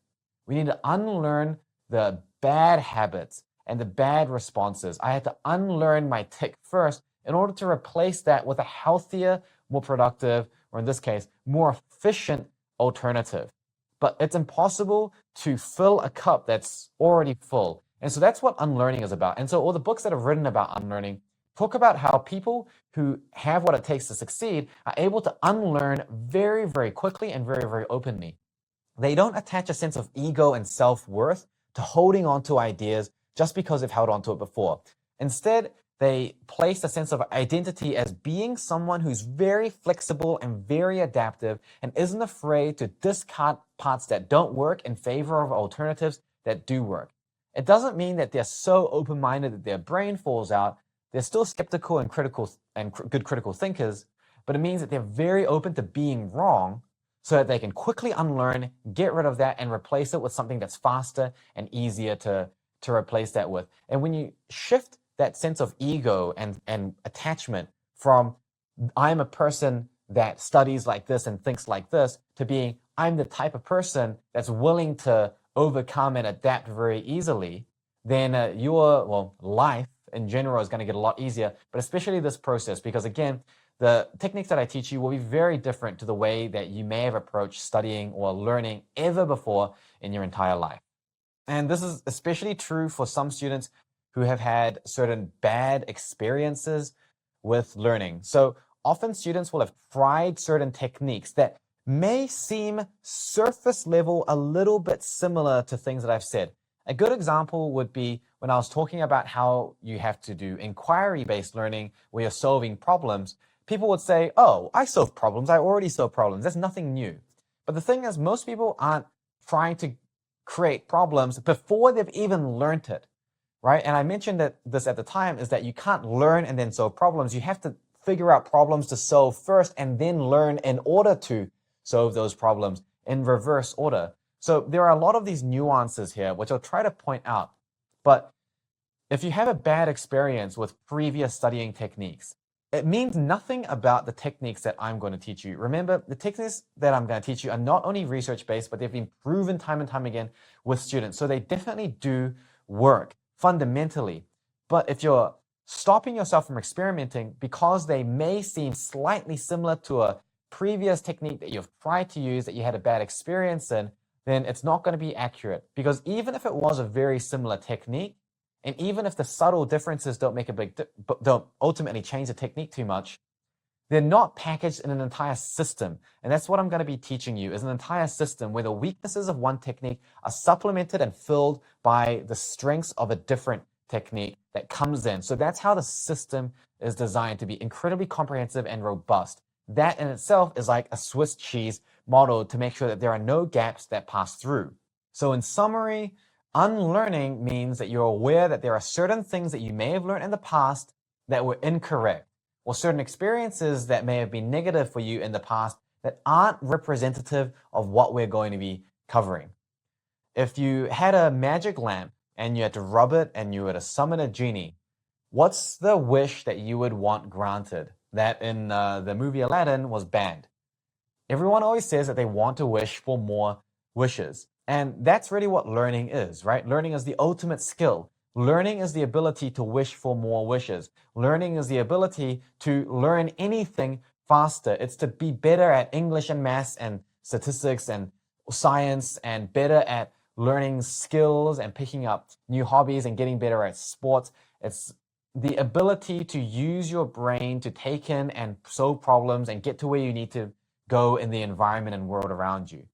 We need to unlearn the bad habits and the bad responses. I had to unlearn my tic first in order to replace that with a healthier, more productive, or in this case, more efficient alternative. But it's impossible to fill a cup that's already full. And so that's what unlearning is about. And so all the books that have written about unlearning talk about how people who have what it takes to succeed are able to unlearn very, very quickly and very, very openly. They don't attach a sense of ego and self-worth to holding on to ideas just because they've held on to it before. Instead, they place a sense of identity as being someone who's very flexible and very adaptive and isn't afraid to discard parts that don't work in favor of alternatives that do work. It doesn't mean that they're so open-minded that their brain falls out. They're still skeptical and critical and good critical thinkers, but it means that they're very open to being wrong so that they can quickly unlearn, get rid of that, and replace it with something that's faster and easier to replace that with. And when you shift that sense of ego and attachment from I'm a person that studies like this and thinks like this to being I'm the type of person that's willing to overcome and adapt very easily, then your life in general is going to get a lot easier, but especially this process, because again, the techniques that I teach you will be very different to the way that you may have approached studying or learning ever before in your entire life. And this is especially true for some students who have had certain bad experiences with learning. So often students will have tried certain techniques that may seem surface level a little bit similar to things that I've said. A good example would be when I was talking about how you have to do inquiry-based learning where you're solving problems. People would say, oh, I solve problems. I already solve problems. That's nothing new. But the thing is, most people aren't trying to create problems before they've even learned it, right? And I mentioned that this at the time is that you can't learn and then solve problems. You have to figure out problems to solve first and then learn in order to solve those problems in reverse order. So there are a lot of these nuances here, which I'll try to point out. But if you have a bad experience with previous studying techniques, it means nothing about the techniques that I'm going to teach you. Remember, the techniques that I'm going to teach you are not only research-based, but they've been proven time and time again with students. So they definitely do work fundamentally. But if you're stopping yourself from experimenting because they may seem slightly similar to a previous technique that you've tried to use that you had a bad experience in, then it's not going to be accurate. Because even if it was a very similar technique, and even if the subtle differences don't ultimately change the technique too much, they're not packaged in an entire system. And that's what I'm going to be teaching you, is an entire system where the weaknesses of one technique are supplemented and filled by the strengths of a different technique that comes in. So that's how the system is designed to be incredibly comprehensive and robust. That in itself is like a Swiss cheese model to make sure that there are no gaps that pass through. So in summary, unlearning means that you're aware that there are certain things that you may have learned in the past that were incorrect, or certain experiences that may have been negative for you in the past that aren't representative of what we're going to be covering. If you had a magic lamp and you had to rub it and you were to summon a genie, what's the wish that you would want granted? That in the movie Aladdin was banned. Everyone always says that they want to wish for more wishes. And that's really what learning is, right? Learning is the ultimate skill. Learning is the ability to wish for more wishes. Learning is the ability to learn anything faster. It's to be better at English and maths and statistics and science and better at learning skills and picking up new hobbies and getting better at sports. It's the ability to use your brain to take in and solve problems and get to where you need to go in the environment and world around you.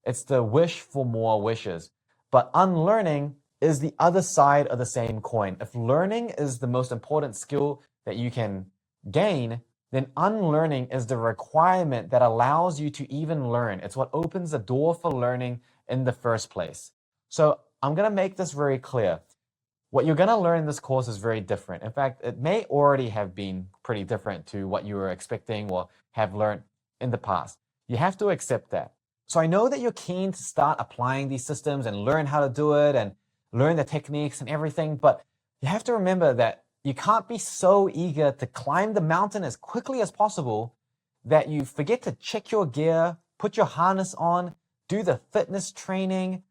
It's the wish for more wishes. But unlearning is the other side of the same coin. If learning is the most important skill that you can gain, then unlearning is the requirement that allows you to even learn. It's what opens the door for learning in the first place. So I'm going to make this very clear. What you're going to learn in this course is very different. In fact, it may already have been pretty different to what you were expecting or have learned in the past. You have to accept that. So I know that you're keen to start applying these systems and learn how to do it and learn the techniques and everything, but you have to remember that you can't be so eager to climb the mountain as quickly as possible that you forget to check your gear, put your harness on, do the fitness training,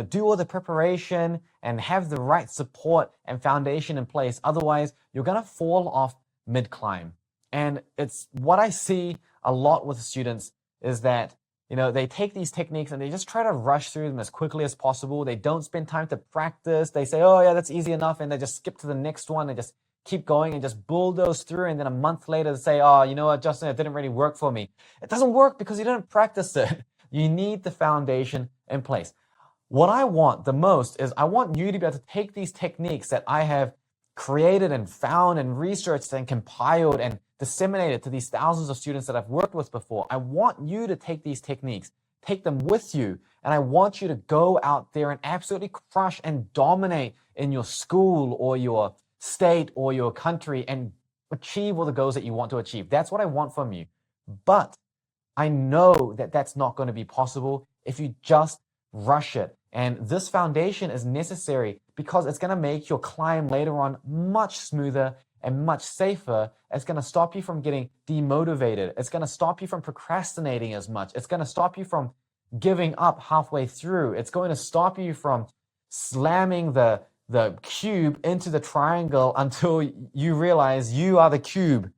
do all the preparation and have the right support and foundation in place. Otherwise, you're going to fall off mid-climb. And it's what I see a lot with students is that they take these techniques and they just try to rush through them as quickly as possible. They don't spend time to practice. They say, oh yeah, that's easy enough. And they just skip to the next one and just keep going and just bulldoze through. And then a month later they say, oh, you know what, Justin, it didn't really work for me. It doesn't work because you didn't practice it. You need the foundation in place. What I want the most is I want you to be able to take these techniques that I have created and found and researched and compiled and disseminated to these thousands of students that I've worked with before. I want you to take these techniques, take them with you, and I want you to go out there and absolutely crush and dominate in your school or your state or your country and achieve all the goals that you want to achieve. That's what I want from you. But I know that that's not going to be possible if you just rush it. And this foundation is necessary because it's going to make your climb later on much smoother and much safer. It's going to stop you from getting demotivated. It's going to stop you from procrastinating as much. It's going to stop you from giving up halfway through. It's going to stop you from slamming the cube into the triangle until you realize you are the cube.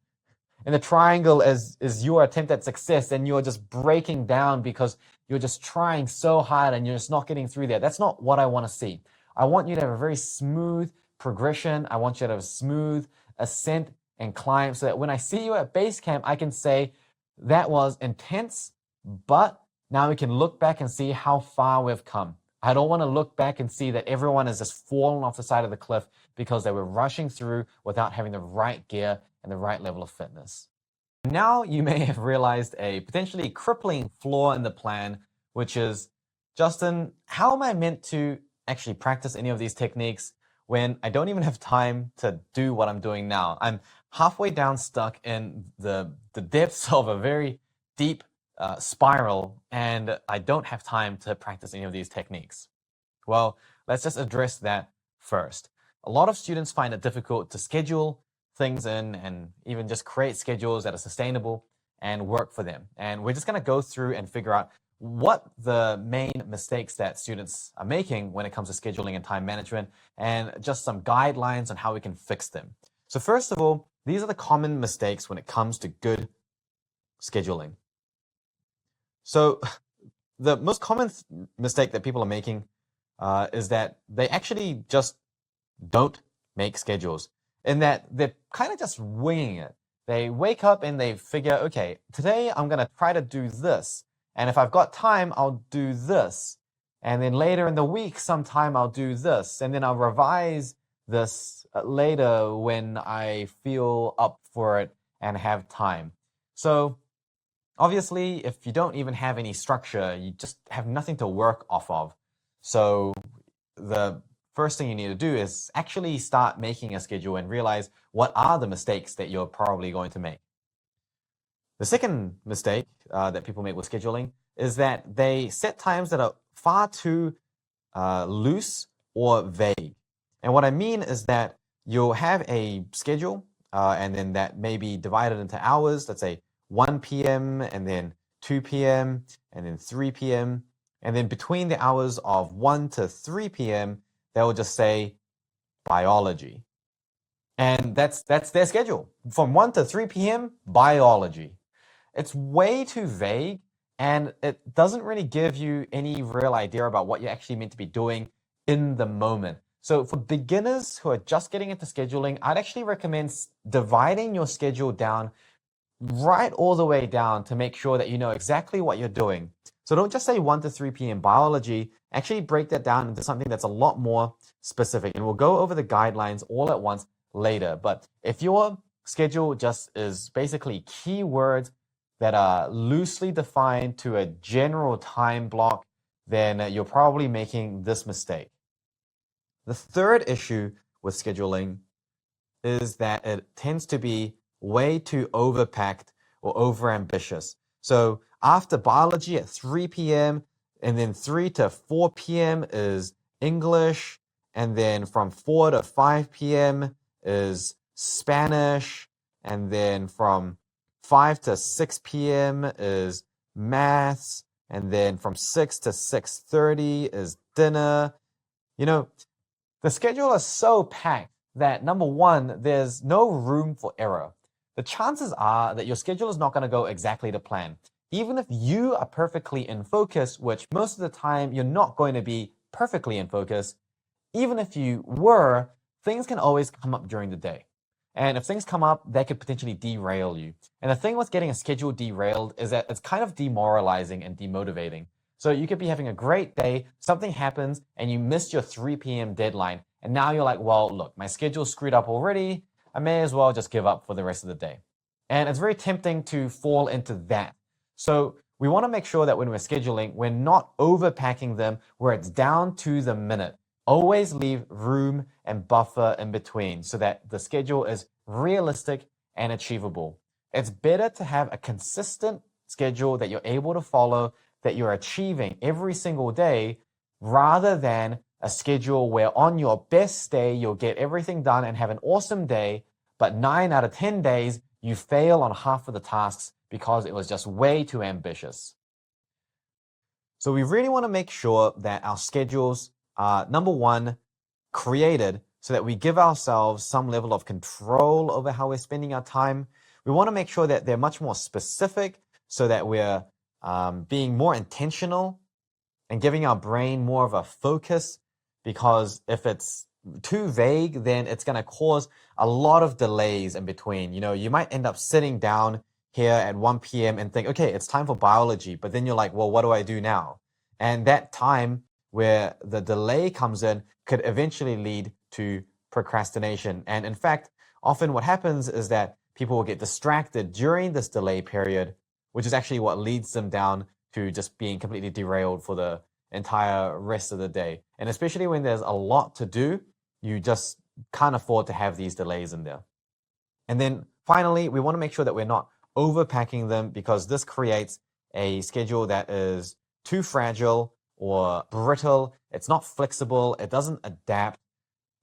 And the triangle is your attempt at success, and you're just breaking down because you're just trying so hard and you're just not getting through there. That's not what I want to see. I want you to have a very smooth progression. I want you to have a smooth ascent and climb so that when I see you at base camp, I can say that was intense, but now we can look back and see how far we've come. I don't want to look back and see that everyone has just fallen off the side of the cliff because they were rushing through without having the right gear and the right level of fitness. Now you may have realized a potentially crippling flaw in the plan, which is, Justin, how am I meant to actually practice any of these techniques when I don't even have time to do what I'm doing now? I'm halfway down stuck in the depths of a very deep spiral, and I don't have time to practice any of these techniques. Well, let's just address that first. A lot of students find it difficult to schedule things in and even just create schedules that are sustainable and work for them. And we're just going to go through and figure out what the main mistakes that students are making when it comes to scheduling and time management, and just some guidelines on how we can fix them. So first of all, these are the common mistakes when it comes to good scheduling. So the most common mistake that people are making is that they actually just don't make schedules, in that they're kind of just winging it. They wake up and they figure, okay, today I'm going to try to do this. And if I've got time, I'll do this. And then later in the week, sometime I'll do this. And then I'll revise this later when I feel up for it and have time. So obviously, if you don't even have any structure, you just have nothing to work off of. So the first thing you need to do is actually start making a schedule and realize what are the mistakes that you're probably going to make. The second mistake that people make with scheduling is that they set times that are far too loose or vague. And what I mean is that you'll have a schedule and then that may be divided into hours. Let's say 1 p.m. and then 2 p.m. and then 3 p.m. And then between the hours of 1 to 3 p.m., they'll just say biology. And that's their schedule. From 1 to 3 p.m., biology. It's way too vague, and it doesn't really give you any real idea about what you're actually meant to be doing in the moment. So for beginners who are just getting into scheduling, I'd actually recommend dividing your schedule down right all the way down to make sure that you know exactly what you're doing. So don't just say 1 to 3 p.m. biology, actually break that down into something that's a lot more specific. And we'll go over the guidelines all at once later. But if your schedule just is basically keywords that are loosely defined to a general time block, then you're probably making this mistake. The third issue with scheduling is that it tends to be way too overpacked or overambitious. So after biology at 3 p.m. and then 3 to 4 p.m. is English, and then from 4 to 5 p.m. is Spanish, and then from 5 to 6 p.m. is maths, and then from 6 to 6:30 is dinner. You know, the schedule is so packed that number one, there's no room for error. The chances are that your schedule is not going to go exactly to plan. Even if you are perfectly in focus, which most of the time you're not going to be perfectly in focus, even if you were, things can always come up during the day. And if things come up, that could potentially derail you. And the thing with getting a schedule derailed is that it's kind of demoralizing and demotivating. So you could be having a great day, something happens, and you missed your 3 p.m. deadline. And now you're like, well, look, my schedule's screwed up already. I may as well just give up for the rest of the day. And it's very tempting to fall into that. So we want to make sure that when we're scheduling, we're not overpacking them where it's down to the minute. Always leave room and buffer in between so that the schedule is realistic and achievable. It's better to have a consistent schedule that you're able to follow, that you're achieving every single day, rather than a schedule where on your best day, you'll get everything done and have an awesome day, but 9 out of 10 days, you fail on half of the tasks because it was just way too ambitious. So we really want to make sure that our schedules are, number one, created so that we give ourselves some level of control over how we're spending our time. We want to make sure that they're much more specific so that we're being more intentional and giving our brain more of a focus, because if it's too vague, then it's going to cause a lot of delays in between. You know, you might end up sitting down here at 1 p.m. and think, okay, it's time for biology. But then you're like, well, what do I do now? And that time where the delay comes in could eventually lead to procrastination. And in fact, often what happens is that people will get distracted during this delay period, which is actually what leads them down to just being completely derailed for the entire rest of the day. And especially when there's a lot to do, you just can't afford to have these delays in there. And then finally, we want to make sure that we're not overpacking them, because this creates a schedule that is too fragile or brittle. It's not flexible. It doesn't adapt.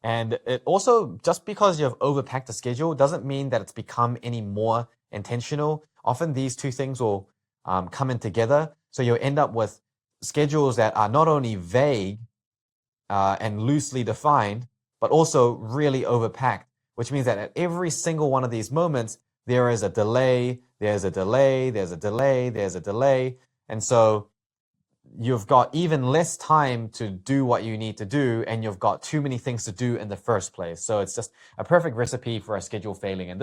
And it also, just because you've overpacked a schedule doesn't mean that it's become any more intentional. Often these two things will come in together. So you'll end up with schedules that are not only vague and loosely defined, but also really overpacked, which means that at every single one of these moments, there is a delay, there's a delay, there's a delay, there's a delay. And so you've got even less time to do what you need to do, and you've got too many things to do in the first place. So it's just a perfect recipe for a schedule failing. And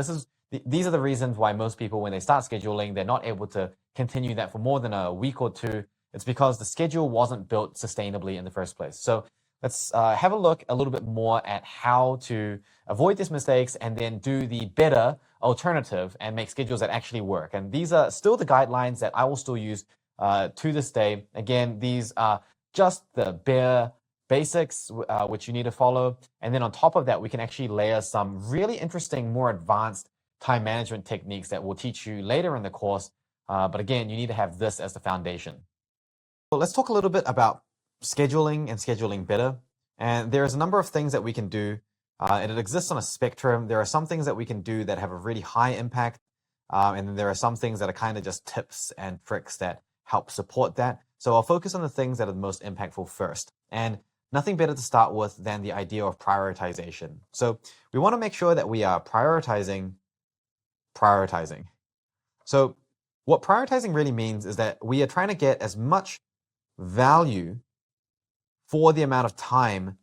these are the reasons why most people, when they start scheduling, they're not able to continue that for more than a week or two. It's because the schedule wasn't built sustainably in the first place. So let's have a look a little bit more at how to avoid these mistakes and then do the better alternative and make schedules that actually work. And these are still the guidelines that I will still use to this day. Again, these are just the bare basics which you need to follow. And then on top of that, we can actually layer some really interesting, more advanced time management techniques that we'll teach you later in the course. But again, you need to have this as the foundation. So let's talk a little bit about scheduling and scheduling better. And there's a number of things that we can do. And it exists on a spectrum. There are some things that we can do that have a really high impact. And then there are some things that are kind of just tips and tricks that help support that. So I'll focus on the things that are the most impactful first. And nothing better to start with than the idea of prioritization. So we want to make sure that we are prioritizing. So what prioritizing really means is that we are trying to get as much value for the amount of time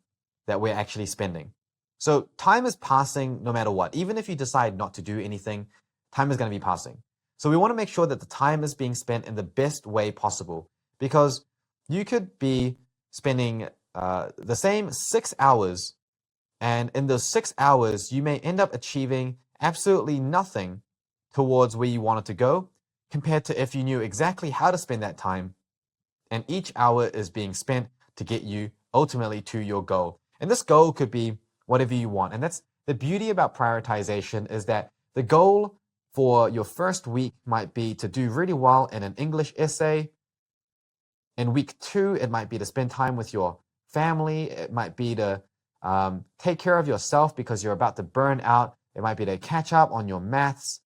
that we're actually spending. So time is passing no matter what. Even if you decide not to do anything, time is going to be passing. So we want to make sure that the time is being spent in the best way possible. because you could be spending the same 6 hours, and in those 6 hours, you may end up achieving absolutely nothing towards where you wanted to go, compared to if you knew exactly how to spend that time, and each hour is being spent to get you ultimately to your goal. And this goal could be whatever you want. And that's the beauty about prioritization, is that the goal for your first week might be to do really well in an English essay. In week 2, it might be to spend time with your family. It might be to take care of yourself because you're about to burn out. It might be to catch up on your maths.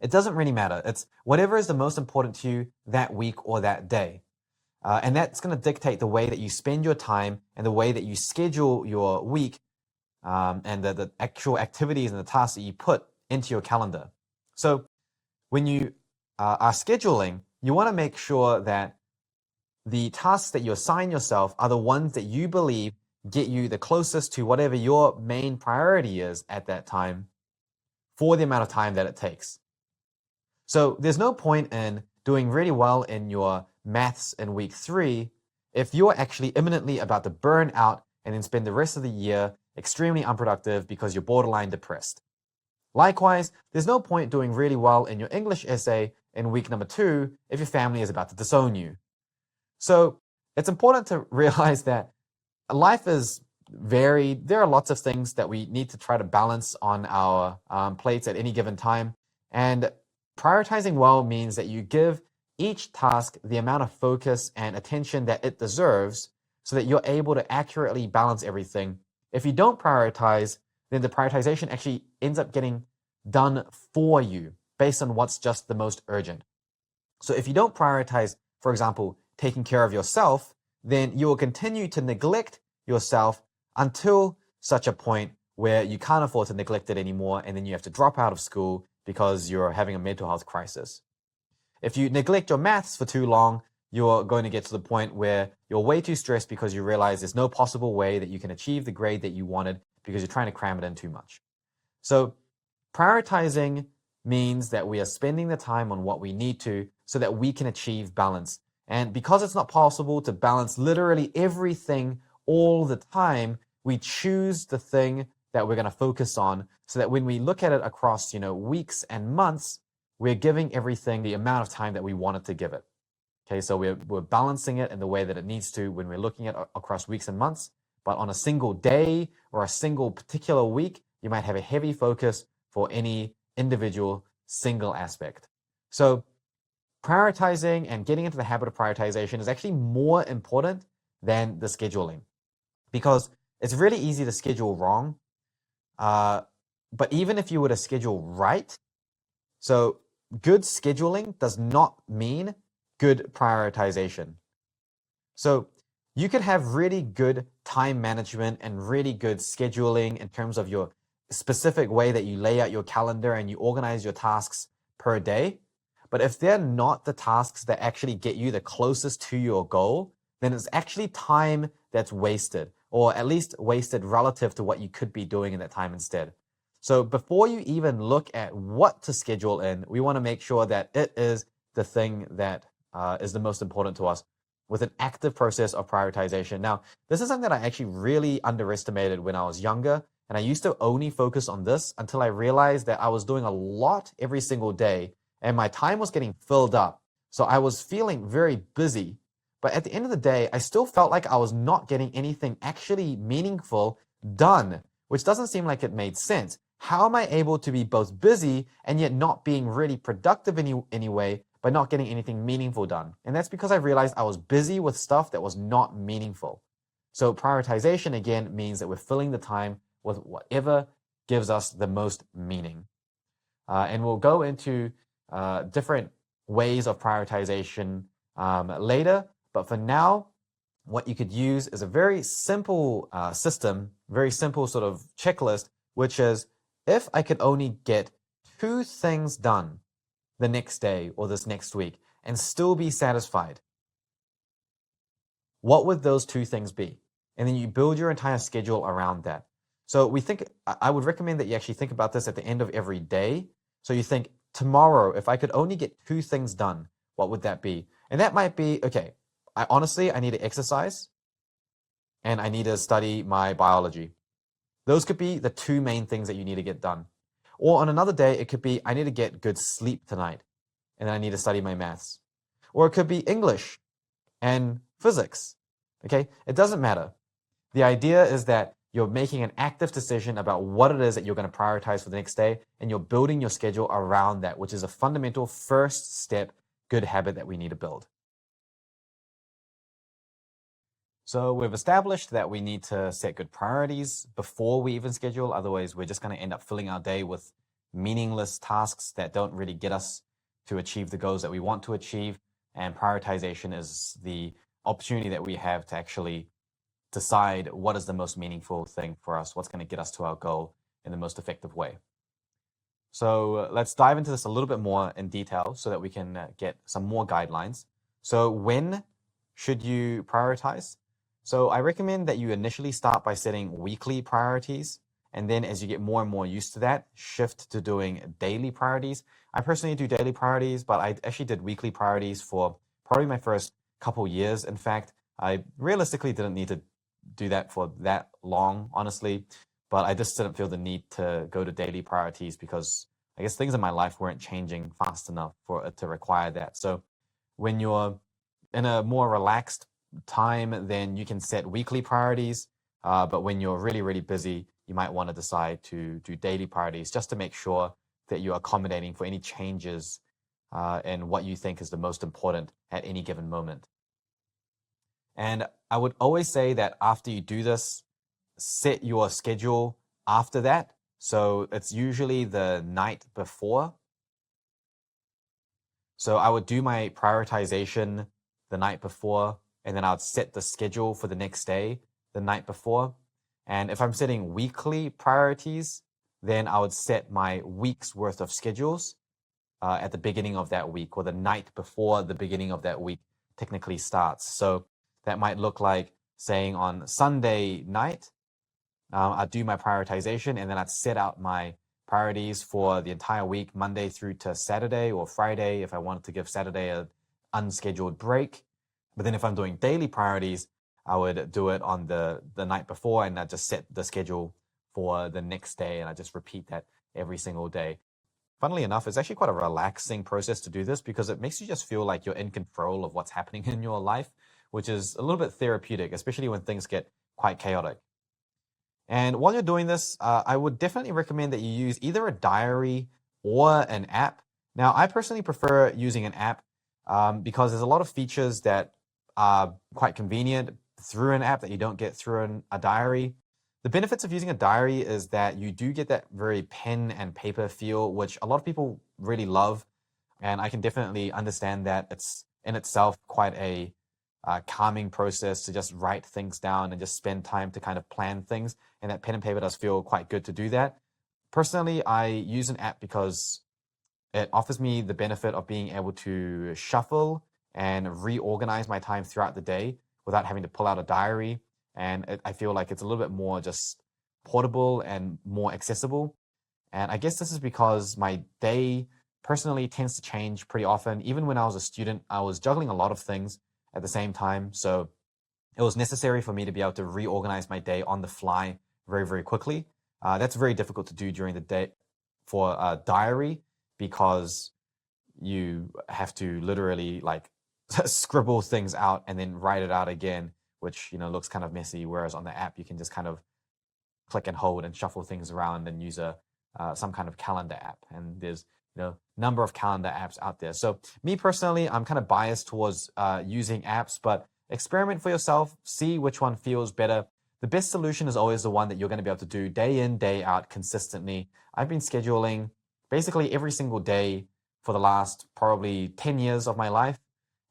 It doesn't really matter. It's whatever is the most important to you that week or that day. And that's going to dictate the way that you spend your time and the way that you schedule your week, and the actual activities and the tasks that you put into your calendar. So when you are scheduling, you want to make sure that the tasks that you assign yourself are the ones that you believe get you the closest to whatever your main priority is at that time for the amount of time that it takes. So there's no point in doing really well in your maths in week 3 if you're actually imminently about to burn out and then spend the rest of the year extremely unproductive because you're borderline depressed. Likewise, there's no point doing really well in your English essay in week number 2 if your family is about to disown you. So it's important to realize that life is varied. There are lots of things that we need to try to balance on our plates at any given time. And prioritizing well means that you give each task the amount of focus and attention that it deserves so that you're able to accurately balance everything. If you don't prioritize, then the prioritization actually ends up getting done for you based on what's just the most urgent. So if you don't prioritize, for example, taking care of yourself, then you will continue to neglect yourself until such a point where you can't afford to neglect it anymore, and then you have to drop out of school because you're having a mental health crisis. If you neglect your maths for too long, you're going to get to the point where you're way too stressed because you realize there's no possible way that you can achieve the grade that you wanted because you're trying to cram it in too much. So prioritizing means that we are spending the time on what we need to so that we can achieve balance. And because it's not possible to balance literally everything all the time, we choose the thing that we're going to focus on so that when we look at it across, weeks and months, we're giving everything the amount of time that we wanted to give it. Okay, so we're balancing it in the way that it needs to when we're looking at across weeks and months. But on a single day or a single particular week, you might have a heavy focus for any individual single aspect. So prioritizing and getting into the habit of prioritization is actually more important than the scheduling, because it's really easy to schedule wrong. But even if you were to schedule right, so good scheduling does not mean good prioritization. So you could have really good time management and really good scheduling in terms of your specific way that you lay out your calendar and you organize your tasks per day. But if they're not the tasks that actually get you the closest to your goal, then it's actually time that's wasted, or at least wasted relative to what you could be doing in that time instead. So before you even look at what to schedule in, we want to make sure that it is the thing that is the most important to us, with an active process of prioritization. Now, this is something that I actually really underestimated when I was younger, and I used to only focus on this until I realized that I was doing a lot every single day, and my time was getting filled up. So I was feeling very busy, but at the end of the day, I still felt like I was not getting anything actually meaningful done, which doesn't seem like it made sense. How am I able to be both busy and yet not being really productive anyway, by not getting anything meaningful done? And that's because I realized I was busy with stuff that was not meaningful. So prioritization, again, means that we're filling the time with whatever gives us the most meaning. And we'll go into different ways of prioritization later. But for now, what you could use is a very simple system, very simple sort of checklist, which is, if I could only get 2 things done the next day or this next week and still be satisfied, what would those 2 things be? And then you build your entire schedule around that. So I would recommend that you actually think about this at the end of every day. So you think, tomorrow, if I could only get 2 things done, what would that be? And that might be, okay, I need to exercise and I need to study my biology. Those could be the two main things that you need to get done. Or on another day, it could be, I need to get good sleep tonight and then I need to study my maths. Or it could be English and physics. Okay, it doesn't matter. The idea is that you're making an active decision about what it is that you're going to prioritize for the next day, and you're building your schedule around that, which is a fundamental first step good habit that we need to build. So we've established that we need to set good priorities before we even schedule. Otherwise, we're just going to end up filling our day with meaningless tasks that don't really get us to achieve the goals that we want to achieve. And prioritization is the opportunity that we have to actually decide what is the most meaningful thing for us, what's going to get us to our goal in the most effective way. So let's dive into this a little bit more in detail so that we can get some more guidelines. So when should you prioritize? So I recommend that you initially start by setting weekly priorities. And then as you get more and more used to that, shift to doing daily priorities. I personally do daily priorities, but I actually did weekly priorities for probably my first couple years. In fact, I realistically didn't need to do that for that long, honestly, but I just didn't feel the need to go to daily priorities because I guess things in my life weren't changing fast enough for it to require that. So when you're in a more relaxed time, then you can set weekly priorities. But when you're really, really busy, you might want to decide to do daily priorities just to make sure that you're accommodating for any changes in what you think is the most important at any given moment. And I would always say that after you do this, set your schedule after that. So it's usually the night before. So I would do my prioritization the night before, and then I'd set the schedule for the next day the night before. And if I'm setting weekly priorities, then I would set my week's worth of schedules at the beginning of that week, or the night before the beginning of that week technically starts. So that might look like saying on Sunday night, I'd do my prioritization and then I'd set out my priorities for the entire week, Monday through to Saturday or Friday, if I wanted to give Saturday an unscheduled break. But then if I'm doing daily priorities, I would do it on the night before and I just set the schedule for the next day and I just repeat that every single day. Funnily enough, it's actually quite a relaxing process to do this because it makes you just feel like you're in control of what's happening in your life, which is a little bit therapeutic, especially when things get quite chaotic. And while you're doing this, I would definitely recommend that you use either a diary or an app. Now, I personally prefer using an app because there's a lot of features that are quite convenient through an app that you don't get through a diary. The benefits of using a diary is that you do get that very pen and paper feel, which a lot of people really love. And I can definitely understand that it's in itself quite a calming process to just write things down and just spend time to kind of plan things. And that pen and paper does feel quite good to do that. Personally, I use an app because it offers me the benefit of being able to shuffle and reorganize my time throughout the day without having to pull out a diary. And I feel like it's a little bit more just portable and more accessible. And I guess this is because my day personally tends to change pretty often. Even when I was a student, I was juggling a lot of things at the same time. So it was necessary for me to be able to reorganize my day on the fly very, very quickly. That's very difficult to do during the day for a diary because you have to literally like scribble things out and then write it out again, which looks kind of messy. Whereas on the app, you can just kind of click and hold and shuffle things around and use some kind of calendar app. And there's number of calendar apps out there. So me personally, I'm kind of biased towards using apps, but experiment for yourself, see which one feels better. The best solution is always the one that you're going to be able to do day in, day out consistently. I've been scheduling basically every single day for the last probably 10 years of my life.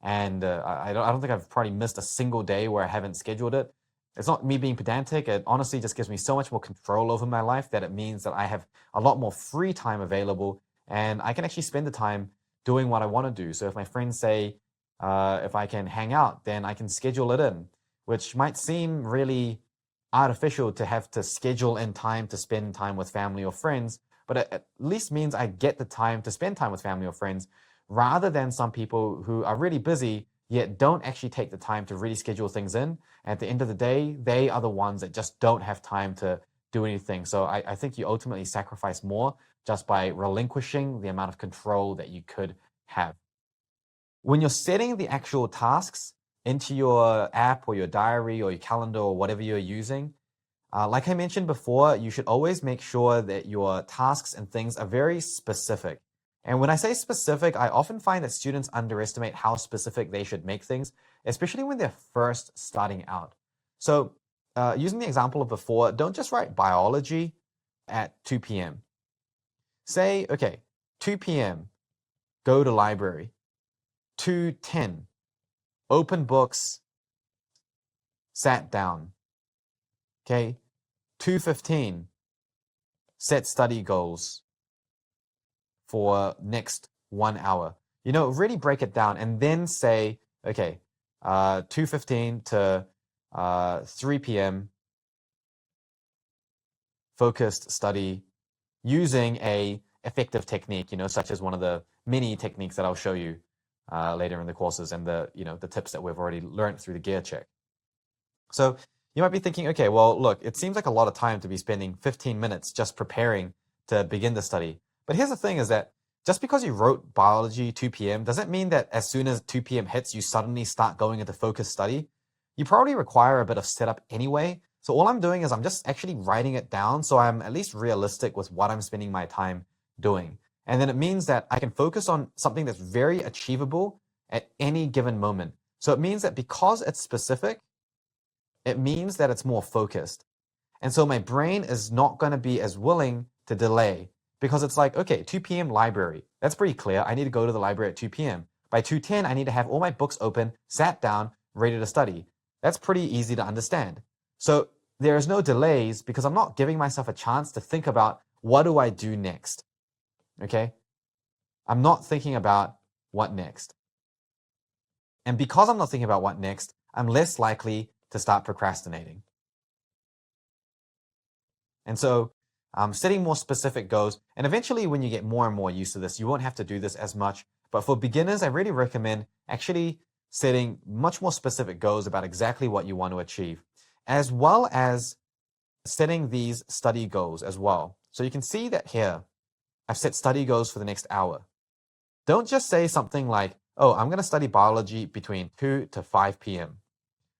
And I don't think I've probably missed a single day where I haven't scheduled it. It's not me being pedantic. It honestly just gives me so much more control over my life that it means that I have a lot more free time available and I can actually spend the time doing what I want to do. So if my friends say, if I can hang out, then I can schedule it in, which might seem really artificial to have to schedule in time to spend time with family or friends, but it at least means I get the time to spend time with family or friends rather than some people who are really busy yet don't actually take the time to really schedule things in. At the end of the day, they are the ones that just don't have time to do anything. So I think you ultimately sacrifice more just by relinquishing the amount of control that you could have. When you're setting the actual tasks into your app or your diary or your calendar or whatever you're using, like I mentioned before, you should always make sure that your tasks and things are very specific. And when I say specific, I often find that students underestimate how specific they should make things, especially when they're first starting out. So using the example of before, don't just write biology at 2 p.m. Say, okay, 2 p.m., go to library. 2:10, open books, sat down. Okay, 2:15, set study goals for next 1 hour. Really break it down and then say, okay, 2:15 to 3 p.m. focused study using a effective technique, such as one of the many techniques that I'll show you later in the courses and the tips that we've already learned through the gear check. So you might be thinking, okay, well, look, it seems like a lot of time to be spending 15 minutes just preparing to begin the study. But here's the thing is that just because you wrote biology 2 p.m. doesn't mean that as soon as 2 p.m. hits, you suddenly start going into focused study. You probably require a bit of setup anyway. So all I'm doing is I'm just actually writing it down so I'm at least realistic with what I'm spending my time doing. And then it means that I can focus on something that's very achievable at any given moment. So it means that because it's specific, it means that it's more focused. And so my brain is not going to be as willing to delay because it's like, okay, 2 p.m. library. That's pretty clear. I need to go to the library at 2 p.m. By 2:10, I need to have all my books open, sat down, ready to study. That's pretty easy to understand. So there is no delays because I'm not giving myself a chance to think about what do I do next. Okay? I'm not thinking about what next. And because I'm not thinking about what next, I'm less likely to start procrastinating. And so setting more specific goals, and eventually when you get more and more used to this, you won't have to do this as much. But for beginners, I really recommend actually setting much more specific goals about exactly what you want to achieve, as well as setting these study goals as well. So you can see that here, I've set study goals for the next hour. Don't just say something like, oh, I'm going to study biology between 2 to 5 p.m.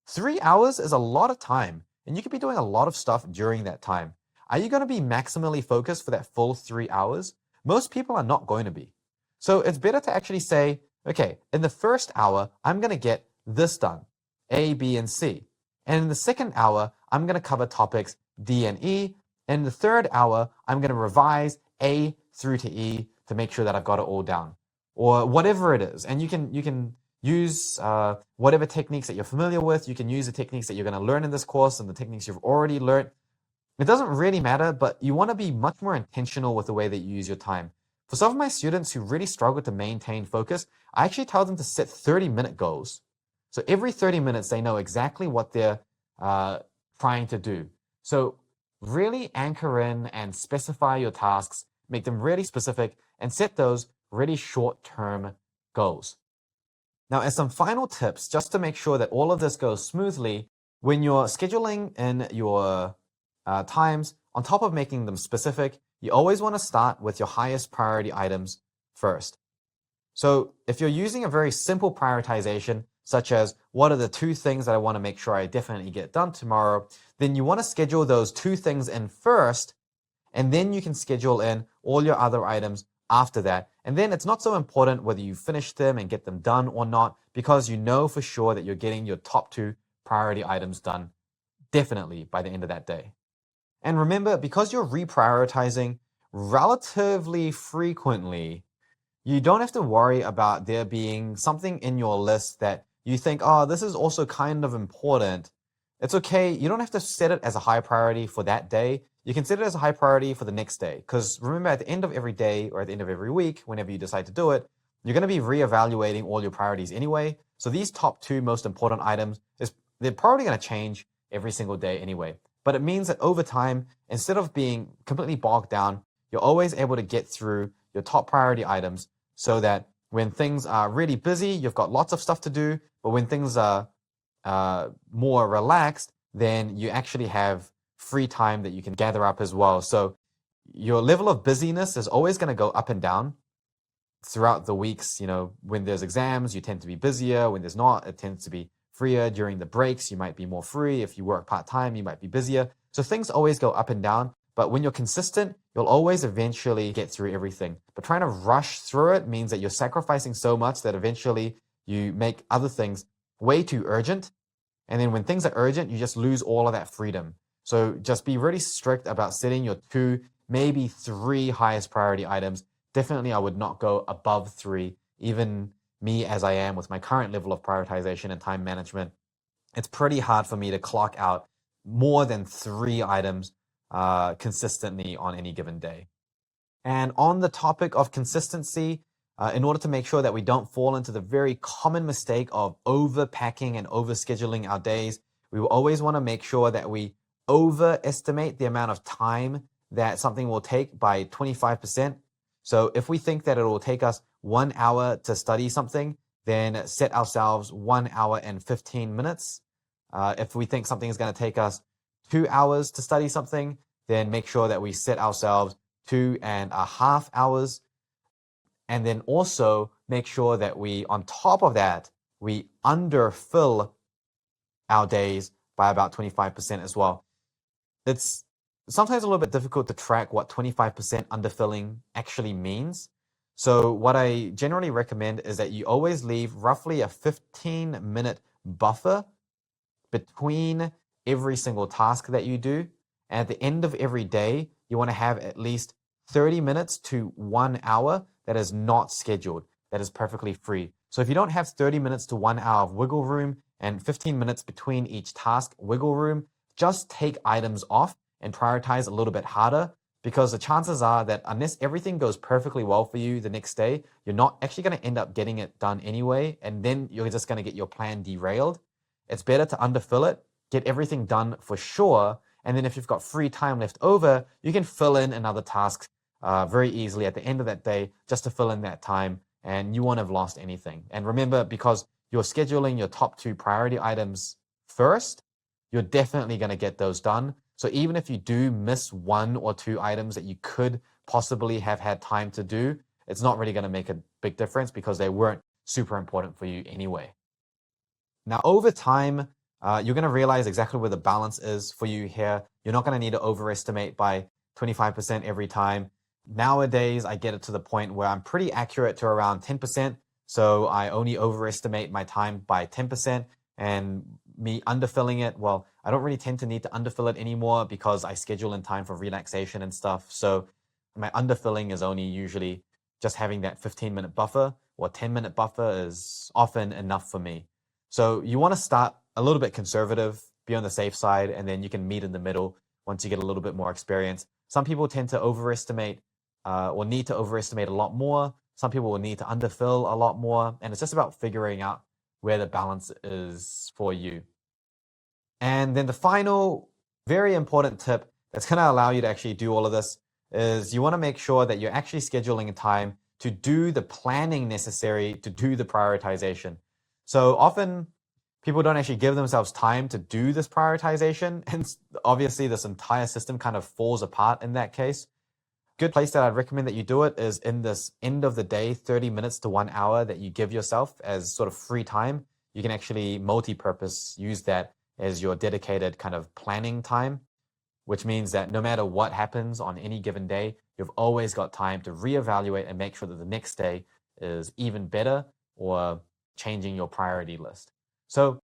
3 hours is a lot of time, and you could be doing a lot of stuff during that time. Are you going to be maximally focused for that full 3 hours? Most people are not going to be. So it's better to actually say, okay, in the first hour, I'm going to get this done, A, B, and C. And in the second hour, I'm going to cover topics D and E. And in the third hour, I'm going to revise A through to E to make sure that I've got it all down, or whatever it is. And you can use whatever techniques that you're familiar with. You can use the techniques that you're going to learn in this course and the techniques you've already learned. It doesn't really matter, but you want to be much more intentional with the way that you use your time. For some of my students who really struggle to maintain focus, I actually tell them to set 30-minute goals. So every 30 minutes, they know exactly what they're trying to do. So really anchor in and specify your tasks, make them really specific, and set those really short-term goals. Now, as some final tips, just to make sure that all of this goes smoothly, when you're scheduling in your times, on top of making them specific, you always want to start with your highest priority items first. So if you're using a very simple prioritization, such as what are the 2 things that I want to make sure I definitely get done tomorrow, then you want to schedule those 2 things in first, and then you can schedule in all your other items after that. And then it's not so important whether you finish them and get them done or not, because you know for sure that you're getting your top 2 priority items done definitely by the end of that day. And remember, because you're reprioritizing relatively frequently, you don't have to worry about there being something in your list that you think, oh, this is also kind of important. It's okay. You don't have to set it as a high priority for that day. You can set it as a high priority for the next day. Because remember, at the end of every day or at the end of every week, whenever you decide to do it, you're going to be reevaluating all your priorities anyway. So these top 2 most important items, they're probably going to change every single day anyway. But it means that over time, instead of being completely bogged down, you're always able to get through your top priority items so that When things are really busy, you've got lots of stuff to do, but when things are more relaxed, then you actually have free time that you can gather up as well. So your level of busyness is always going to go up and down throughout the weeks. When there's exams, you tend to be busier. When there's not, it tends to be freer. During the breaks, you might be more free. If you work part-time, you might be busier. So things always go up and down. But when you're consistent, you'll always eventually get through everything. But trying to rush through it means that you're sacrificing so much that eventually you make other things way too urgent. And then when things are urgent, you just lose all of that freedom. So just be really strict about setting your 2, maybe 3 highest priority items. Definitely, I would not go above 3. Even me as I am with my current level of prioritization and time management, it's pretty hard for me to clock out more than 3 items consistently on any given day. And on the topic of consistency, in order to make sure that we don't fall into the very common mistake of overpacking and overscheduling our days, we will always want to make sure that we overestimate the amount of time that something will take by 25%. So if we think that it will take us 1 hour to study something, then set ourselves 1 hour and 15 minutes. If we think something is going to take us 2 hours to study something, then make sure that we set ourselves 2.5 hours. And then also make sure that we, on top of that, we underfill our days by about 25% as well. It's sometimes a little bit difficult to track what 25% underfilling actually means. So what I generally recommend is that you always leave roughly a 15-minute buffer between every single task that you do. And at the end of every day, you want to have at least 30 minutes to 1 hour that is not scheduled, that is perfectly free. So if you don't have 30 minutes to 1 hour of wiggle room and 15 minutes between each task wiggle room, just take items off and prioritize a little bit harder, because the chances are that unless everything goes perfectly well for you the next day, you're not actually going to end up getting it done anyway, and then you're just going to get your plan derailed. It's better to underfill it, get everything done for sure, and then if you've got free time left over, you can fill in another task very easily at the end of that day just to fill in that time, and you won't have lost anything. And remember, because you're scheduling your top 2 priority items first, you're definitely going to get those done. So even if you do miss 1 or 2 items that you could possibly have had time to do, it's not really going to make a big difference because they weren't super important for you anyway. Now, over time, you're going to realize exactly where the balance is for you here. You're not going to need to overestimate by 25% every time. Nowadays, I get it to the point where I'm pretty accurate to around 10%. So I only overestimate my time by 10%, and me underfilling it, well, I don't really tend to need to underfill it anymore because I schedule in time for relaxation and stuff. So my underfilling is only usually just having that 15-minute buffer or 10-minute buffer is often enough for me. So you want to start a little bit conservative, be on the safe side, and then you can meet in the middle once you get a little bit more experience. Some people tend to overestimate or need to overestimate a lot more. Some people will need to underfill a lot more. And it's just about figuring out where the balance is for you. And then the final very important tip that's going to allow you to actually do all of this is you want to make sure that you're actually scheduling time to do the planning necessary to do the prioritization. So often people don't actually give themselves time to do this prioritization, and obviously this entire system kind of falls apart in that case. Good place that I'd recommend that you do it is in this end of the day, 30 minutes to 1 hour that you give yourself as sort of free time. You can actually multi-purpose use that as your dedicated kind of planning time, which means that no matter what happens on any given day, you've always got time to reevaluate and make sure that the next day is even better or changing your priority list. So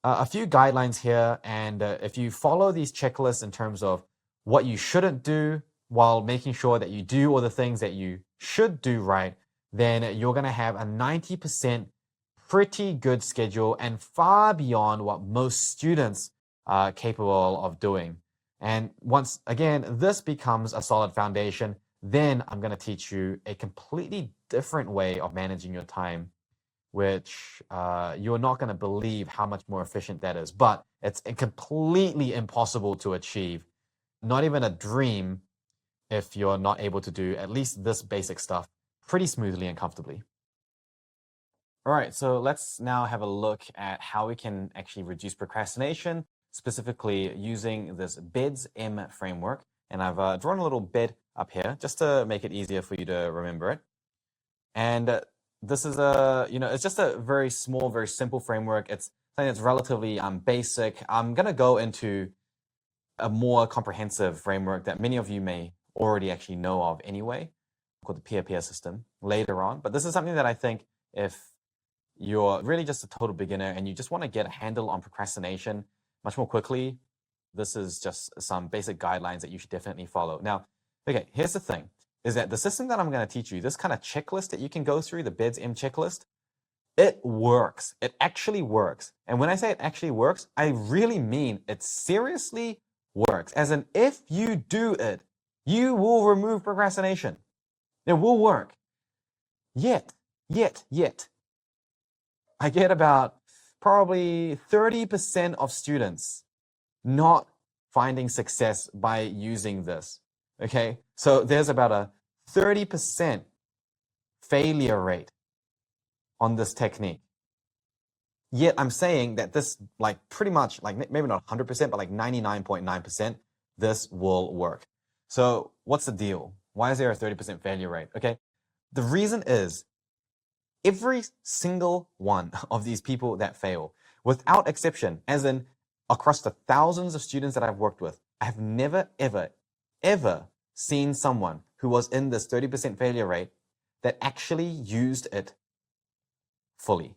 a few guidelines here, and if you follow these checklists in terms of what you shouldn't do while making sure that you do all the things that you should do right, then you're going to have a 90% pretty good schedule and far beyond what most students are capable of doing. And once again, this becomes a solid foundation, then I'm going to teach you a completely different way of managing your time, which you're not going to believe how much more efficient that is. But it's completely impossible to achieve, not even a dream, if you're not able to do at least this basic stuff pretty smoothly and comfortably. All right, so let's now have a look at how we can actually reduce procrastination, specifically using this BEDS-M framework. And I've drawn a little bed up here just to make it easier for you to remember it. And this is it's just a very small, very simple framework. It's something that's relatively basic. I'm going to go into a more comprehensive framework that many of you may already actually know of anyway, called the peer-peer system later on. But this is something that I think if you're really just a total beginner and you just want to get a handle on procrastination much more quickly, this is just some basic guidelines that you should definitely follow. Now, okay, here's the thing, is that the system that I'm going to teach you, this kind of checklist that you can go through, the BEDS-M checklist, it works. It actually works. And when I say it actually works, I really mean it seriously works. As in, if you do it, you will remove procrastination. It will work. Yet, I get about probably 30% of students not finding success by using this. Okay, so there's about a 30% failure rate on this technique. Yet I'm saying that this, like pretty much, like maybe not 100%, but like 99.9%, this will work. So what's the deal? Why is there a 30% failure rate? Okay, the reason is every single one of these people that fail, without exception, as in across the thousands of students that I've worked with, I've never, ever seen someone who was in this 30% failure rate that actually used it fully.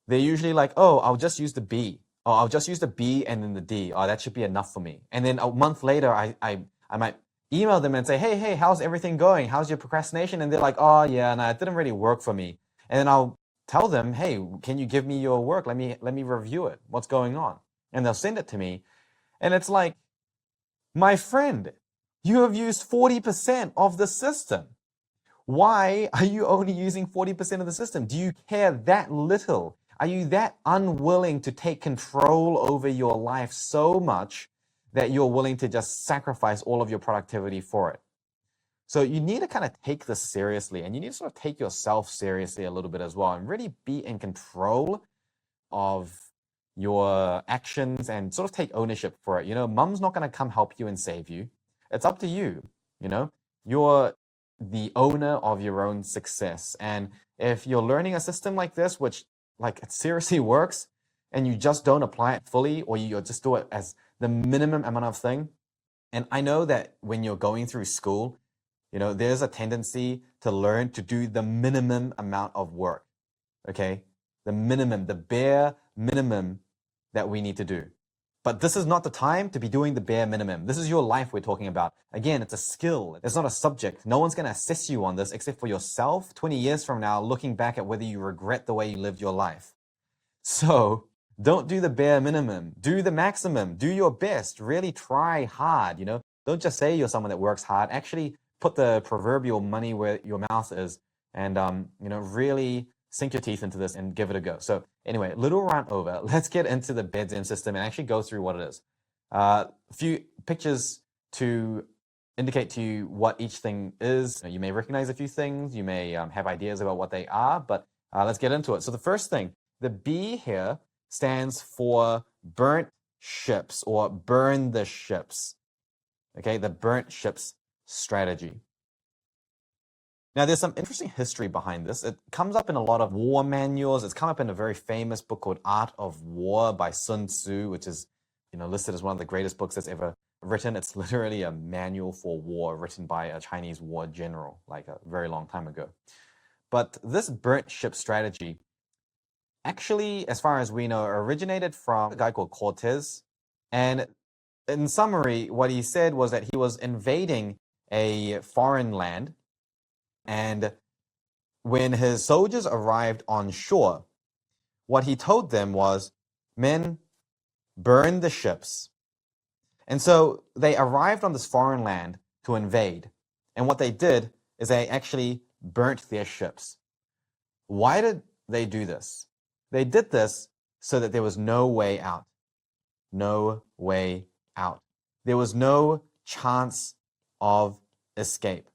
They're usually like, oh, I'll just use the B. Oh, I'll just use the B and then the D. Oh, that should be enough for me. And then a month later, I might email them and say, hey, how's everything going? How's your procrastination? And they're like, oh yeah, no, it didn't really work for me. And then I'll tell them, hey, can you give me your work? Let me review it. What's going on? And they'll send it to me. And it's like, my friend, you have used 40% of the system. Why are you only using 40% of the system? Do you care that little? Are you that unwilling to take control over your life so much that you're willing to just sacrifice all of your productivity for it? So you need to kind of take this seriously, and you need to sort of take yourself seriously a little bit as well, and really be in control of your actions and sort of take ownership for it. You know, mom's not going to come help you and save you. It's up to you. You know, you're the owner of your own success. And if you're learning a system like this, which like it seriously works, and you just don't apply it fully, or you just do it as the minimum amount of thing. And I know that when you're going through school, you know, there's a tendency to learn to do the minimum amount of work. Okay, the minimum, the bare minimum that we need to do. But this is not the time to be doing the bare minimum. This is your life we're talking about. Again, it's a skill. It's not a subject. No one's going to assess you on this except for yourself 20 years from now, looking back at whether you regret the way you lived your life. So don't do the bare minimum. Do the maximum. Do your best. Really try hard, you know. Don't just say you're someone that works hard. Actually put the proverbial money where your mouth is and, you know, really sink your teeth into this and give it a go. So anyway, little rant over. Let's get into the BEDS-M system and actually go through what it is. A few pictures to indicate to you what each thing is. You may recognize a few things. You may have ideas about what they are, but let's get into it. So the first thing, the B here stands for burnt ships or burn the ships. Okay, the burnt ships strategy. Now, there's some interesting history behind this. It comes up in a lot of war manuals. It's come up in a very famous book called Art of War by Sun Tzu, which is, you know, listed as one of the greatest books that's ever written. It's literally a manual for war written by a Chinese war general, like a very long time ago. But this burnt ship strategy, actually, as far as we know, originated from a guy called Cortez. And in summary, what he said was that he was invading a foreign land. And when his soldiers arrived on shore, what he told them was, men, burn the ships. And so they arrived on this foreign land to invade. And what they did is they actually burnt their ships. Why did they do this? They did this so that there was no way out. No way out. There was no chance of escape.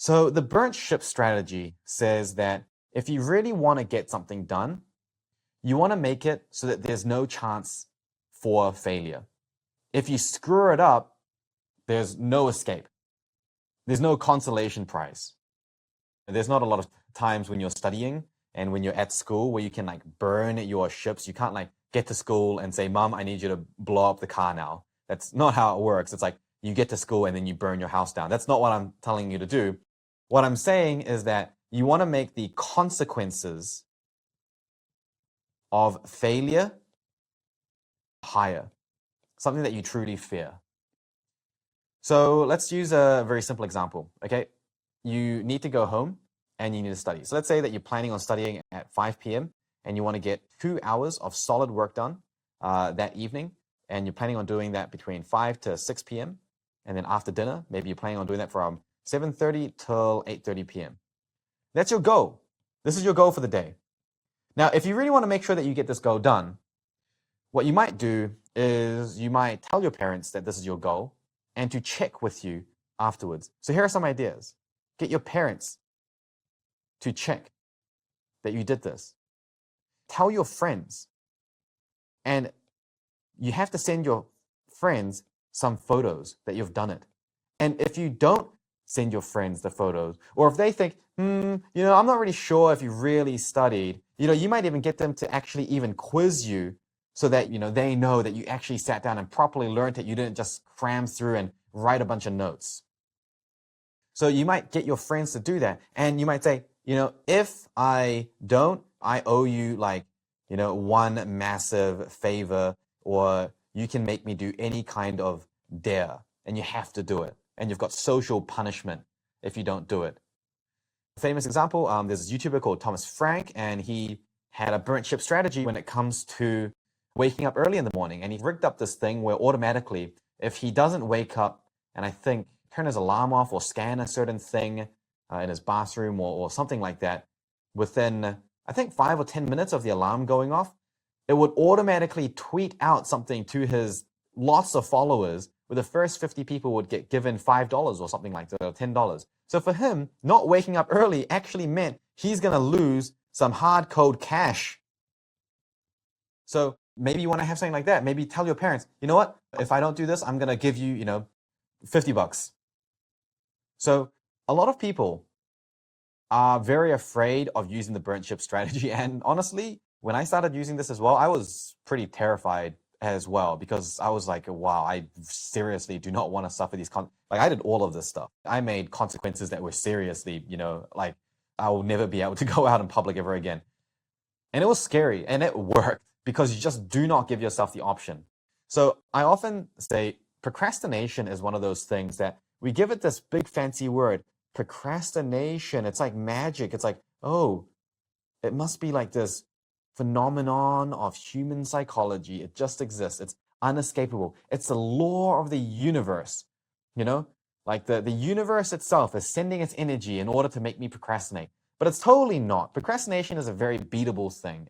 So the burnt ship strategy says that if you really want to get something done, you want to make it so that there's no chance for failure. If you screw it up, there's no escape. There's no consolation prize. There's not a lot of times when you're studying and when you're at school where you can like burn your ships. You can't like get to school and say, Mom, I need you to blow up the car now. That's not how it works. It's like you get to school and then you burn your house down. That's not what I'm telling you to do. What I'm saying is that you want to make the consequences of failure higher, something that you truly fear. So let's use a very simple example, okay? You need to go home and you need to study. So let's say that you're planning on studying at 5 p.m. and you want to get 2 hours of solid work done that evening, and you're planning on doing that between 5 to 6 p.m. And then after dinner, maybe you're planning on doing that from 7:30 till 8:30 p.m. That's your goal. This is your goal for the day. Now, if you really want to make sure that you get this goal done, what you might do is you might tell your parents that this is your goal and to check with you afterwards. So here are some ideas. Get your parents to check that you did this. Tell your friends. And you have to send your friends some photos that you've done it. And if you don't send your friends the photos, or if they think, I'm not really sure if you really studied, you might even get them to actually even quiz you so that, they know that you actually sat down and properly learned it. You didn't just cram through and write a bunch of notes. So you might get your friends to do that. And you might say, if I don't, I owe you one massive favor, or you can make me do any kind of dare, and you have to do it. And you've got social punishment if you don't do it. Famous example, there's this YouTuber called Thomas Frank, and he had a burnt ship strategy when it comes to waking up early in the morning. And he rigged up this thing where automatically, if he doesn't wake up and I think turn his alarm off or scan a certain thing in his bathroom or something like that, within, I think 5 or 10 minutes of the alarm going off, it would automatically tweet out something to his lots of followers, where the first 50 people would get given $5 or something like that, or $10. So for him, not waking up early actually meant he's going to lose some hard code cash. So maybe you want to have something like that. Maybe tell your parents, you know what? If I don't do this, I'm going to give you, $50. So a lot of people are very afraid of using the burnt ship strategy. And honestly, when I started using this as well, I was pretty terrified as well, because I was like, wow, I seriously do not want to suffer these I did all of this stuff. I made consequences that were seriously, I will never be able to go out in public ever again. And it was scary, and it worked, because you just do not give yourself the option. So I often say procrastination is one of those things that we give it this big fancy word, procrastination. It's like magic. It's like, oh, it must be like this phenomenon of human psychology. It just exists. It's unescapable. It's the law of the universe. Like the universe itself is sending its energy in order to make me procrastinate. But it's totally not. Procrastination is a very beatable thing.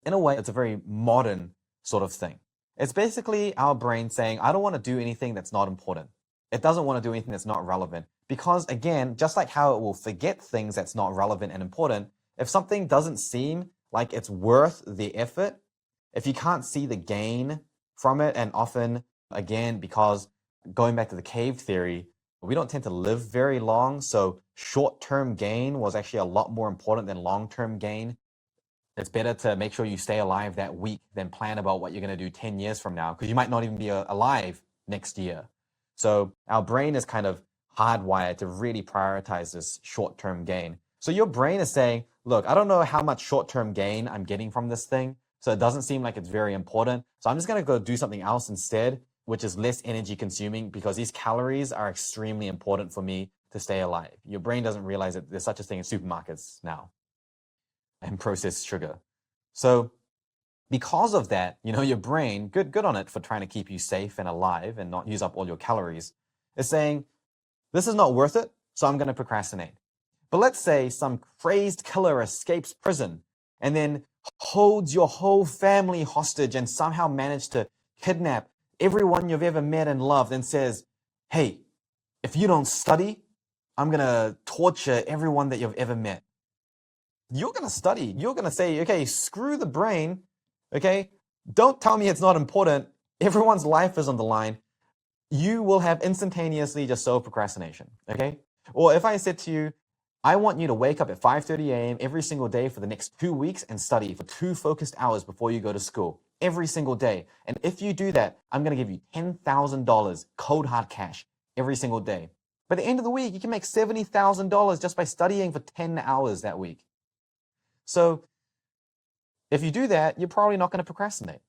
In a way, it's a very modern sort of thing. It's basically our brain saying, I don't want to do anything that's not important. It doesn't want to do anything that's not relevant. Because again, just like how it will forget things that's not relevant and important, if something doesn't seem like it's worth the effort, if you can't see the gain from it, and often, again, because going back to the cave theory, we don't tend to live very long, so short-term gain was actually a lot more important than long-term gain. It's better to make sure you stay alive that week than plan about what you're going to do 10 years from now, because you might not even be alive next year. So our brain is kind of hardwired to really prioritize this short-term gain. So your brain is saying, look, I don't know how much short-term gain I'm getting from this thing, so it doesn't seem like it's very important. So I'm just going to go do something else instead, which is less energy consuming, because these calories are extremely important for me to stay alive. Your brain doesn't realize that there's such a thing as supermarkets now and processed sugar. So because of that, your brain, good on it for trying to keep you safe and alive and not use up all your calories, is saying, this is not worth it, so I'm going to procrastinate. But let's say some crazed killer escapes prison and then holds your whole family hostage and somehow managed to kidnap everyone you've ever met and loved, and says, hey, if you don't study, I'm going to torture everyone that you've ever met. You're going to study. You're going to say, okay, screw the brain. Okay, don't tell me it's not important. Everyone's life is on the line. You will have instantaneously just solved procrastination. Okay, or if I said to you, I want you to wake up at 5:30 a.m. every single day for the next 2 weeks and study for 2 focused hours before you go to school every single day. And if you do that, I'm going to give you $10,000 cold hard cash every single day. By the end of the week, you can make $70,000 just by studying for 10 hours that week. So if you do that, you're probably not going to procrastinate,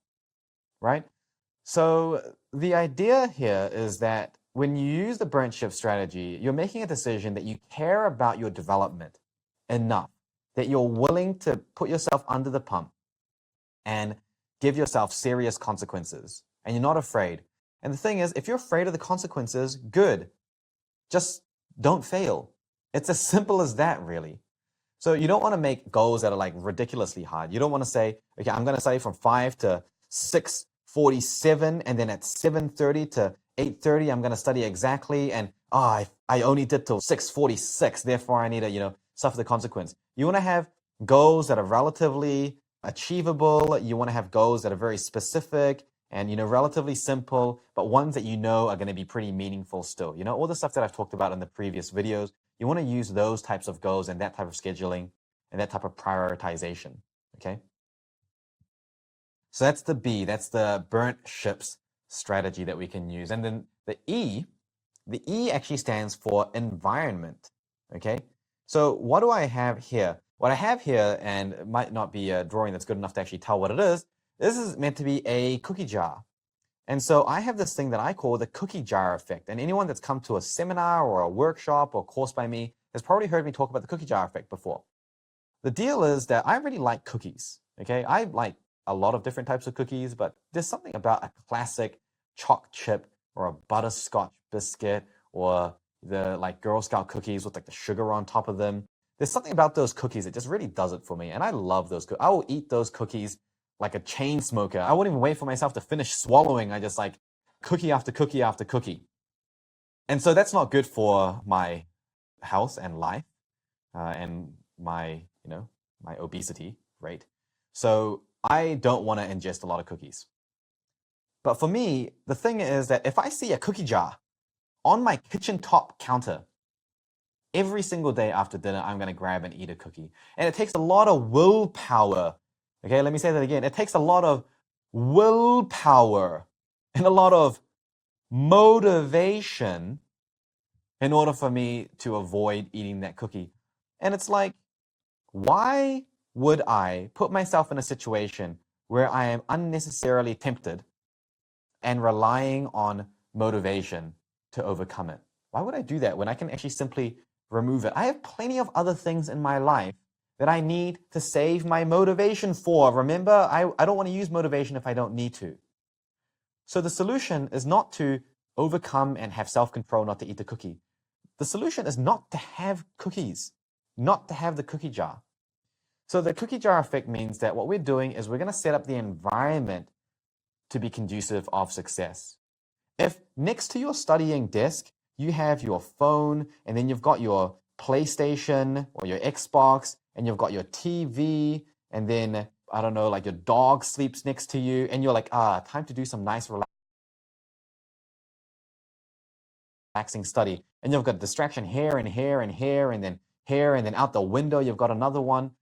right? So the idea here is that when you use the burnt shift strategy, you're making a decision that you care about your development enough, that you're willing to put yourself under the pump and give yourself serious consequences. And you're not afraid. And the thing is, if you're afraid of the consequences, good. Just don't fail. It's as simple as that, really. So you don't want to make goals that are like ridiculously hard. You don't want to say, okay, I'm going to study from 5 to 6:47, and then at 7:30 to 8:30, I'm going to study exactly. And I only did till 6:46. Therefore, I need to, suffer the consequence. You want to have goals that are relatively achievable. You want to have goals that are very specific and, relatively simple, but ones that are going to be pretty meaningful still. All the stuff that I've talked about in the previous videos. You want to use those types of goals and that type of scheduling and that type of prioritization, okay? So that's the B, that's the burnt ships strategy that we can use. And then the E actually stands for environment, okay? So what do I have here? What I have here, and it might not be a drawing that's good enough to actually tell what it is, this is meant to be a cookie jar. And so I have this thing that I call the cookie jar effect. And anyone that's come to a seminar or a workshop or course by me has probably heard me talk about the cookie jar effect before. The deal is that I really like cookies, okay? I like a lot of different types of cookies, but there's something about a classic choc chip or a butterscotch biscuit or the Girl Scout cookies with the sugar on top of them. There's something about those cookies that just really does it for me. And I love those cookies. I will eat those cookies like a chain smoker. I wouldn't even wait for myself to finish swallowing. I just cookie after cookie after cookie. And so that's not good for my health and life and my obesity rate. So I don't want to ingest a lot of cookies. But for me, the thing is that if I see a cookie jar on my kitchen top counter, every single day after dinner, I'm going to grab and eat a cookie. And it takes a lot of willpower. Okay, let me say that again. It takes a lot of willpower and a lot of motivation in order for me to avoid eating that cookie. And it's why would I put myself in a situation where I am unnecessarily tempted and relying on motivation to overcome it? Why would I do that when I can actually simply remove it? I have plenty of other things in my life that I need to save my motivation for. Remember, I don't want to use motivation if I don't need to. So the solution is not to overcome and have self-control not to eat the cookie. The solution is not to have cookies, not to have the cookie jar. So the cookie jar effect means that what we're doing is we're going to set up the environment to be conducive of success. If next to your studying desk, you have your phone and then you've got your PlayStation or your Xbox and you've got your TV and then, I don't know, your dog sleeps next to you and you're time to do some nice relaxing study. And you've got a distraction here and here and here and then out the window you've got another one.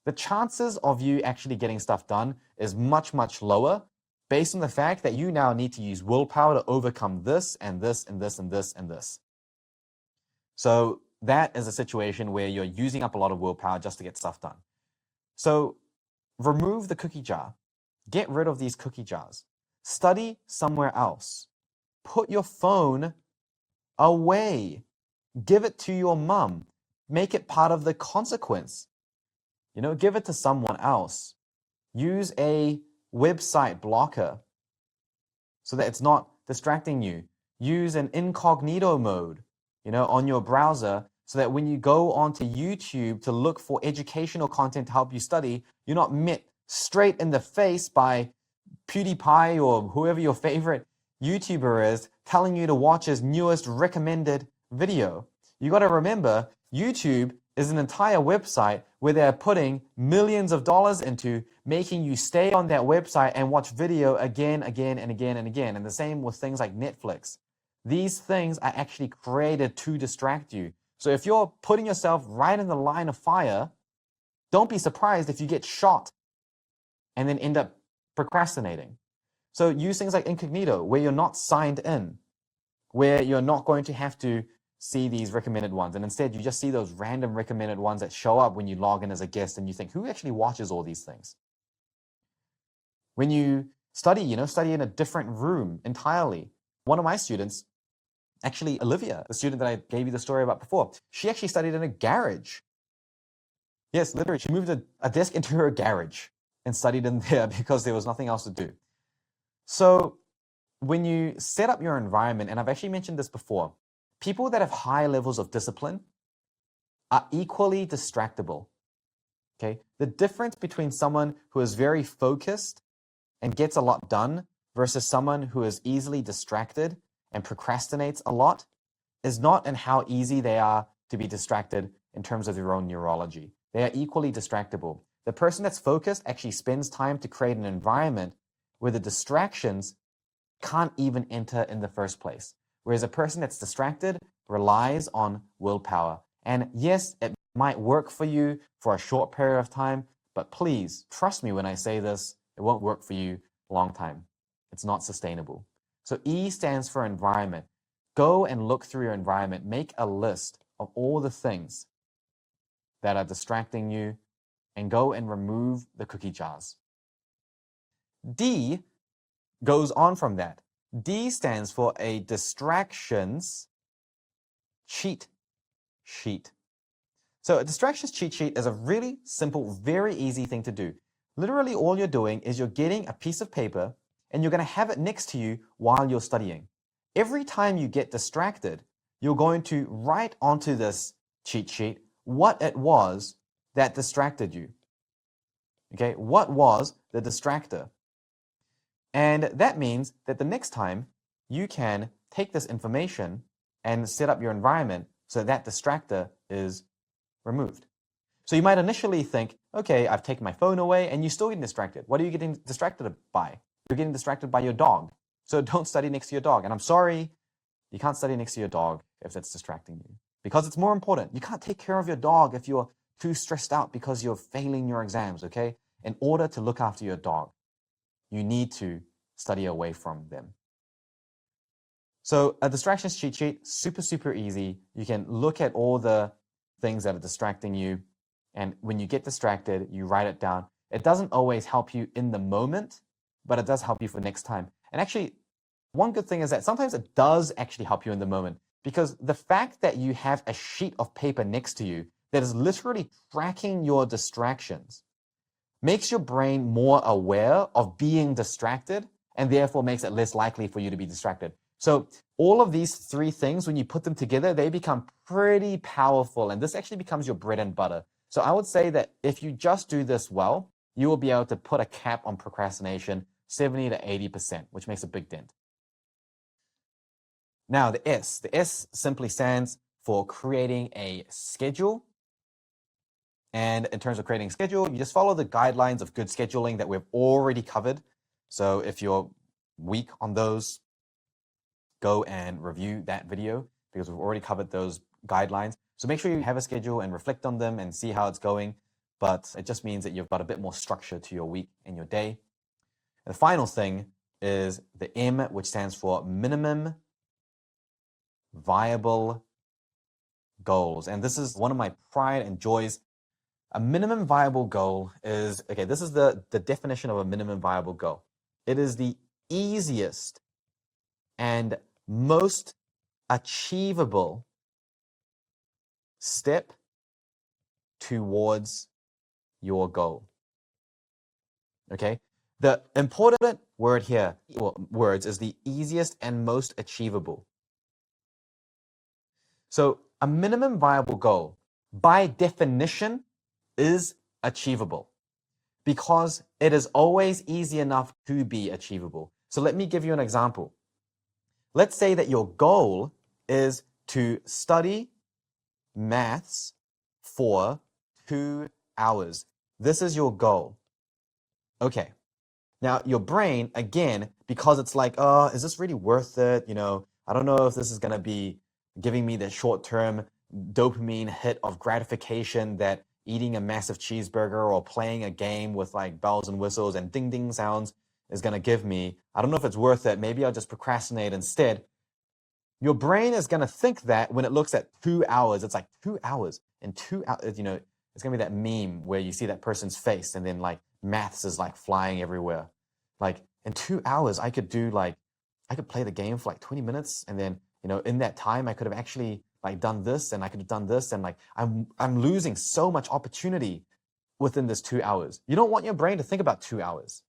The chances of you actually getting stuff done is much, much lower based on the fact that you now need to use willpower to overcome this and this and this and this and this. So that is a situation where you're using up a lot of willpower just to get stuff done. So remove the cookie jar. Get rid of these cookie jars. Study somewhere else. Put your phone away. Give it to your mom. Make it part of the consequence. Give it to someone else. Use a website blocker so that it's not distracting you. Use an incognito mode, on your browser so that when you go onto YouTube to look for educational content to help you study, you're not met straight in the face by PewDiePie or whoever your favorite YouTuber is telling you to watch his newest recommended video. You got to remember, YouTube is an entire website where they're putting millions of dollars into making you stay on that website and watch video again, and again, and again. And the same with things like Netflix. These things are actually created to distract you. So if you're putting yourself right in the line of fire, don't be surprised if you get shot and then end up procrastinating. So use things like incognito, where you're not signed in, where you're not going to have to see these recommended ones. And instead, you just see those random recommended ones that show up when you log in as a guest and you think, who actually watches all these things? When you study, study in a different room entirely. One of my students, actually Olivia, the student that I gave you the story about before, she actually studied in a garage. Yes, literally, she moved a desk into her garage and studied in there because there was nothing else to do. So when you set up your environment, and I've actually mentioned this before, people that have high levels of discipline are equally distractible. Okay? The difference between someone who is very focused and gets a lot done versus someone who is easily distracted and procrastinates a lot is not in how easy they are to be distracted in terms of their own neurology. They are equally distractible. The person that's focused actually spends time to create an environment where the distractions can't even enter in the first place. Whereas a person that's distracted relies on willpower. And yes, it might work for you for a short period of time, but please trust me when I say this, it won't work for you a long time. It's not sustainable. So E stands for environment. Go and look through your environment. Make a list of all the things that are distracting you and go and remove the cookie jars. D goes on from that. D stands for a distractions cheat sheet. So a distractions cheat sheet is a really simple, very easy thing to do. Literally all you're doing is you're getting a piece of paper and you're going to have it next to you while you're studying. Every time you get distracted, you're going to write onto this cheat sheet what it was that distracted you. Okay, what was the distractor? And that means that the next time you can take this information and set up your environment so that distractor is removed. So you might initially think, okay, I've taken my phone away, and you're still getting distracted. What are you getting distracted by? You're getting distracted by your dog. So don't study next to your dog. And I'm sorry, you can't study next to your dog if that's distracting you, because it's more important. You can't take care of your dog if you're too stressed out because you're failing your exams, okay? In order to look after your dog, you need to study away from them. So a distractions cheat sheet, super, super easy. You can look at all the things that are distracting you. And when you get distracted, you write it down. It doesn't always help you in the moment, but it does help you for next time. And actually, one good thing is that sometimes it does actually help you in the moment, because the fact that you have a sheet of paper next to you that is literally tracking your distractions makes your brain more aware of being distracted and therefore makes it less likely for you to be distracted. So all of these three things, when you put them together, they become pretty powerful, and this actually becomes your bread and butter. So I would say that if you just do this well, you will be able to put a cap on procrastination 70 to 80%, which makes a big dent. Now the S simply stands for creating a schedule. And in terms of creating a schedule, you just follow the guidelines of good scheduling that we've already covered. So if you're weak on those, go and review that video because we've already covered those guidelines. So make sure you have a schedule and reflect on them and see how it's going. But it just means that you've got a bit more structure to your week and your day. And the final thing is the M, which stands for minimum viable goals. And this is one of my pride and joys. A minimum viable goal is, okay, this is the definition of a minimum viable goal. It is the easiest and most achievable step towards your goal. Okay? The important word here, or words, is the easiest and most achievable. So a minimum viable goal, by definition, is achievable because it is always easy enough to be achievable. So let me give you an example. Let's say that your goal is to study maths for 2 hours. This is your goal. Okay. Now, your brain, again, because it's like, oh, is this really worth it? I don't know if this is going to be giving me the short-term dopamine hit of gratification that eating a massive cheeseburger or playing a game with like bells and whistles and ding ding sounds is going to give me. I don't know if it's worth it. Maybe I'll just procrastinate instead. Your brain is going to think that when it looks at 2 hours, it's like 2 hours. And 2 hours, it's going to be that meme where you see that person's face and then like maths is like flying everywhere. Like in 2 hours, I could play the game for like 20 minutes. And then, in that time, I could have actually like done this and I could have done this. And like, I'm losing so much opportunity within this 2 hours. You don't want your brain to think about 2 hours.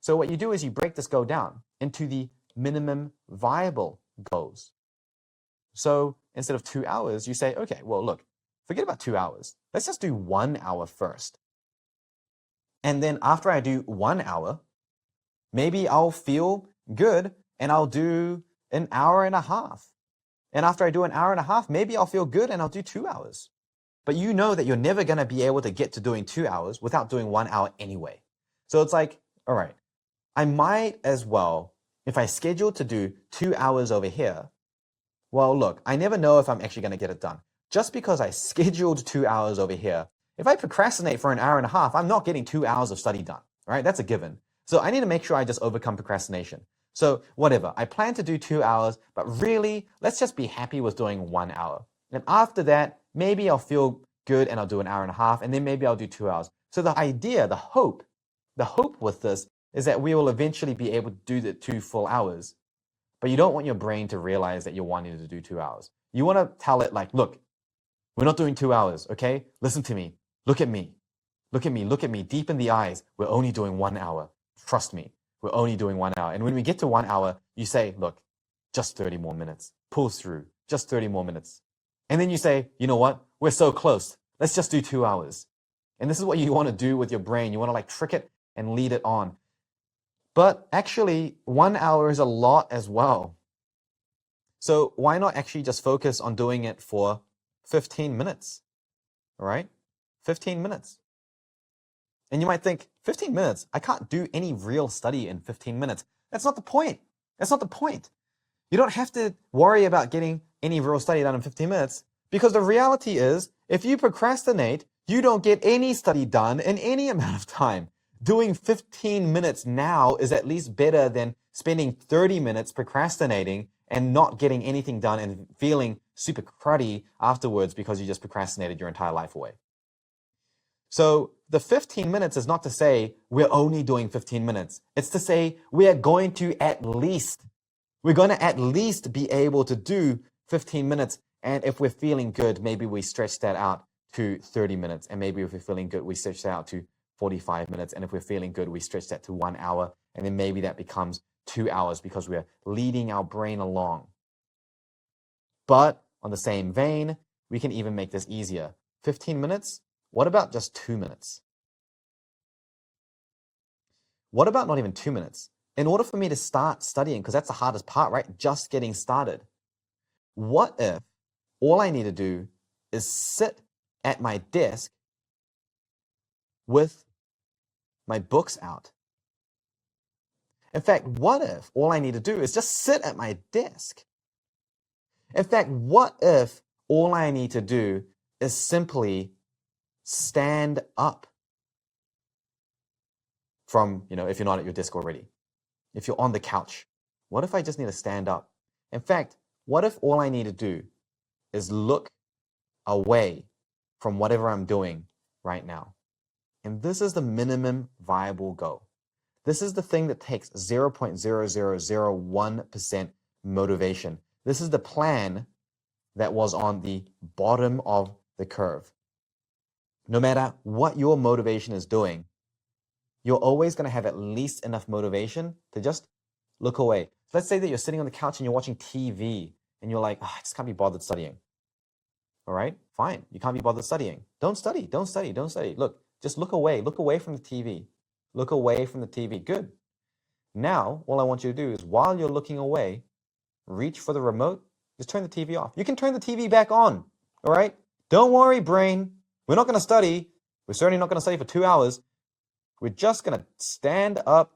So what you do is you break this goal down into the minimum viable goals. So instead of 2 hours, you say, okay, well, look, forget about 2 hours. Let's just do 1 hour first. And then after I do 1 hour, maybe I'll feel good and I'll do an hour and a half. And after I do an hour and a half, maybe I'll feel good and I'll do 2 hours. But you know that you're never going to be able to get to doing 2 hours without doing 1 hour anyway. So it's like, all right, I might as well, if I schedule to do 2 hours over here, well, look, I never know if I'm actually going to get it done. Just because I scheduled 2 hours over here, if I procrastinate for an hour and a half, I'm not getting 2 hours of study done, right? That's a given. So I need to make sure I just overcome procrastination. So whatever, I plan to do 2 hours, but really, let's just be happy with doing 1 hour. And after that, maybe I'll feel good and I'll do an hour and a half, and then maybe I'll do 2 hours. So the idea, the hope with this is that we will eventually be able to do the 2 full hours. But you don't want your brain to realize that you're wanting to do 2 hours. You want to tell it like, look, we're not doing 2 hours, okay? Listen to me. Look at me. Look at me. Look at me deep in the eyes. We're only doing 1 hour. Trust me. We're only doing 1 hour. And when we get to 1 hour, you say, look, just 30 more minutes. Pull through. Just 30 more minutes. And then you say, you know what? We're so close. Let's just do 2 hours. And this is what you want to do with your brain. You want to like trick it and lead it on. But actually, 1 hour is a lot as well. So why not actually just focus on doing it for 15 minutes? All right? 15 minutes. And you might think, 15 minutes? I can't do any real study in 15 minutes. That's not the point. That's not the point. You don't have to worry about getting any real study done in 15 minutes because the reality is, if you procrastinate, you don't get any study done in any amount of time. Doing 15 minutes now is at least better than spending 30 minutes procrastinating and not getting anything done and feeling super cruddy afterwards because you just procrastinated your entire life away. So the 15 minutes is not to say we're only doing 15 minutes. It's to say we're going to at least be able to do 15 minutes. And if we're feeling good, maybe we stretch that out to 30 minutes. And maybe if we're feeling good, we stretch that out to 45 minutes. And if we're feeling good, we stretch that to 1 hour. And then maybe that becomes 2 hours because we're leading our brain along. But on the same vein, we can even make this easier. 15 minutes? What about just 2 minutes? What about not even 2 minutes? In order for me to start studying, because that's the hardest part, right? Just getting started. What if all I need to do is sit at my desk with my books out? In fact, what if all I need to do is just sit at my desk? In fact, what if all I need to do is simply stand up from, if you're not at your desk already, if you're on the couch, what if I just need to stand up? In fact, what if all I need to do is look away from whatever I'm doing right now? And this is the minimum viable goal. This is the thing that takes 0.0001% motivation. This is the plan that was on the bottom of the curve. No matter what your motivation is doing, you're always going to have at least enough motivation to just look away. Let's say that you're sitting on the couch and you're watching TV and you're like, I just can't be bothered studying. All right, fine. You can't be bothered studying. Don't study. Look, just look away from the TV. Look away from the TV. Good. Now, all I want you to do is while you're looking away, reach for the remote, just turn the TV off. You can turn the TV back on, all right? Don't worry, brain. We're not going to study. We're certainly not going to study for 2 hours. We're just going to stand up.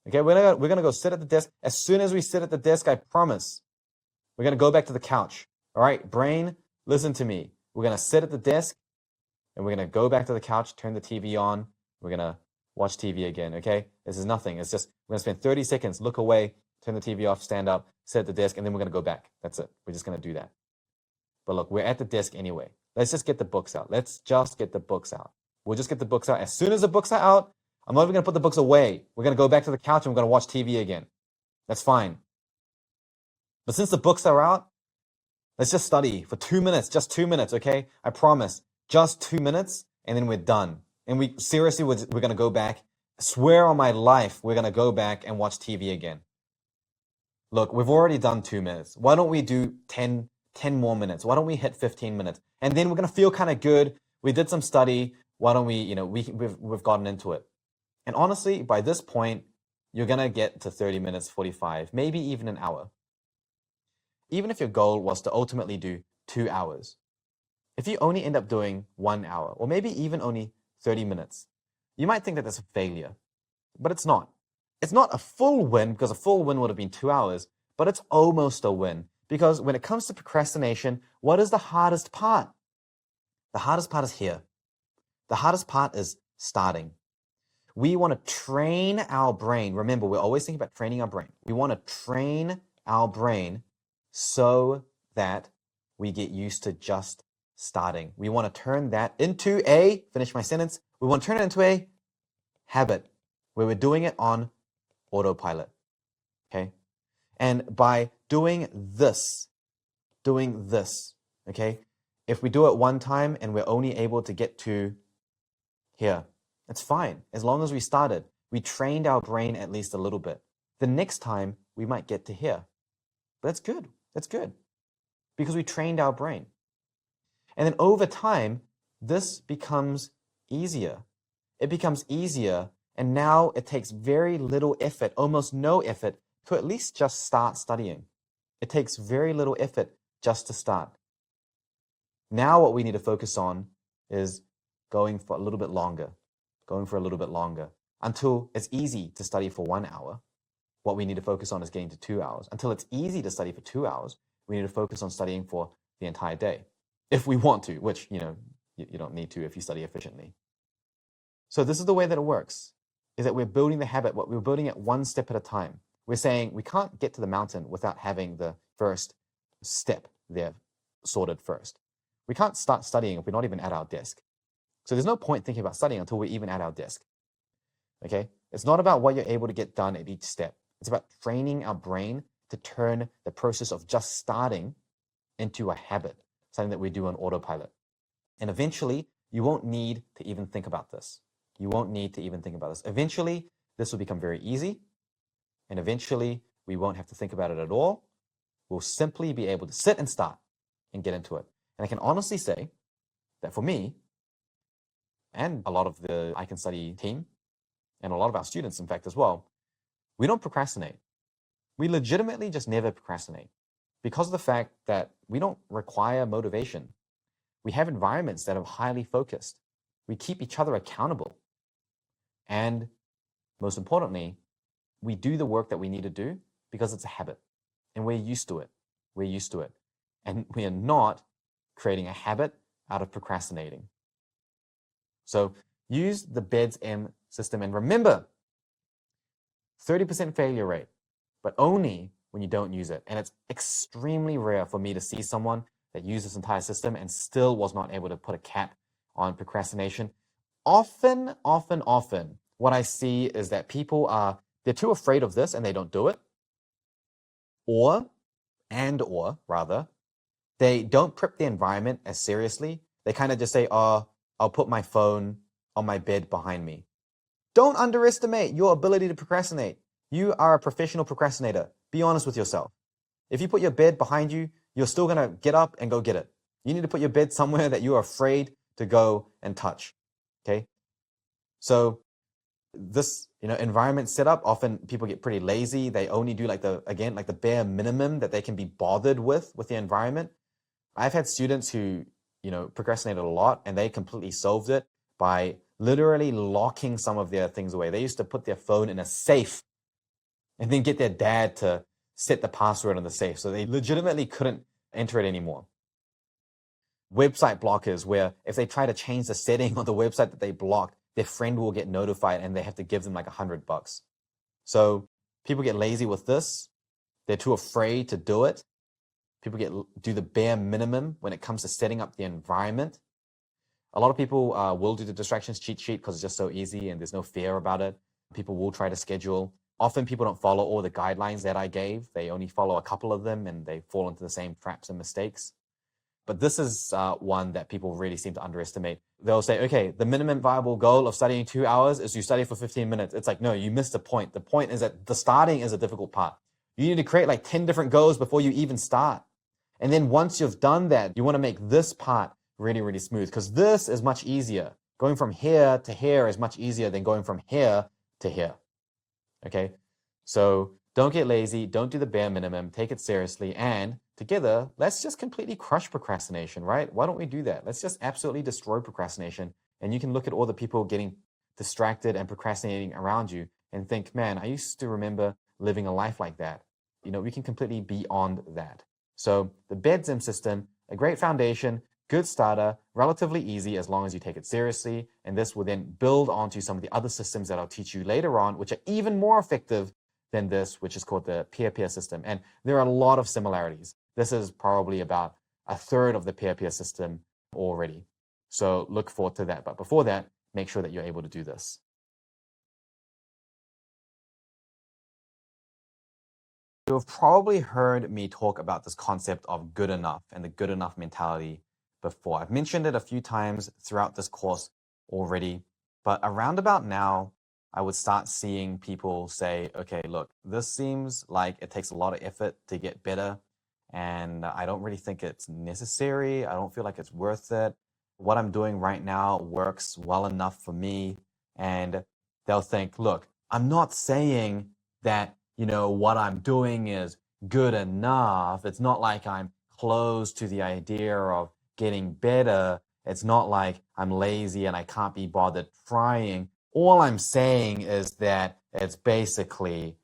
Okay, we're gonna go sit at the desk. As soon as we sit at the desk, I promise, we're going to go back to the couch. All right, brain, listen to me. We're going to sit at the desk, and we're going to go back to the couch, turn the TV on. We're going to watch TV again, okay? This is nothing. It's just, we're going to spend 30 seconds, look away, turn the TV off, stand up, sit at the desk, and then we're going to go back. That's it. We're just going to do that. But look, we're at the desk anyway. Let's just get the books out. Let's just get the books out. We'll just get the books out. As soon as the books are out, I'm not even going to put the books away. We're going to go back to the couch and we're going to watch TV again. That's fine. But since the books are out, let's just study for 2 minutes, just 2 minutes, okay? I promise, just 2 minutes, and then we're done. And we're going to go back. I swear on my life, we're going to go back and watch TV again. Look, we've already done 2 minutes. Why don't we do 10 more minutes? Why don't we hit 15 minutes? And then we're going to feel kind of good. We did some study. Why don't we, we've gotten into it. And honestly, by this point, you're going to get to 30 minutes, 45, maybe even an hour. Even if your goal was to ultimately do 2 hours, if you only end up doing 1 hour, or maybe even only 30 minutes, you might think that that's a failure, but it's not. It's not a full win, because a full win would have been 2 hours, but it's almost a win. Because when it comes to procrastination, what is the hardest part? The hardest part is here. The hardest part is starting. We want to train our brain. Remember, we're always thinking about training our brain. We want to train our brain so that we get used to just starting. We want to turn that into finish my sentence, we want to turn it into a habit where we're doing it on autopilot, okay? And by doing this, okay, if we do it one time and we're only able to get to here, it's fine. As long as we started, we trained our brain at least a little bit. The next time we might get to here. But that's good. That's good. Because we trained our brain. And then over time, this becomes easier. It becomes easier, and now it takes very little effort, almost no effort, to at least just start studying. It takes very little effort just to start. Now what we need to focus on is going for a little bit longer, until it's easy to study for 1 hour. What we need to focus on is getting to 2 hours. Until it's easy to study for 2 hours, we need to focus on studying for the entire day. If we want to, which, you don't need to if you study efficiently. So this is the way that it works, is that we're building the habit, we're building it one step at a time. We're saying we can't get to the mountain without having the first step there sorted first. We can't start studying if we're not even at our desk. So there's no point thinking about studying until we're even at our desk. Okay? It's not about what you're able to get done at each step. It's about training our brain to turn the process of just starting into a habit, something that we do on autopilot. And eventually, you won't need to even think about this. Eventually, this will become very easy. And eventually, we won't have to think about it at all. We'll simply be able to sit and start and get into it. And I can honestly say that for me, and a lot of the I Can Study team, and a lot of our students, in fact, as well, we don't procrastinate. We legitimately just never procrastinate because of the fact that we don't require motivation. We have environments that are highly focused. We keep each other accountable. And most importantly, we do the work that we need to do because it's a habit and we're used to it. And we are not creating a habit out of procrastinating. So use the BEDS-M system and remember, 30% failure rate, but only when you don't use it. And it's extremely rare for me to see someone that used this entire system and still was not able to put a cap on procrastination. Often, what I see is that people they're too afraid of this and they don't do it. Or they don't prep the environment as seriously. They kind of just say, oh, I'll put my phone on my bed behind me. Don't underestimate your ability to procrastinate. You are a professional procrastinator. Be honest with yourself. If you put your bed behind you, you're still going to get up and go get it. You need to put your bed somewhere that you're afraid to go and touch. Okay? So this, environment setup, often people get pretty lazy. They only do like the bare minimum that they can be bothered with the environment. I've had students who, procrastinated a lot and they completely solved it by literally locking some of their things away. They used to put their phone in a safe and then get their dad to set the password on the safe. So they legitimately couldn't enter it anymore. Website blockers, where if they try to change the setting on the website that they blocked, their friend will get notified and they have to give them like $100. So people get lazy with this. They're too afraid to do it. People do the bare minimum when it comes to setting up the environment. A lot of people will do the distractions cheat sheet because it's just so easy and there's no fear about it. People will try to schedule. Often people don't follow all the guidelines that I gave. They only follow a couple of them and they fall into the same traps and mistakes. But this is one that people really seem to underestimate. They'll say, okay, the minimum viable goal of studying 2 hours is you study for 15 minutes. It's like, no, you missed the point. The point is that the starting is a difficult part. You need to create like 10 different goals before you even start. And then once you've done that, you want to make this part really, really smooth because this is much easier. Going from here to here is much easier than going from here to here. Okay? So don't get lazy. Don't do the bare minimum. Take it seriously. And together, let's just completely crush procrastination, right? Why don't we do that? Let's just absolutely destroy procrastination. And you can look at all the people getting distracted and procrastinating around you and think, man, I used to remember living a life like that. We can completely be beyond that. So the BEDSIM system, a great foundation, good starter, relatively easy as long as you take it seriously. And this will then build onto some of the other systems that I'll teach you later on, which are even more effective than this, which is called the peer-peer system. And there are a lot of similarities. This is probably about a third of the peer-peer system already. So look forward to that. But before that, make sure that you're able to do this. You've probably heard me talk about this concept of good enough and the good enough mentality before. I've mentioned it a few times throughout this course already, but around about now, I would start seeing people say, okay, look, this seems like it takes a lot of effort to get better, and I don't really think it's necessary. I don't feel like it's worth it. What I'm doing right now works well enough for me. And they'll think, look, I'm not saying that what I'm doing is good enough. It's not like I'm close to the idea of getting better. It's not like I'm lazy and I can't be bothered trying. All I'm saying is that it's basically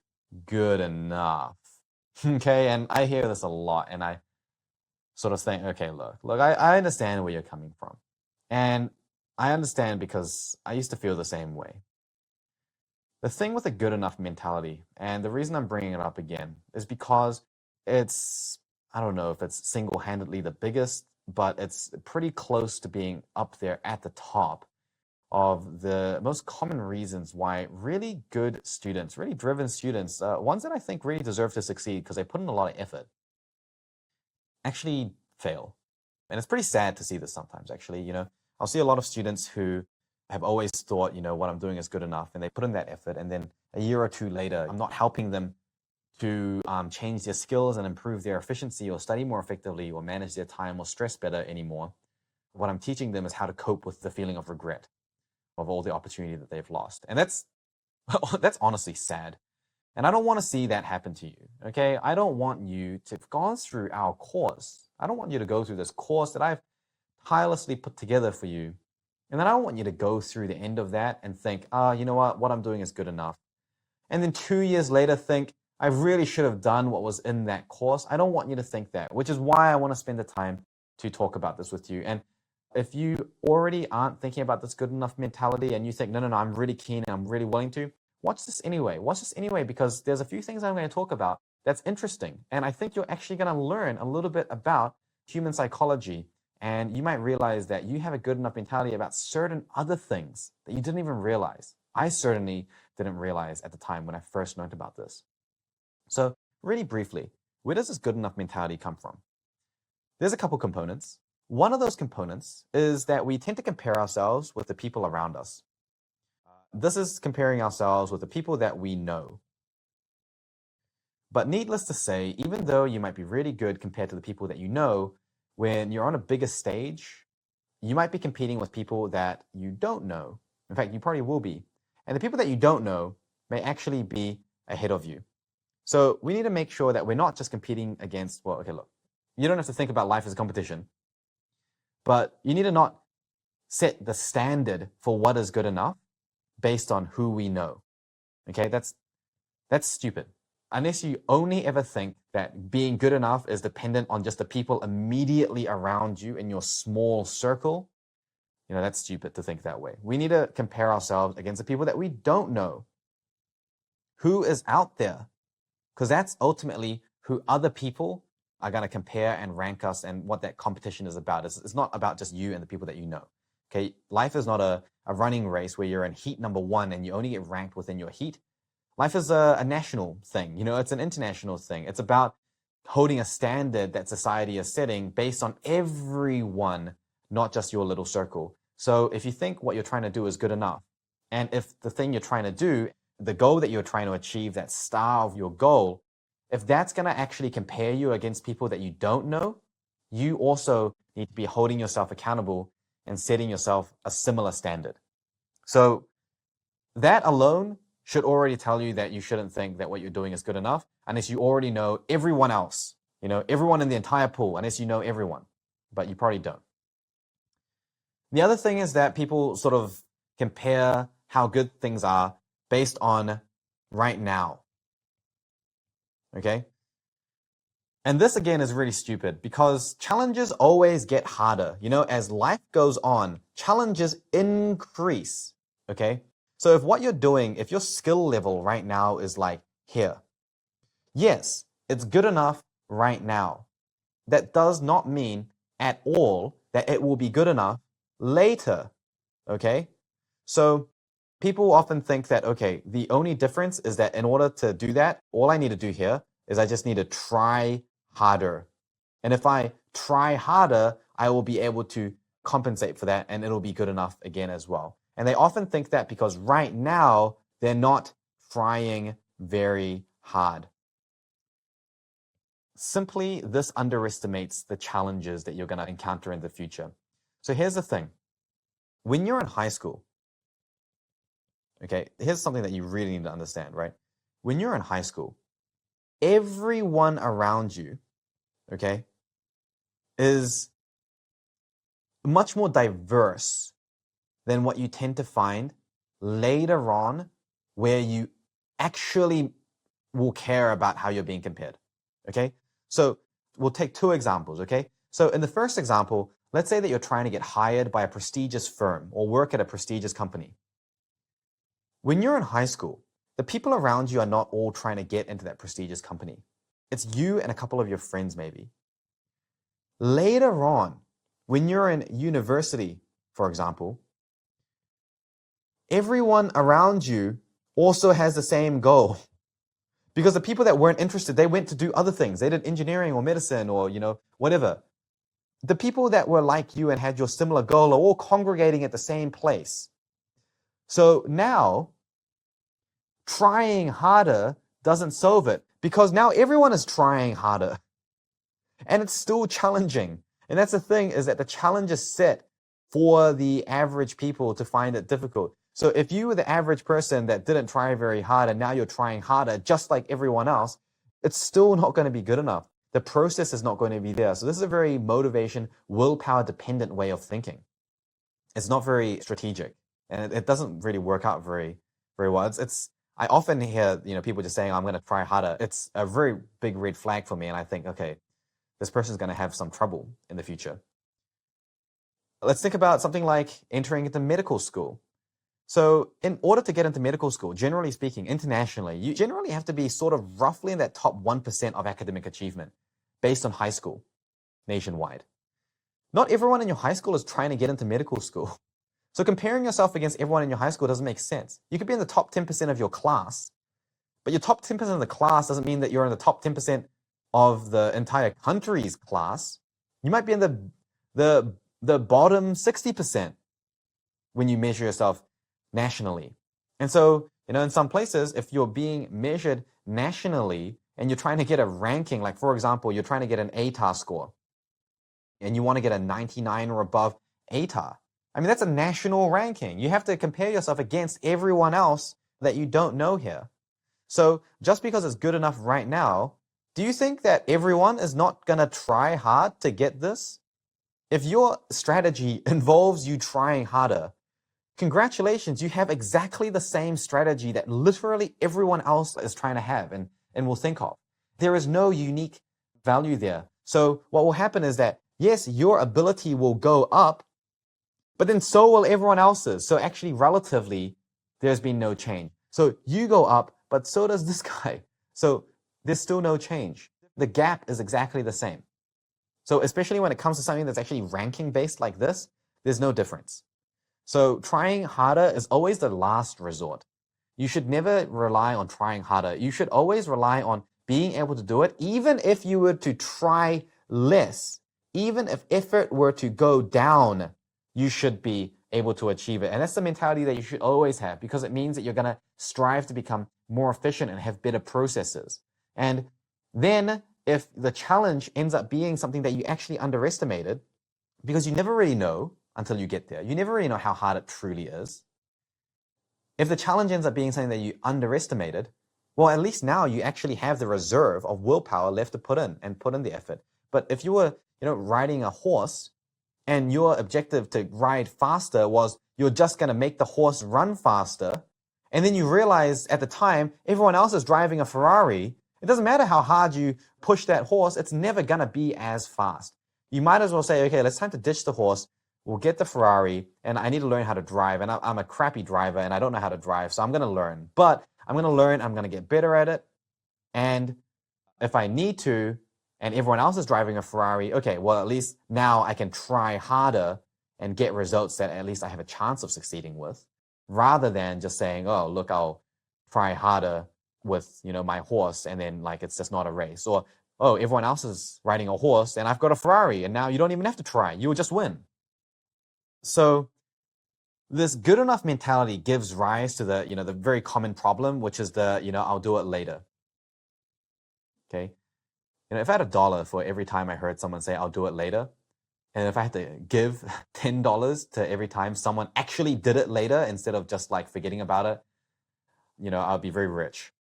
good enough. Okay, and I hear this a lot and I sort of think, okay, look, I understand where you're coming from. And I understand because I used to feel the same way. The thing with a good enough mentality, and the reason I'm bringing it up again, is because I don't know if it's single-handedly the biggest, but it's pretty close to being up there at the top of the most common reasons why really good students, really driven students, ones that I think really deserve to succeed because they put in a lot of effort, actually fail. And it's pretty sad to see this sometimes, actually. I'll see a lot of students who have always thought, what I'm doing is good enough, and they put in that effort, and then a year or two later, I'm not helping them to change their skills and improve their efficiency or study more effectively or manage their time or stress better anymore. What I'm teaching them is how to cope with the feeling of regret of all the opportunity that they've lost. And that's honestly sad. And I don't want to see that happen to you, okay? I don't want you to have gone through our course. I don't want you to go through this course that I've tirelessly put together for you. And then I don't want you to go through the end of that and think, you know what I'm doing is good enough. And then 2 years later think, I really should have done what was in that course. I don't want you to think that, which is why I want to spend the time to talk about this with you. And if you already aren't thinking about this good enough mentality and you think, no, I'm really keen and I'm really willing to, watch this anyway. Watch this anyway, because there's a few things I'm going to talk about that's interesting. And I think you're actually going to learn a little bit about human psychology. And you might realize that you have a good enough mentality about certain other things that you didn't even realize. I certainly didn't realize at the time when I first learned about this. So really briefly, where does this good enough mentality come from? There's a couple components. One of those components is that we tend to compare ourselves with the people around us. This is comparing ourselves with the people that we know. But needless to say, even though you might be really good compared to the people that you know, when you're on a bigger stage, you might be competing with people that you don't know. In fact, you probably will be. And the people that you don't know may actually be ahead of you. So we need to make sure that we're not just competing against, well, okay, look, You don't have to think about life as a competition, but you need to not set the standard for what is good enough based on who we know. Okay, that's stupid. Unless you only ever think that being good enough is dependent on just the people immediately around you in your small circle, that's stupid to think that way. We need to compare ourselves against the people that we don't know. Who is out there? Because that's ultimately who other people are going to compare and rank us, and what that competition is about. It's not about just you and the people that you know. Okay, life is not a running race where you're in heat number 1 and you only get ranked within your heat. Life is a national thing. It's an international thing. It's about holding a standard that society is setting based on everyone, not just your little circle. So if you think what you're trying to do is good enough, and if the thing you're trying to do, the goal that you're trying to achieve, that star of your goal, if that's going to actually compare you against people that you don't know, you also need to be holding yourself accountable and setting yourself a similar standard. So that alone should already tell you that you shouldn't think that what you're doing is good enough unless you already know everyone else, everyone in the entire pool, unless you know everyone, but you probably don't. The other thing is that people sort of compare how good things are based on right now. Okay? And this again is really stupid because challenges always get harder. As life goes on, challenges increase. Okay? So if what you're doing, if your skill level right now is like here, yes, it's good enough right now. That does not mean at all that it will be good enough later. Okay? So people often think that, okay, the only difference is that in order to do that, all I need to do here is I just need to try harder. And if I try harder, I will be able to compensate for that and it'll be good enough again as well. And they often think that because right now they're not trying very hard. Simply, this underestimates the challenges that you're going to encounter in the future. So here's the thing. When you're in high school, okay, here's something that you really need to understand, right? When you're in high school, everyone around you, okay, is much more diverse than what you tend to find later on, where you actually will care about how you're being compared. Okay? So we'll take 2 examples, okay? So in the first example, let's say that you're trying to get hired by a prestigious firm or work at a prestigious company. When you're in high school, the people around you are not all trying to get into that prestigious company. It's you and a couple of your friends maybe. Later on, when you're in university, for example, everyone around you also has the same goal. Because the people that weren't interested, they went to do other things. They did engineering or medicine or, whatever. The people that were like you and had your similar goal are all congregating at the same place. So now, trying harder doesn't solve it because now everyone is trying harder. And it's still challenging. And that's the thing, is that the challenge is set for the average people to find it difficult. So if you were the average person that didn't try very hard and now you're trying harder just like everyone else, it's still not going to be good enough. The process is not going to be there. So this is a very motivation, willpower dependent way of thinking. It's not very strategic and it doesn't really work out very, very well. I often hear, people just saying, I'm going to try harder. It's a very big red flag for me. And I think, okay, this person's going to have some trouble in the future. Let's think about something like entering into medical school. So in order to get into medical school, generally speaking, internationally, you generally have to be sort of roughly in that top 1% of academic achievement based on high school nationwide. Not everyone in your high school is trying to get into medical school. So comparing yourself against everyone in your high school doesn't make sense. You could be in the top 10% of your class, but your top 10% of the class doesn't mean that you're in the top 10% of the entire country's class. You might be in the bottom 60% when you measure yourself nationally. And so, in some places, if you're being measured nationally and you're trying to get a ranking, like for example, you're trying to get an ATAR score and you want to get a 99 or above ATAR. I mean, that's a national ranking. You have to compare yourself against everyone else that you don't know here. So just because it's good enough right now Do you think that everyone is not going to try hard to get this? If your strategy involves you trying harder, congratulations, you have exactly the same strategy that literally everyone else is trying to have and will think of. There is no unique value there. So what will happen is that, yes, your ability will go up, but then so will everyone else's. So actually, relatively, there's been no change. So you go up, but so does this guy. So there's still no change. The gap is exactly the same. So especially when it comes to something that's actually ranking based like this, there's no difference. So trying harder is always the last resort. You should never rely on trying harder. You should always rely on being able to do it, even if you were to try less, even if effort were to go down, you should be able to achieve it. And that's the mentality that you should always have, because it means that you're going to strive to become more efficient and have better processes. And then if the challenge ends up being something that you actually underestimated, because you never really know until you get there, you never really know how hard it truly is. If the challenge ends up being something that you underestimated, well, at least now you actually have the reserve of willpower left to put in the effort. But if you were, riding a horse and your objective to ride faster was you're just going to make the horse run faster, and then you realize at the time everyone else is driving a Ferrari, it doesn't matter how hard you push that horse, it's never going to be as fast. You might as well say, okay, it's time to ditch the horse. We'll get the Ferrari, and I need to learn how to drive. And I'm a crappy driver, and I don't know how to drive, so I'm going to learn. But I'm going to learn, I'm going to get better at it. And if I need to, and everyone else is driving a Ferrari, okay, well, at least now I can try harder and get results that at least I have a chance of succeeding with, rather than just saying, oh, look, I'll try harder with, my horse, and then it's just not a race. Or, oh, everyone else is riding a horse, and I've got a Ferrari, and now you don't even have to try. You'll just win. So this good enough mentality gives rise to the, the very common problem, which is the, I'll do it later. Okay. If I had $1 for every time I heard someone say, I'll do it later, and if I had to give $10 to every time someone actually did it later instead of just forgetting about it, I'll be very rich.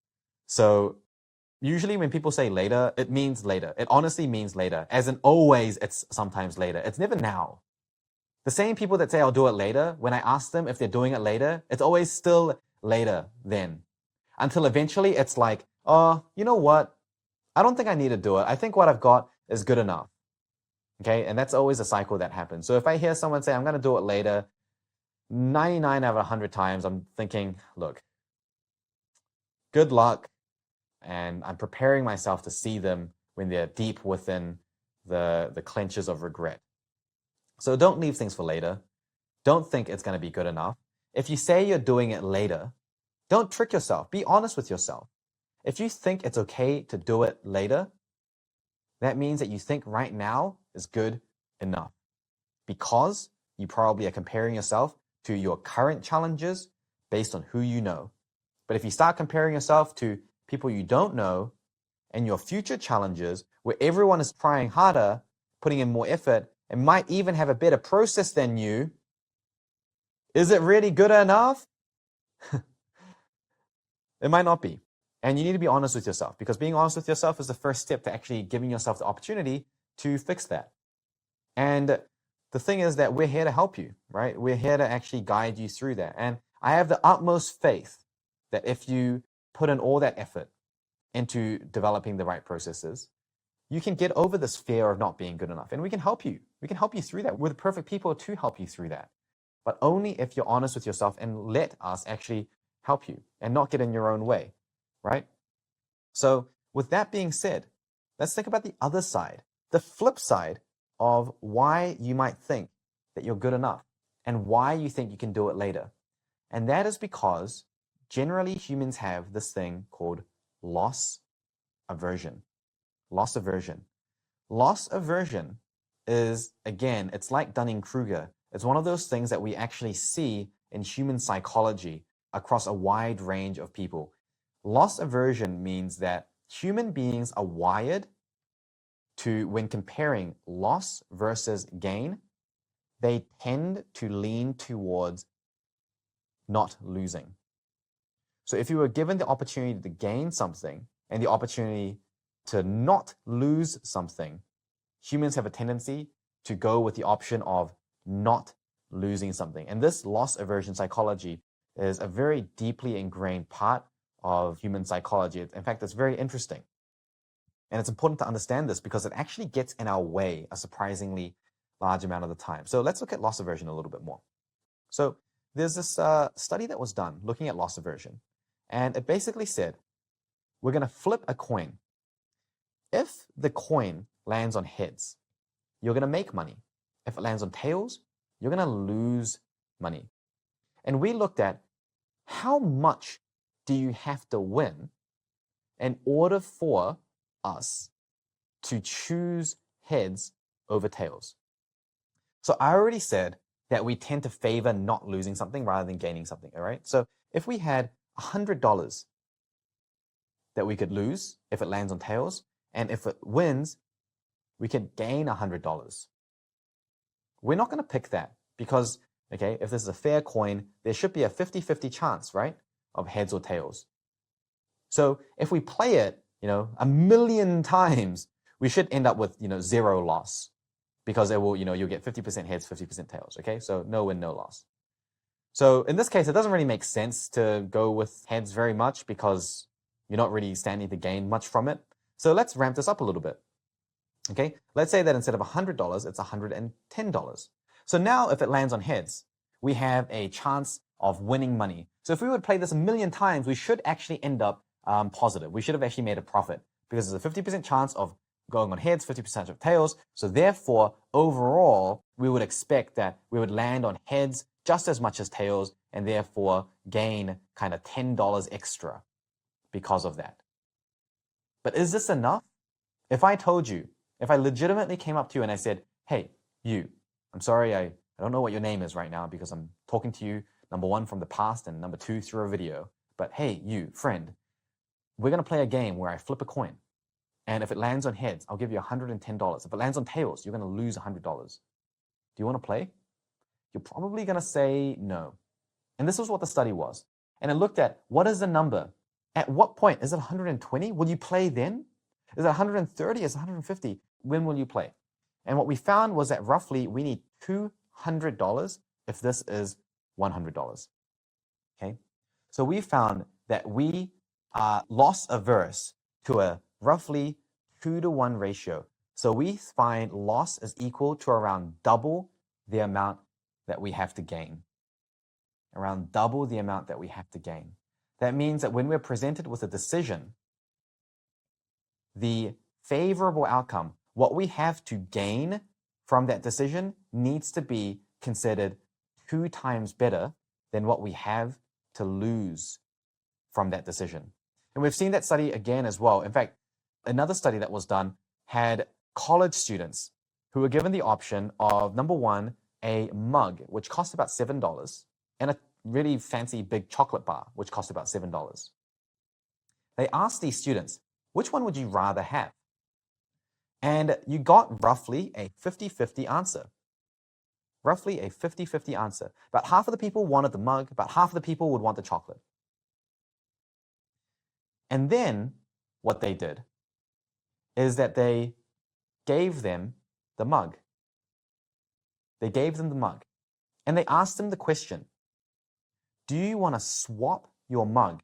So usually when people say later, it means later. It honestly means later. As in always, it's sometimes later. It's never now. The same people that say I'll do it later, when I ask them if they're doing it later, it's always still later then. Until eventually it's like, oh, you know what? I don't think I need to do it. I think what I've got is good enough. Okay, and that's always a cycle that happens. So if I hear someone say, I'm going to do it later, 99 out of 100 times, I'm thinking, look, good luck. And I'm preparing myself to see them when they're deep within the clenches of regret. So don't leave things for later. Don't think it's going to be good enough. If you say you're doing it later, don't trick yourself. Be honest with yourself. If you think it's okay to do it later, that means that you think right now is good enough, because you probably are comparing yourself to your current challenges based on who you know. But if you start comparing yourself to people you don't know and your future challenges, where everyone is trying harder, putting in more effort, and might even have a better process than you, is it really good enough? It might not be. And you need to be honest with yourself, because being honest with yourself is the first step to actually giving yourself the opportunity to fix that. And the thing is that we're here to help you, right? We're here to actually guide you through that. And I have the utmost faith that if you put in all that effort into developing the right processes, you can get over this fear of not being good enough. And we can help you. We can help you through that. We're the perfect people to help you through that. But only if you're honest with yourself and let us actually help you and not get in your own way, right? So with that being said, let's think about the other side, the flip side of why you might think that you're good enough and why you think you can do it later. And that is because generally humans have this thing called loss aversion. Loss aversion. Loss aversion is, again, it's like Dunning-Kruger. It's one of those things that we actually see in human psychology across a wide range of people. Loss aversion means that human beings are wired to, when comparing loss versus gain, they tend to lean towards not losing. So if you were given the opportunity to gain something and the opportunity to not lose something, humans have a tendency to go with the option of not losing something. And this loss aversion psychology is a very deeply ingrained part of human psychology. In fact, it's very interesting. And it's important to understand this because it actually gets in our way a surprisingly large amount of the time. So let's look at loss aversion a little bit more. So there's this study that was done looking at loss aversion. And it basically said, we're going to flip a coin. If the coin lands on heads, you're going to make money. If it lands on tails, you're going to lose money. And we looked at how much do you have to win in order for us to choose heads over tails. So I already said that we tend to favor not losing something rather than gaining something, all right? So if we had $100 that we could lose if it lands on tails, and if it wins, we could gain $100. We're not going to pick that because, okay, if this is a fair coin, there should be a 50-50 chance, right, of heads or tails. So if we play it, 1,000,000 times, we should end up with, 0 loss because it will, you'll get 50% heads, 50% tails, okay? So no win, no loss. So in this case, it doesn't really make sense to go with heads very much because you're not really standing to gain much from it. So let's ramp this up a little bit. Okay, let's say that instead of $100, it's $110. So now if it lands on heads, we have a chance of winning money. So if we would play this 1,000,000 times, we should actually end up positive. We should have actually made a profit because there's a 50% chance of going on heads, 50% of tails. So therefore, overall, we would expect that we would land on heads just as much as tails and therefore gain kind of $10 extra because of that. But is this enough? If I told you, if I legitimately came up to you and I said, hey, you, I'm sorry, I don't know what your name is right now because I'm talking to you, number one, from the past, and number two, through a video. But hey, you, friend, we're going to play a game where I flip a coin. And if it lands on heads, I'll give you $110. If it lands on tails, you're going to lose $100. Do you want to play? You're probably going to say no. And this was what the study was. And it looked at what is the number? At what point? Is it 120? Will you play then? Is it 130? Is it 150? When will you play? And what we found was that roughly we need $200 if this is $100. Okay? So we found that we are loss averse to a roughly 2-to-1 ratio. So we find loss is equal to around double the amount that we have to gain. Around double the amount that we have to gain. That means that when we're presented with a decision, the favorable outcome, what we have to gain from that decision needs to be considered 2 times better than what we have to lose from that decision. And we've seen that study again as well. In fact, another study that was done had college students who were given the option of, number one, a mug, which cost about $7, and a really fancy big chocolate bar, which cost about $7. They asked these students, which one would you rather have? And you got roughly a 50-50 answer. Roughly a 50-50 answer. About half of the people wanted the mug, about half of the people would want the chocolate. And then what they did is that they gave them the mug. They gave them the mug. And they asked them the question, do you want to swap your mug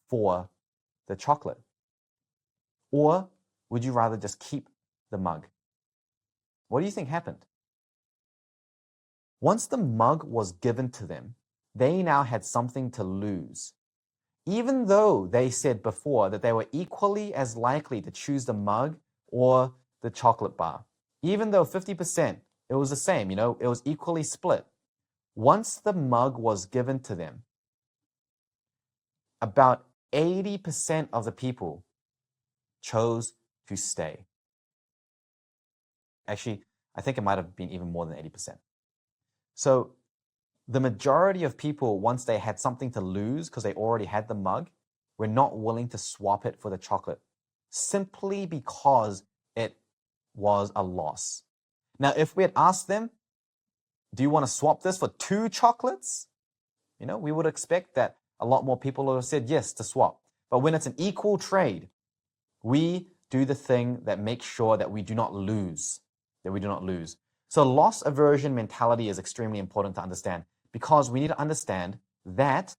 for the chocolate? Or would you rather just keep the mug? What do you think happened? Once the mug was given to them, they now had something to lose. Even though they said before that they were equally as likely to choose the mug or the chocolate bar. Even though 50%, it was the same, it was equally split. Once the mug was given to them, about 80% of the people chose to stay. Actually, I think it might have been even more than 80%. So the majority of people, once they had something to lose because they already had the mug, were not willing to swap it for the chocolate simply because it was a loss. Now, if we had asked them, do you want to swap this for 2 chocolates? We would expect that a lot more people would have said yes to swap. But when it's an equal trade, we do the thing that makes sure that we do not lose, So loss aversion mentality is extremely important to understand, because we need to understand that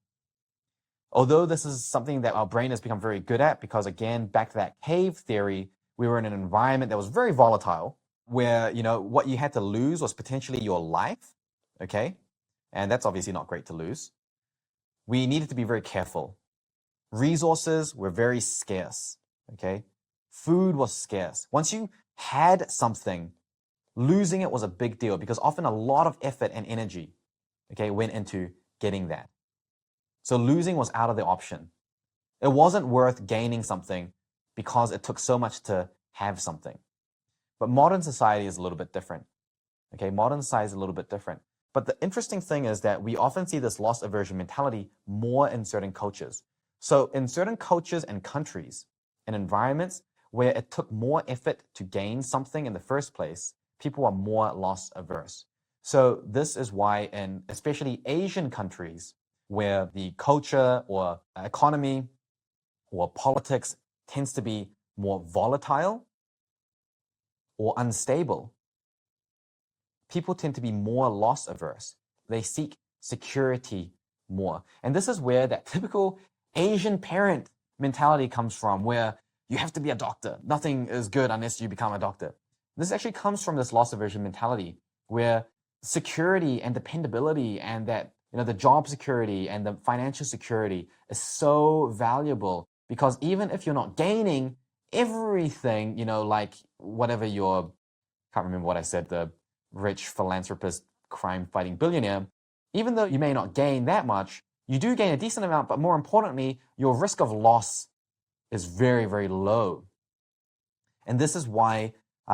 although this is something that our brain has become very good at, because again, back to that cave theory, we were in an environment that was very volatile, where, what you had to lose was potentially your life, okay? And that's obviously not great to lose. We needed to be very careful. Resources were very scarce, okay? Food was scarce. Once you had something, losing it was a big deal, because often a lot of effort and energy, okay, went into getting that. So losing was out of the option. It wasn't worth gaining something because it took so much to have something. But modern society is a little bit different. Okay, modern society is a little bit different. But the interesting thing is that we often see this loss aversion mentality more in certain cultures. So in certain cultures and countries and environments where it took more effort to gain something in the first place, people are more loss averse. So this is why in especially Asian countries, where the culture or economy or politics tends to be more volatile or unstable, people tend to be more loss averse. They seek security more. And this is where that typical Asian parent mentality comes from, where you have to be a doctor. Nothing is good unless you become a doctor. This actually comes from this loss aversion mentality, where security and dependability and that the job security and the financial security is so valuable, because even if you're not gaining everything, like whatever can't remember what I said, the rich philanthropist, crime fighting billionaire, even though you may not gain that much, you do gain a decent amount, but more importantly, your risk of loss is very, very low. And this is why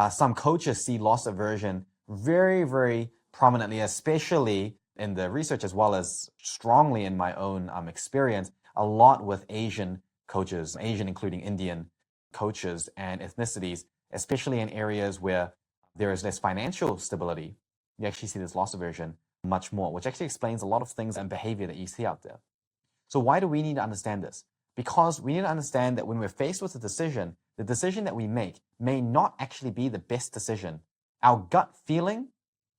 some coaches see loss aversion very, very prominently, especially in the research as well as strongly in my own experience, a lot with Asian coaches, Asian including Indian coaches and ethnicities, especially in areas where there is less financial stability. You actually see this loss aversion much more, which actually explains a lot of things and behavior that you see out there. So why do we need to understand this? Because we need to understand that when we're faced with a decision, the decision that we make may not actually be the best decision. Our gut feeling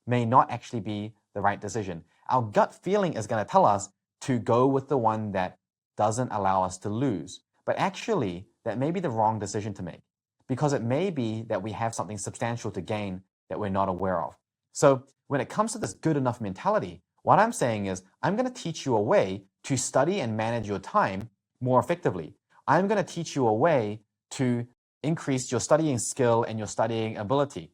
may not actually be the right decision. Our gut feeling is going to tell us to go with the one that doesn't allow us to lose. But actually, that may be the wrong decision to make, because it may be that we have something substantial to gain that we're not aware of. So when it comes to this good enough mentality, what I'm saying is I'm going to teach you a way to study and manage your time more effectively. I'm going to teach you a way to increase your studying skill and your studying ability.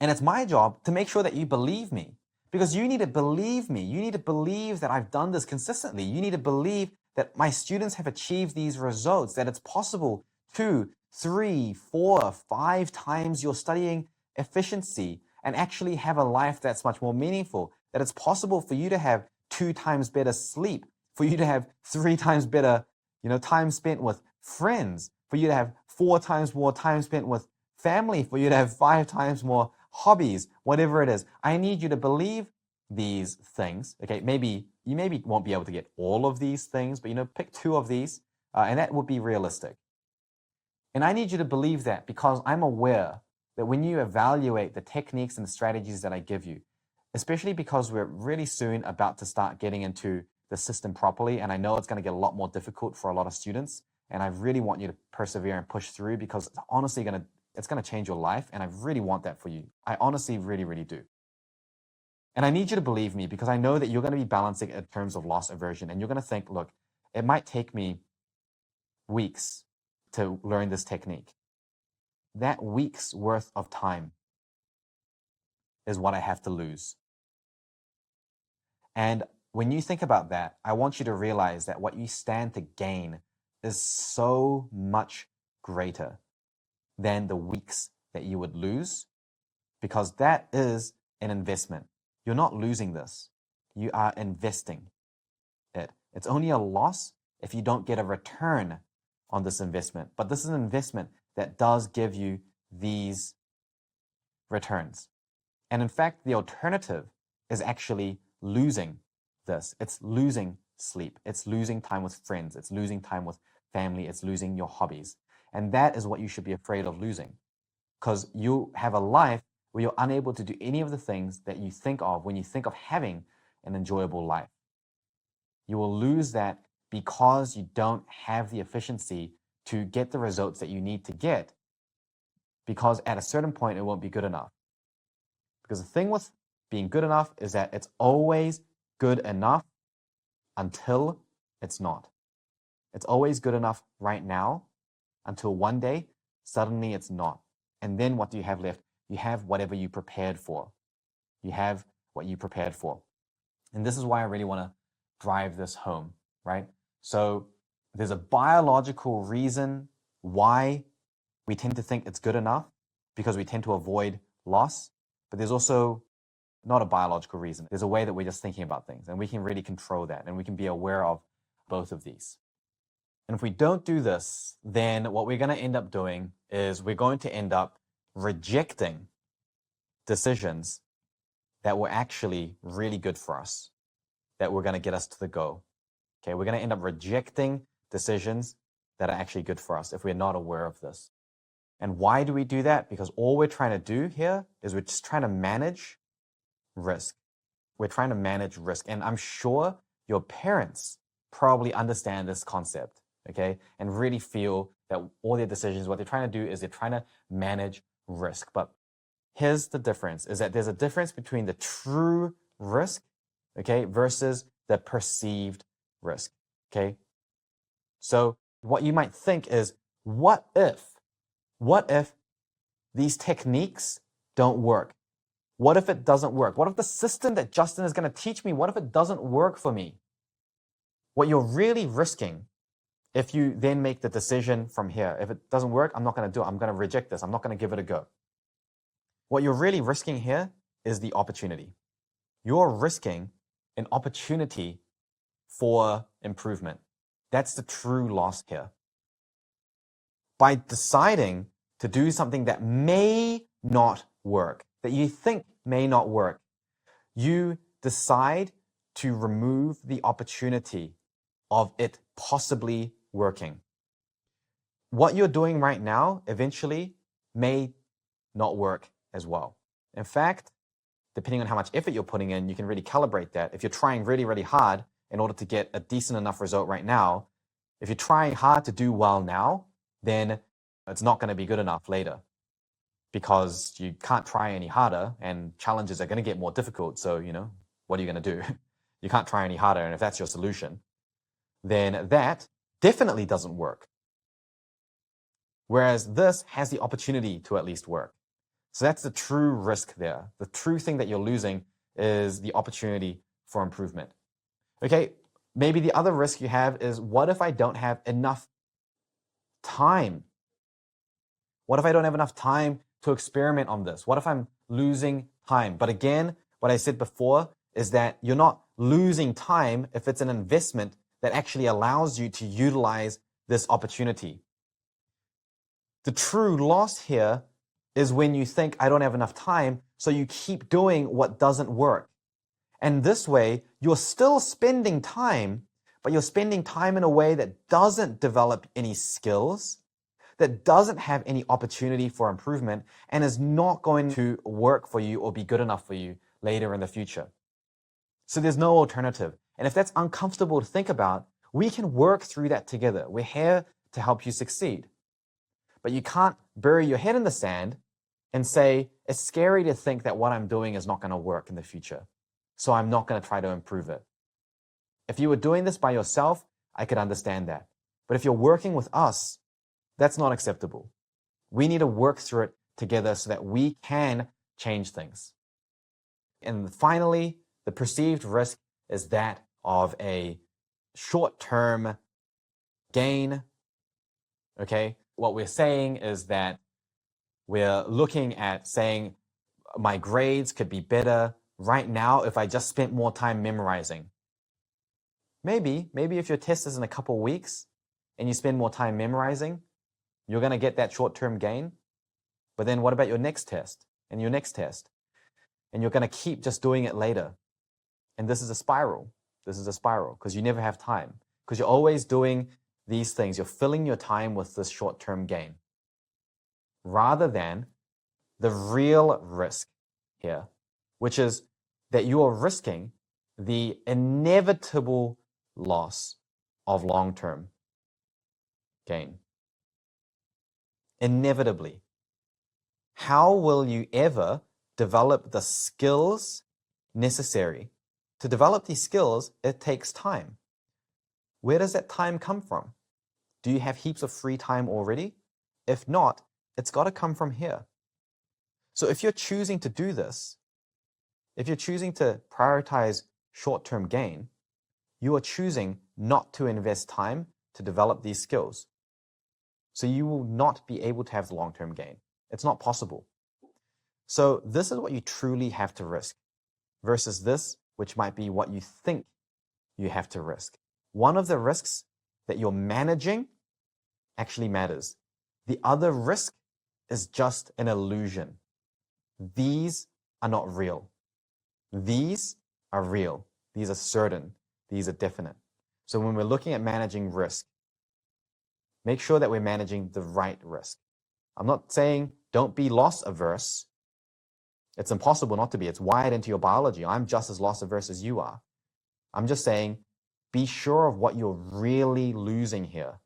And it's my job to make sure that you believe me, because you need to believe me. You need to believe that I've done this consistently. You need to believe that my students have achieved these results, that it's possible 2, 3, 4, 5 times your studying efficiency and actually have a life that's much more meaningful, that it's possible for you to have 2 times better sleep, for you to have 3 times better, time spent with friends, for you to have 4 times more time spent with family, for you to have 5 times more hobbies, whatever it is. I need you to believe these things. Okay, you maybe won't be able to get all of these things, but pick 2 of these, and that would be realistic. And I need you to believe that, because I'm aware that when you evaluate the techniques and the strategies that I give you, especially because we're really soon about to start getting into the system properly, and I know it's going to get a lot more difficult for a lot of students, and I really want you to persevere and push through, because it's honestly it's going to change your life, and I really want that for you. I honestly really, really do. And I need you to believe me, because I know that you're going to be balancing in terms of loss aversion, and you're going to think, look, it might take me weeks to learn this technique. That week's worth of time is what I have to lose. And when you think about that, I want you to realize that what you stand to gain is so much greater than the weeks that you would lose, because that is an investment. You're not losing this. You are investing it. It's only a loss if you don't get a return on this investment. But this is an investment that does give you these returns. And in fact, the alternative is actually losing this. It's losing sleep. It's losing time with friends. It's losing time with family. It's losing your hobbies. And that is what you should be afraid of losing, because you have a life where you're unable to do any of the things that you think of when you think of having an enjoyable life. You will lose that because you don't have the efficiency to get the results that you need to get, because at a certain point it won't be good enough. Because the thing with being good enough is that it's always good enough until it's not. It's always good enough right now until one day, suddenly it's not. And then what do you have left? You have whatever you prepared for. You have what you prepared for. And this is why I really want to drive this home, right? So there's a biological reason why we tend to think it's good enough, because we tend to avoid loss. But there's also not a biological reason. There's a way that we're just thinking about things, and we can really control that, and we can be aware of both of these. And if we don't do this, then what we're going to end up doing is we're going to end up rejecting decisions that were actually really good for us, that were going to get us to the goal. Okay, we're going to end up rejecting decisions that are actually good for us if we're not aware of this. And why do we do that? Because all we're trying to do here is we're just trying to manage risk. We're trying to manage risk. And I'm sure your parents probably understand this concept, okay? And really feel that all their decisions, what they're trying to do is they're trying to manage risk. But here's the difference, is that there's a difference between the true risk, okay, versus the perceived risk, okay? So what you might think is, what if these techniques don't work? What if it doesn't work? What if the system that Justin is going to teach me, what if it doesn't work for me? What you're really risking, if you then make the decision from here, if it doesn't work, I'm not going to do it. I'm going to reject this. I'm not going to give it a go. What you're really risking here is the opportunity. You're risking an opportunity for improvement. That's the true loss here. By deciding to do something that may not work, that you think may not work, you decide to remove the opportunity of it possibly working. What you're doing right now eventually may not work as well. In fact, depending on how much effort you're putting in, you can really calibrate that. If you're trying really, really hard in order to get a decent enough result right now, if you're trying hard to do well now, then it's not going to be good enough later, because you can't try any harder and challenges are going to get more difficult. So, what are you going to do? You can't try any harder. And if that's your solution, then that definitely doesn't work. Whereas this has the opportunity to at least work. So that's the true risk there. The true thing that you're losing is the opportunity for improvement. Okay, maybe the other risk you have is, what if I don't have enough time? What if I don't have enough time to experiment on this? What if I'm losing time? But again, what I said before is that you're not losing time if it's an investment that actually allows you to utilize this opportunity. The true loss here is when you think, I don't have enough time, so you keep doing what doesn't work. And this way, you're still spending time, but you're spending time in a way that doesn't develop any skills, that doesn't have any opportunity for improvement, and is not going to work for you or be good enough for you later in the future. So there's no alternative. And if that's uncomfortable to think about, we can work through that together. We're here to help you succeed. But you can't bury your head in the sand and say, it's scary to think that what I'm doing is not going to work in the future, so I'm not going to try to improve it. If you were doing this by yourself, I could understand that. But if you're working with us, that's not acceptable. We need to work through it together so that we can change things. And finally, the perceived risk is that of a short-term gain. Okay? What we're saying is that we're looking at saying, my grades could be better right now if I just spent more time memorizing. Maybe if your test is in a couple weeks and you spend more time memorizing, you're going to get that short-term gain. But then what about your next test and your next test? And you're going to keep just doing it later. And this is a spiral. This is a spiral because you never have time, because you're always doing these things, you're filling your time with this short-term gain, rather than the real risk here, which is that you are risking the inevitable loss of long-term gain. Inevitably. How will you ever develop the skills necessary? To develop these skills, it takes time. Where does that time come from? Do you have heaps of free time already? If not, it's got to come from here. So if you're choosing to do this, if you're choosing to prioritize short-term gain, you are choosing not to invest time to develop these skills. So you will not be able to have the long-term gain. It's not possible. So this is what you truly have to risk versus this, which might be what you think you have to risk. One of the risks that you're managing actually matters. The other risk is just an illusion. These are not real. These are real. These are certain. These are definite. So when we're looking at managing risk, make sure that we're managing the right risk. I'm not saying don't be loss averse. It's impossible not to be. It's wired into your biology. I'm just as loss averse as you are. I'm just saying be sure of what you're really losing here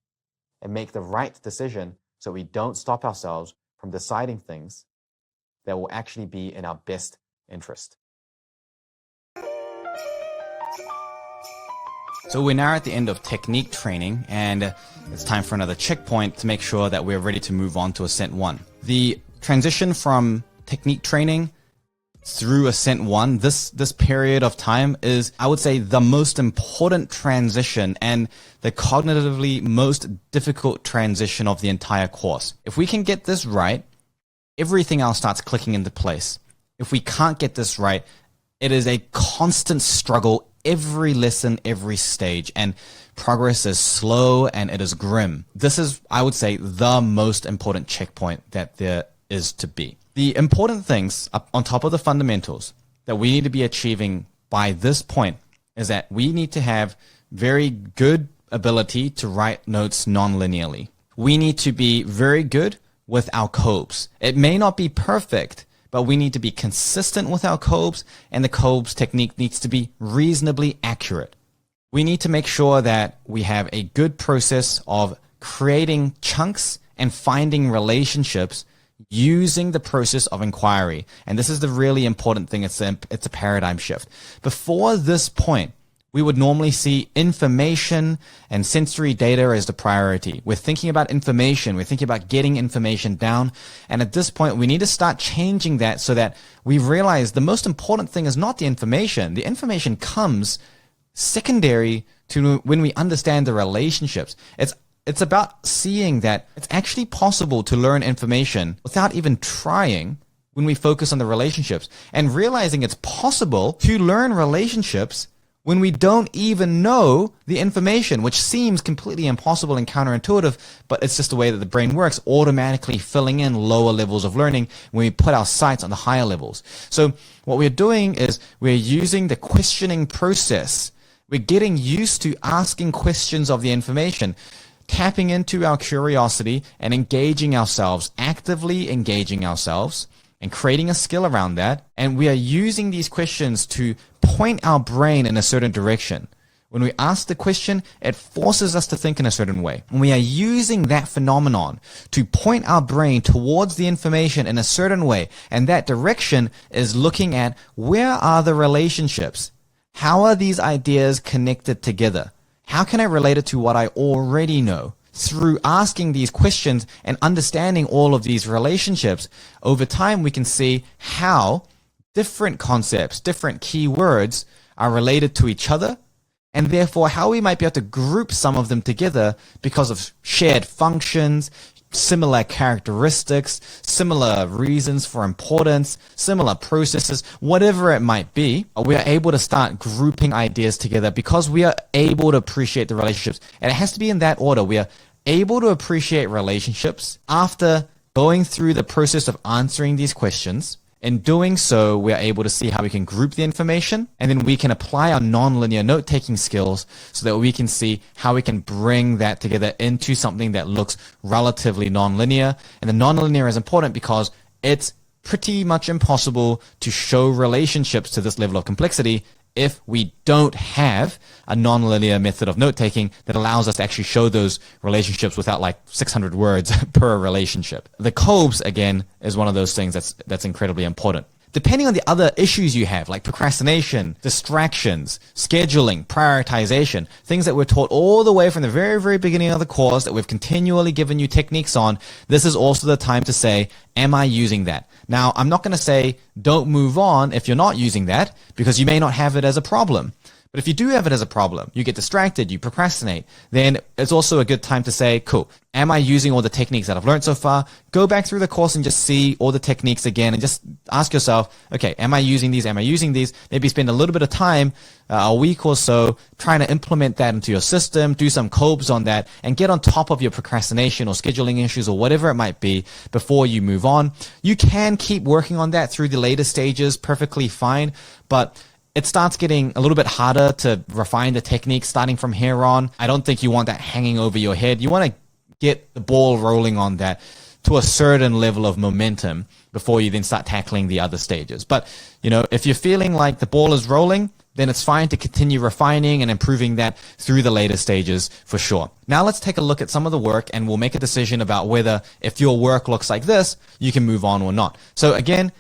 and make the right decision so we don't stop ourselves from deciding things that will actually be in our best interest. So we're now at the end of technique training, and it's time for another checkpoint to make sure that we're ready to move on to Ascent 1. The transition from technique training through Ascent 1, this period of time is, I would say, the most important transition and the cognitively most difficult transition of the entire course. If we can get this right, everything else starts clicking into place. If we can't get this right, it is a constant struggle every lesson, every stage, and progress is slow and it is grim. This is, I would say, the most important checkpoint that there is to be. The important things up on top of the fundamentals that we need to be achieving by this point is that we need to have very good ability to write notes non-linearly. We need to be very good with our copes. It may not be perfect, but we need to be consistent with our copes, and the copes technique needs to be reasonably accurate. We need to make sure that we have a good process of creating chunks and finding relationships using the process of inquiry. And this is the really important thing. It's a paradigm shift. Before this point, we would normally see information and sensory data as the priority. We're thinking about information. We're thinking about getting information down. And at this point, we need to start changing that so that we realize the most important thing is not the information. The information comes secondary to when we understand the relationships. It's about seeing that it's actually possible to learn information without even trying when we focus on the relationships, and realizing it's possible to learn relationships when we don't even know the information, which seems completely impossible and counterintuitive, but it's just the way that the brain works, automatically filling in lower levels of learning when we put our sights on the higher levels. So what we're doing is we're using the questioning process. We're getting used to asking questions of the information, tapping into our curiosity and engaging ourselves, actively engaging ourselves, and creating a skill around that. And we are using these questions to point our brain in a certain direction. When we ask the question, it forces us to think in a certain way. And we are using that phenomenon to point our brain towards the information in a certain way. And that direction is looking at where are the relationships? How are these ideas connected together? How can I relate it to what I already know? Through asking these questions and understanding all of these relationships, over time we can see how different concepts, different keywords are related to each other, and therefore how we might be able to group some of them together because of shared functions, similar characteristics, similar reasons for importance, similar processes, whatever it might be. We are able to start grouping ideas together because we are able to appreciate the relationships. And it has to be in that order. We are able to appreciate relationships after going through the process of answering these questions. In doing so, we are able to see how we can group the information, and then we can apply our nonlinear note-taking skills so that we can see how we can bring that together into something that looks relatively nonlinear. And the nonlinear is important because it's pretty much impossible to show relationships to this level of complexity if we don't have a nonlinear method of note-taking that allows us to actually show those relationships without like 600 words per relationship. The COBES, again, is one of those things that's incredibly important. Depending on the other issues you have, like procrastination, distractions, scheduling, prioritization, things that we're taught all the way from the very, very beginning of the course that we've continually given you techniques on, this is also the time to say, am I using that? Now, I'm not going to say don't move on if you're not using that, because you may not have it as a problem. But if you do have it as a problem, you get distracted, you procrastinate, then it's also a good time to say, cool, am I using all the techniques that I've learned so far? Go back through the course and just see all the techniques again and just ask yourself, okay, am I using these? Am I using these? Maybe spend a little bit of time, a week or so, trying to implement that into your system, do some COBES on that, and get on top of your procrastination or scheduling issues or whatever it might be before you move on. You can keep working on that through the later stages, perfectly fine, but it starts getting a little bit harder to refine the technique starting from here on. I don't think you want that hanging over your head. You want to get the ball rolling on that to a certain level of momentum before you then start tackling the other stages. But, you know, if you're feeling like the ball is rolling, then it's fine to continue refining and improving that through the later stages for sure. Now let's take a look at some of the work and we'll make a decision about whether if your work looks like this, you can move on or not. So again,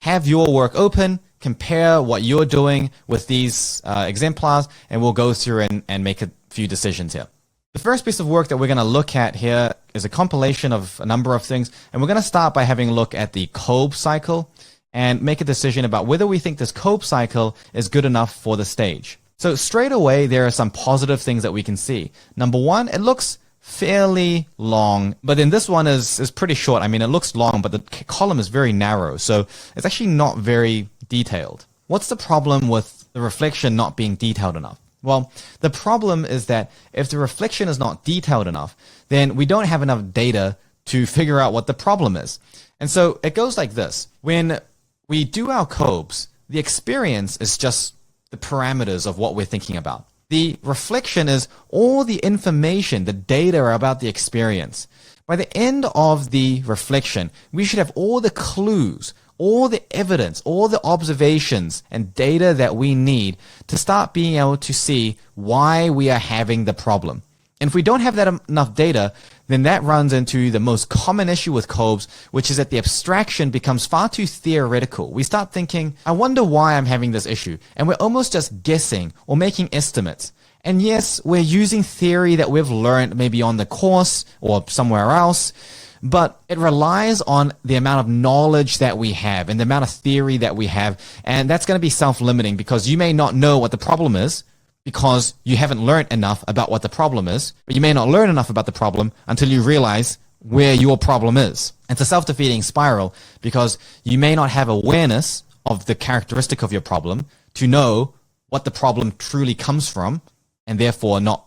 have your work open, compare what you're doing with these exemplars, and we'll go through and make a few decisions here. The first piece of work that we're going to look at here is a compilation of a number of things, and we're going to start by having a look at the COBE cycle and make a decision about whether we think this COBE cycle is good enough for the stage. So straight away, there are some positive things that we can see. Number one, it looks fairly long, but then this one is pretty short. I mean, it looks long, but the column is very narrow, so it's actually not very detailed. What's the problem with the reflection not being detailed enough? Well, the problem is that if the reflection is not detailed enough, then we don't have enough data to figure out what the problem is. And so it goes like this. When we do our COBES, the experience is just the parameters of what we're thinking about. The reflection is all the information, the data about the experience. By the end of the reflection, we should have all the clues, all the evidence, all the observations and data that we need to start being able to see why we are having the problem. And if we don't have that enough data, then that runs into the most common issue with COBES, which is that the abstraction becomes far too theoretical. We start thinking, I wonder why I'm having this issue. And we're almost just guessing or making estimates. And yes, we're using theory that we've learned maybe on the course or somewhere else, but it relies on the amount of knowledge that we have and the amount of theory that we have. And that's going to be self-limiting because you may not know what the problem is, because you haven't learned enough about what the problem is, but you may not learn enough about the problem until you realize where your problem is. It's a self-defeating spiral because you may not have awareness of the characteristic of your problem to know what the problem truly comes from and therefore not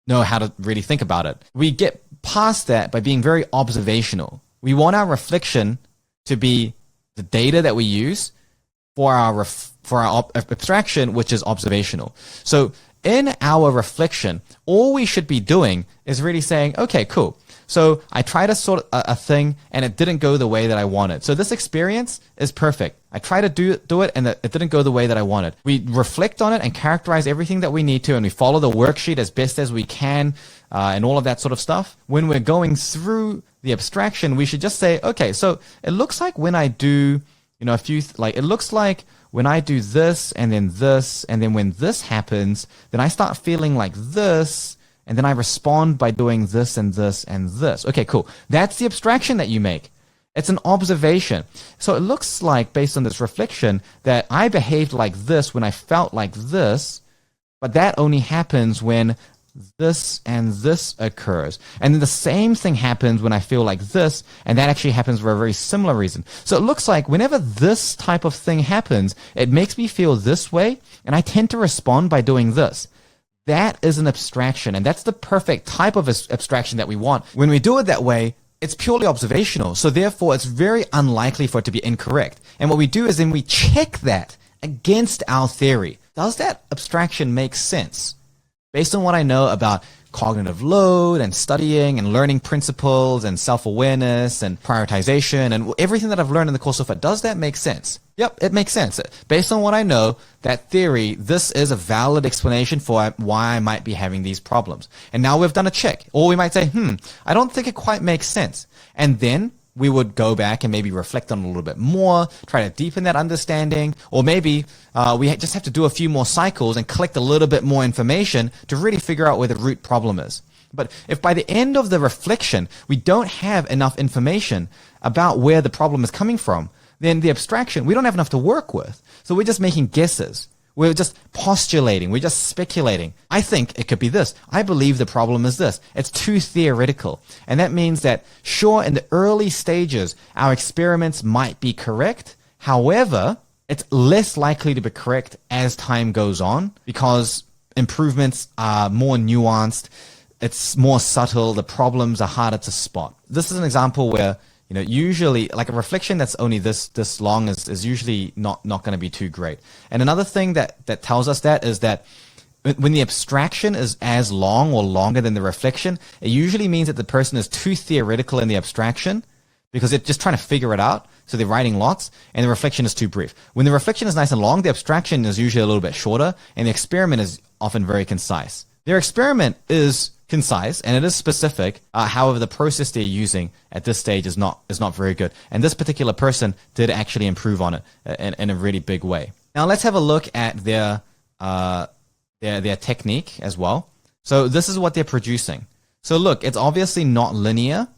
know how to really think about it. We get past that by being very observational. We want our reflection to be the data that we use for our abstraction, which is observational. So in our reflection, all we should be doing is really saying, okay, cool. So I tried to sort a thing and it didn't go the way that I wanted. So this experience is perfect. I tried to do it and it didn't go the way that I wanted. We reflect on it and characterize everything that we need to, and we follow the worksheet as best as we can and all of that sort of stuff. When we're going through the abstraction, we should just say, okay, so it looks like when I do, it looks like when I do this, and then when this happens, then I start feeling like this, and then I respond by doing this and this and this. Okay, cool. That's the abstraction that you make. It's an observation. So it looks like, based on this reflection, that I behaved like this when I felt like this, but that only happens when this and this occurs. And then the same thing happens when I feel like this, and that actually happens for a very similar reason. So it looks like whenever this type of thing happens, it makes me feel this way, and I tend to respond by doing this. That is an abstraction, and that's the perfect type of abstraction that we want. When we do it that way, it's purely observational. So therefore, it's very unlikely for it to be incorrect. And what we do is then we check that against our theory. Does that abstraction make sense? Based on what I know about cognitive load and studying and learning principles and self-awareness and prioritization and everything that I've learned in the course so far, does that make sense? Yep, it makes sense. Based on what I know, that theory, this is a valid explanation for why I might be having these problems. And now we've done a check. Or we might say, I don't think it quite makes sense. And then we would go back and maybe reflect on it a little bit more, try to deepen that understanding, or maybe we just have to do a few more cycles and collect a little bit more information to really figure out where the root problem is. But if by the end of the reflection, we don't have enough information about where the problem is coming from, then the abstraction, we don't have enough to work with. So we're just making guesses. We're just postulating. We're just speculating. I think it could be this. I believe the problem is this. It's too theoretical. And that means that, sure, in the early stages, our experiments might be correct. However, it's less likely to be correct as time goes on because improvements are more nuanced. It's more subtle. The problems are harder to spot. This is an example where, usually like a reflection that's only this long is usually not going to be too great. And another thing that tells us that is that when the abstraction is as long or longer than the reflection, it usually means that the person is too theoretical in the abstraction because they're just trying to figure it out. So they're writing lots and the reflection is too brief. When the reflection is nice and long, the abstraction is usually a little bit shorter and the experiment is often very concise. Their experiment is concise and it is specific. However, the process they're using at this stage is not very good. And this particular person did actually improve on it in a really big way. Now let's have a look at their technique as well. So this is what they're producing. So look, it's obviously not linear.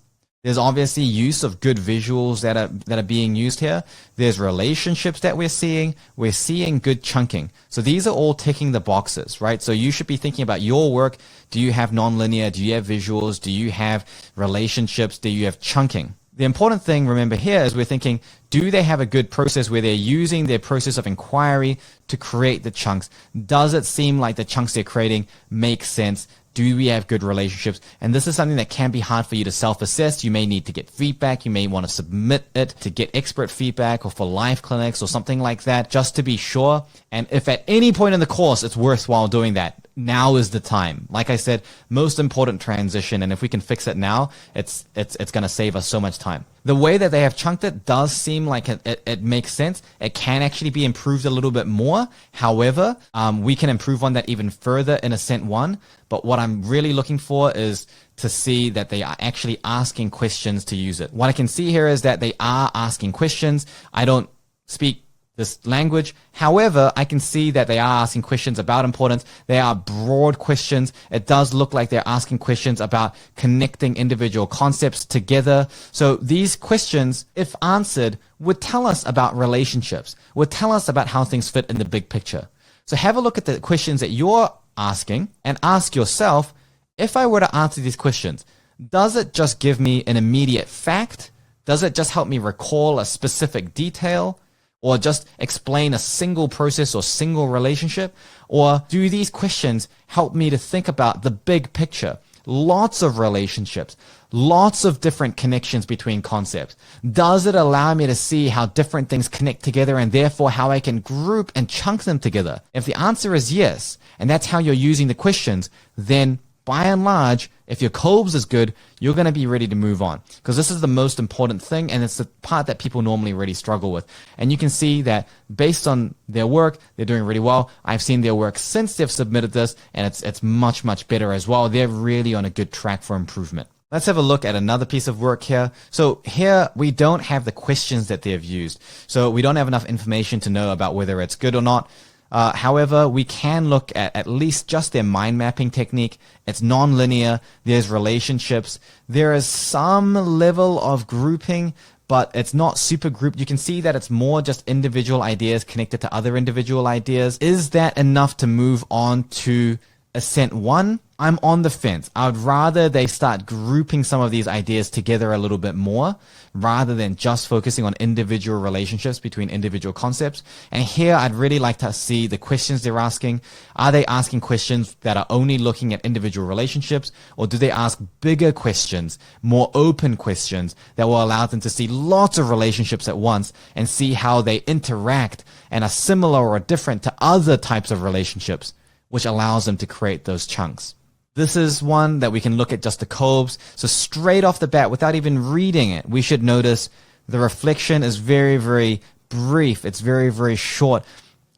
There's obviously use of good visuals that are being used here. There's relationships that we're seeing. We're seeing good chunking. So these are all ticking the boxes, right? So you should be thinking about your work. Do you have nonlinear? Do you have visuals? Do you have relationships? Do you have chunking? The important thing, remember here, is we're thinking, do they have a good process where they're using their process of inquiry to create the chunks? Does it seem like the chunks they're creating make sense? Do we have good relationships? And this is something that can be hard for you to self-assess. You may need to get feedback. You may want to submit it to get expert feedback or for live clinics or something like that, just to be sure. And if at any point in the course it's worthwhile doing that, now is the time. Like I said, most important transition. And if we can fix it now, it's going to save us so much time. The way that they have chunked it does seem like it makes sense. It can actually be improved a little bit more. However, we can improve on that even further in Ascent 1. But what I'm really looking for is to see that they are actually asking questions to use it. What I can see here is that they are asking questions. I don't speak this language. However, I can see that they are asking questions about importance. They are broad questions. It does look like they're asking questions about connecting individual concepts together. So these questions, if answered, would tell us about relationships, would tell us about how things fit in the big picture. So have a look at the questions that you're asking and ask yourself, if I were to answer these questions, does it just give me an immediate fact? Does it just help me recall a specific detail? Or just explain a single process or single relationship? Or do these questions help me to think about the big picture? Lots of relationships, lots of different connections between concepts. Does it allow me to see how different things connect together and therefore how I can group and chunk them together? If the answer is yes, and that's how you're using the questions, then by and large, if your Kolb's is good, you're going to be ready to move on. Because this is the most important thing, and it's the part that people normally really struggle with. And you can see that based on their work, they're doing really well. I've seen their work since they've submitted this, and it's much, much better as well. They're really on a good track for improvement. Let's have a look at another piece of work here. So here we don't have the questions that they've used. So we don't have enough information to know about whether it's good or not. However, we can look at least just their mind mapping technique. It's non-linear. There's relationships. There is some level of grouping, but it's not super grouped. You can see that it's more just individual ideas connected to other individual ideas. Is that enough to move on to Ascent 1? I'm on the fence. I would rather they start grouping some of these ideas together a little bit more rather than just focusing on individual relationships between individual concepts. And here I'd really like to see the questions they're asking. Are they asking questions that are only looking at individual relationships, or do they ask bigger questions, more open questions that will allow them to see lots of relationships at once and see how they interact and are similar or different to other types of relationships, which allows them to create those chunks. This is one that we can look at just the Kolb's. So straight off the bat, without even reading it, we should notice the reflection is very, very brief. It's very, very short.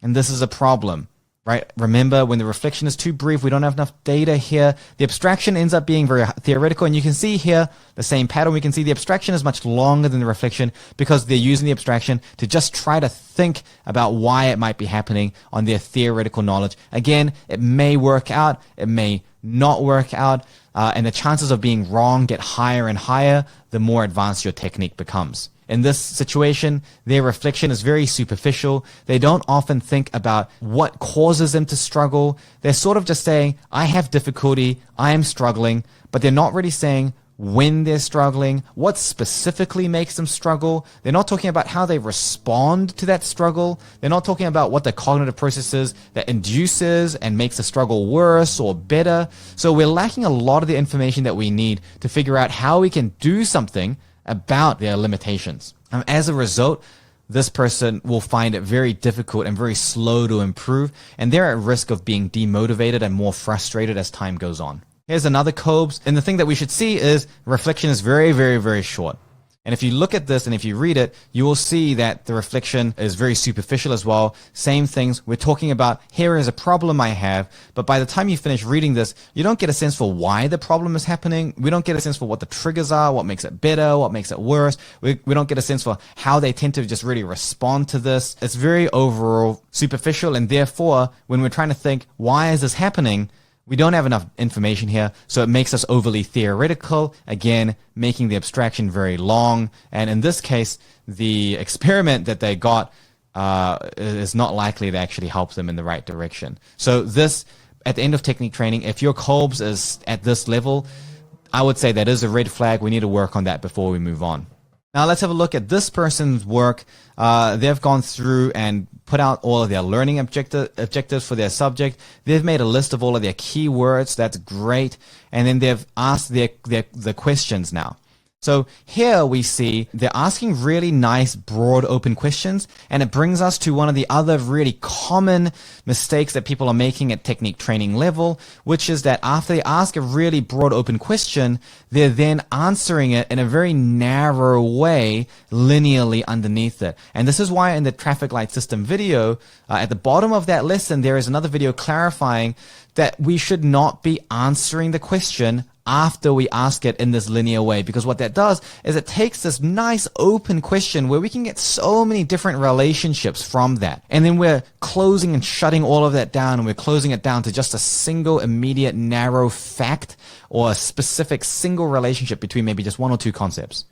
And this is a problem, right? Remember, when the reflection is too brief, we don't have enough data here. The abstraction ends up being very theoretical. And you can see here the same pattern. We can see the abstraction is much longer than the reflection because they're using the abstraction to just try to think about why it might be happening on their theoretical knowledge. Again, it may work out. It may not work out, and the chances of being wrong get higher and higher the more advanced your technique becomes. In this situation, their reflection is very superficial. They don't often think about what causes them to struggle. They're sort of just saying, I have difficulty, I am struggling, but they're not really saying when they're struggling, what specifically makes them struggle. They're not talking about how they respond to that struggle. They're not talking about what the cognitive process is that induces and makes the struggle worse or better. So we're lacking a lot of the information that we need to figure out how we can do something about their limitations. As a result, this person will find it very difficult and very slow to improve, and they're at risk of being demotivated and more frustrated as time goes on. Here's another Kolb's, and the thing that we should see is reflection is very, very, very short. And if you look at this and if you read it, you will see that the reflection is very superficial as well. Same things. We're talking about, here is a problem I have, but by the time you finish reading this, you don't get a sense for why the problem is happening. We don't get a sense for what the triggers are, what makes it better, what makes it worse. We don't get a sense for how they tend to just really respond to this. It's very overall superficial, and therefore, when we're trying to think, why is this happening? We don't have enough information here, so it makes us overly theoretical, again, making the abstraction very long. And in this case, the experiment that they got is not likely to actually help them in the right direction. So this, at the end of technique training, if your Kolb's is at this level, I would say that is a red flag. We need to work on that before we move on. Now let's have a look at this person's work. They've gone through and put out all of their learning objectives for their subject. They've made a list of all of their keywords. That's great. And then they've asked the questions now. So here we see they're asking really nice, broad, open questions, and it brings us to one of the other really common mistakes that people are making at technique training level, which is that after they ask a really broad, open question, they're then answering it in a very narrow way, linearly underneath it. And this is why in the traffic light system video, at the bottom of that lesson, there is another video clarifying that we should not be answering the question after we ask it in this linear way, because what that does is it takes this nice open question where we can get so many different relationships from that, and then we're closing and shutting all of that down, and we're closing it down to just a single immediate narrow fact or a specific single relationship between maybe just one or two concepts.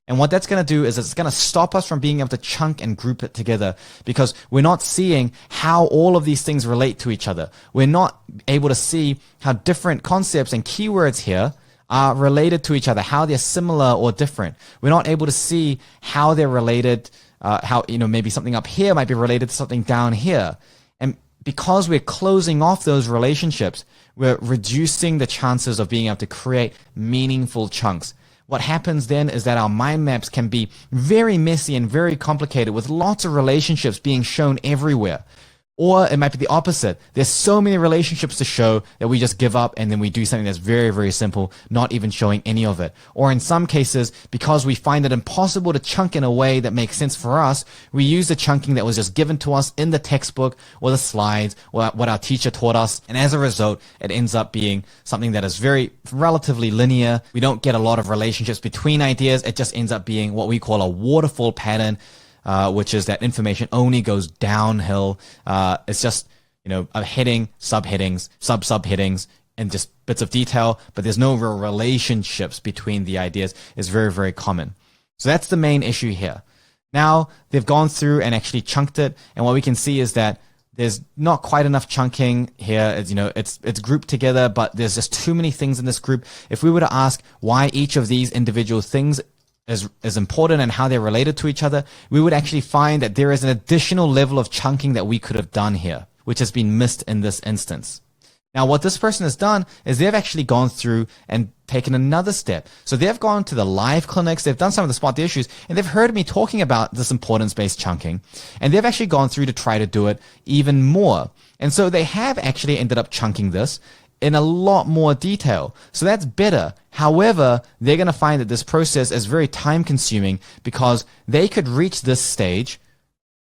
And what that's going to do is it's going to stop us from being able to chunk and group it together, because we're not seeing how all of these things relate to each other. We're not able to see how different concepts and keywords here are related to each other, how they're similar or different. We're not able to see how they're related, how, maybe something up here might be related to something down here. And because we're closing off those relationships, we're reducing the chances of being able to create meaningful chunks. What happens then is that our mind maps can be very messy and very complicated with lots of relationships being shown everywhere. Or it might be the opposite. There's so many relationships to show that we just give up and then we do something that's very, very simple, not even showing any of it. Or in some cases, because we find it impossible to chunk in a way that makes sense for us, we use the chunking that was just given to us in the textbook or the slides or what our teacher taught us. And as a result, it ends up being something that is very relatively linear. We don't get a lot of relationships between ideas. It just ends up being what we call a waterfall pattern, which is that information only goes downhill. It's just, a heading, subheadings, sub-subheadings, and just bits of detail, but there's no real relationships between the ideas. It's very, very common. So that's the main issue here. Now, they've gone through and actually chunked it, and what we can see is that there's not quite enough chunking here. It's grouped together, but there's just too many things in this group. If we were to ask why each of these individual things is important and how they're related to each other, we would actually find that there is an additional level of chunking that we could have done here, which has been missed in this instance. Now, what this person has done is they've actually gone through and taken another step. So they've gone to the live clinics, they've done some of the spot the issues, and they've heard me talking about this importance-based chunking, and they've actually gone through to try to do it even more. And so they have actually ended up chunking this in a lot more detail. So that's better. However, they're going to find that this process is very time consuming because they could reach this stage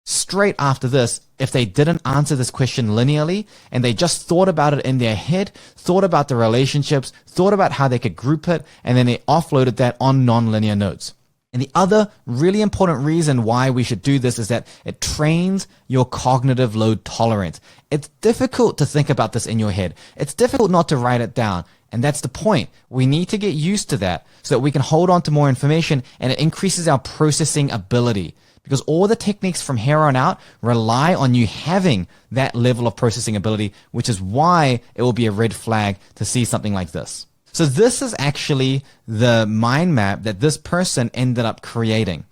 straight after this if they didn't answer this question linearly and they just thought about it in their head, thought about the relationships, thought about how they could group it, and then they offloaded that on nonlinear notes. And the other really important reason why we should do this is that it trains your cognitive load tolerance. It's difficult to think about this in your head. It's difficult not to write it down. And that's the point. We need to get used to that so that we can hold on to more information and it increases our processing ability. Because all the techniques from here on out rely on you having that level of processing ability, which is why it will be a red flag to see something like this. So this is actually the mind map that this person ended up creating.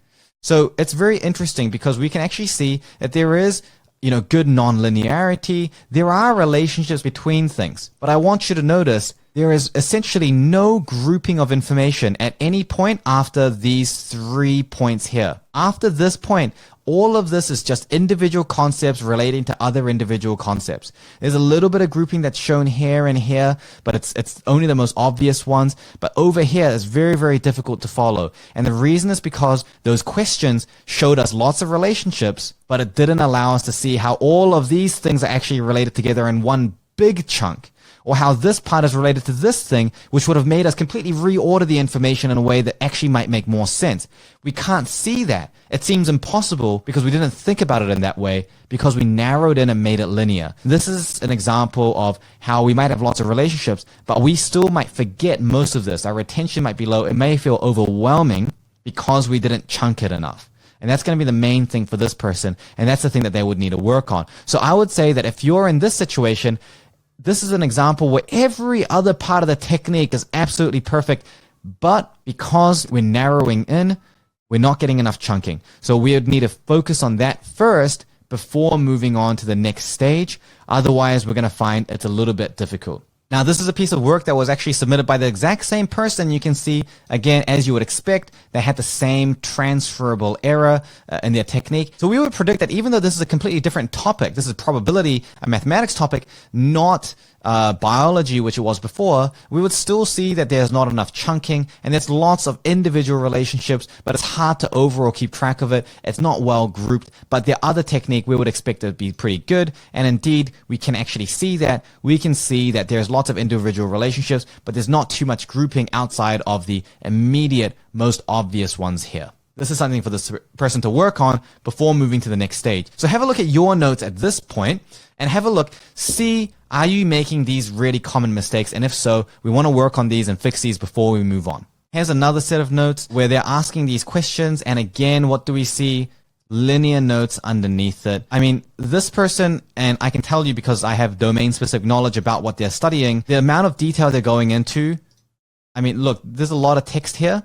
So it's very interesting because we can actually see that there is, good non-linearity. There are relationships between things. But I want you to notice there is essentially no grouping of information at any point after these 3 points here. After this point, all of this is just individual concepts relating to other individual concepts. There's a little bit of grouping that's shown here and here, but it's only the most obvious ones. But over here is very, very difficult to follow. And the reason is because those questions showed us lots of relationships, but it didn't allow us to see how all of these things are actually related together in one big chunk. Or how this part is related to this thing, which would have made us completely reorder the information in a way that actually might make more sense. We can't see that. It seems impossible because we didn't think about it in that way because we narrowed in and made it linear. This is an example of how we might have lots of relationships, but we still might forget most of this. Our retention might be low. It may feel overwhelming because we didn't chunk it enough. And that's going to be the main thing for this person. And that's the thing that they would need to work on. So I would say that if you're in this situation, this is an example where every other part of the technique is absolutely perfect, but because we're narrowing in, we're not getting enough chunking. So we would need to focus on that first before moving on to the next stage. Otherwise, we're going to find it's a little bit difficult. Now, this is a piece of work that was actually submitted by the exact same person. You can see, again, as you would expect, they had the same transferable error in their technique. So we would predict that even though this is a completely different topic, this is probability, a mathematics topic, not biology, which it was before, we would still see that there's not enough chunking and there's lots of individual relationships, but it's hard to overall keep track of it. It's not well grouped, but the other technique we would expect it to be pretty good. And indeed, we can actually see that. We can see that there's lots of individual relationships, but there's not too much grouping outside of the immediate, most obvious ones here. This is something for this person to work on before moving to the next stage. So have a look at your notes at this point and have a look, see, are you making these really common mistakes? And if so, we want to work on these and fix these before we move on. Here's another set of notes where they're asking these questions. And again, what do we see? Linear notes underneath it. I mean, this person, and I can tell you because I have domain-specific knowledge about what they're studying, the amount of detail they're going into, I mean, look, there's a lot of text here.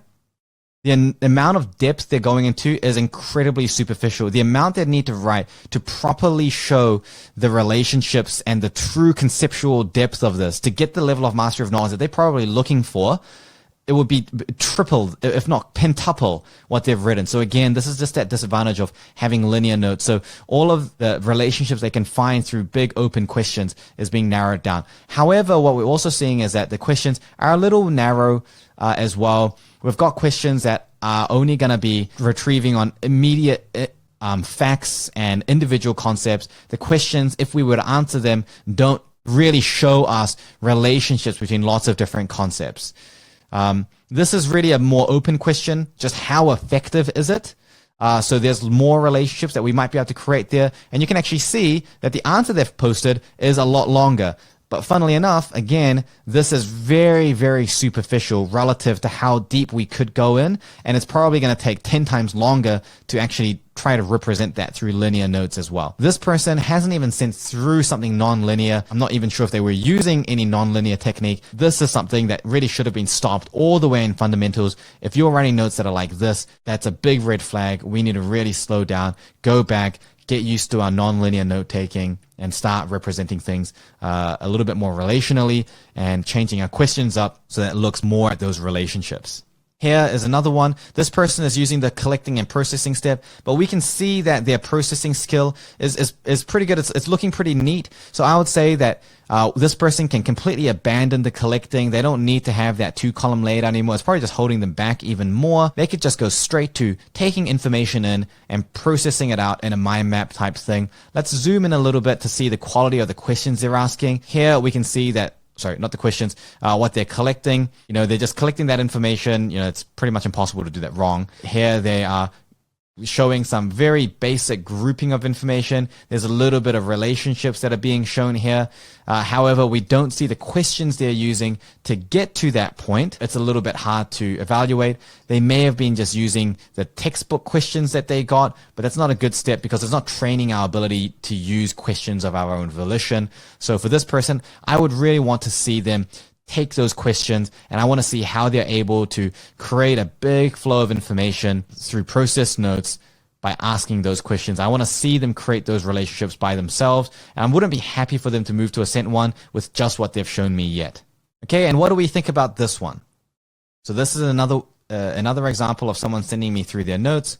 The amount of depth they're going into is incredibly superficial. The amount they need to write to properly show the relationships and the true conceptual depth of this, to get the level of mastery of knowledge that they're probably looking for, it would be triple, if not pentuple, what they've written. So again, this is just that disadvantage of having linear notes. So all of the relationships they can find through big open questions is being narrowed down. However, what we're also seeing is that the questions are a little narrow as well. We've got questions that are only going to be retrieving on immediate facts and individual concepts. The questions, if we were to answer them, don't really show us relationships between lots of different concepts. This is really a more open question. Just how effective is it? So there's more relationships that we might be able to create there. And you can actually see that the answer they've posted is a lot longer. But funnily enough, again, this is very, very superficial relative to how deep we could go in. And it's probably going to take 10 times longer to actually try to represent that through linear notes as well. This person hasn't even sent through something non-linear. I'm not even sure if they were using any non-linear technique. This is something that really should have been stopped all the way in fundamentals. If you're writing notes that are like this, that's a big red flag. We need to really slow down, go back, get used to our non-linear note taking, and start representing things a little bit more relationally and changing our questions up so that it looks more at those relationships. Here is another one. This person is using the collecting and processing step, but we can see that their processing skill is pretty good. It's looking pretty neat. So I would say that this person can completely abandon the collecting. They don't need to have that 2-column layout anymore. It's probably just holding them back even more. They could just go straight to taking information in and processing it out in a mind map type thing. Let's zoom in a little bit to see the quality of the questions they're asking. Here we can see that, sorry, not the questions, what they're collecting. They're just collecting that information. It's pretty much impossible to do that wrong. Here they are showing some very basic grouping of information. There's a little bit of relationships that are being shown here. However, we don't see the questions they're using to get to that point. It's a little bit hard to evaluate. They may have been just using the textbook questions that they got, but that's not a good step because it's not training our ability to use questions of our own volition. So for this person, I would really want to see them take those questions, and I want to see how they're able to create a big flow of information through process notes by asking those questions. I want to see them create those relationships by themselves, and I wouldn't be happy for them to move to Ascent 1 with just what they've shown me yet. Okay, and what do we think about this one? So this is another example of someone sending me through their notes.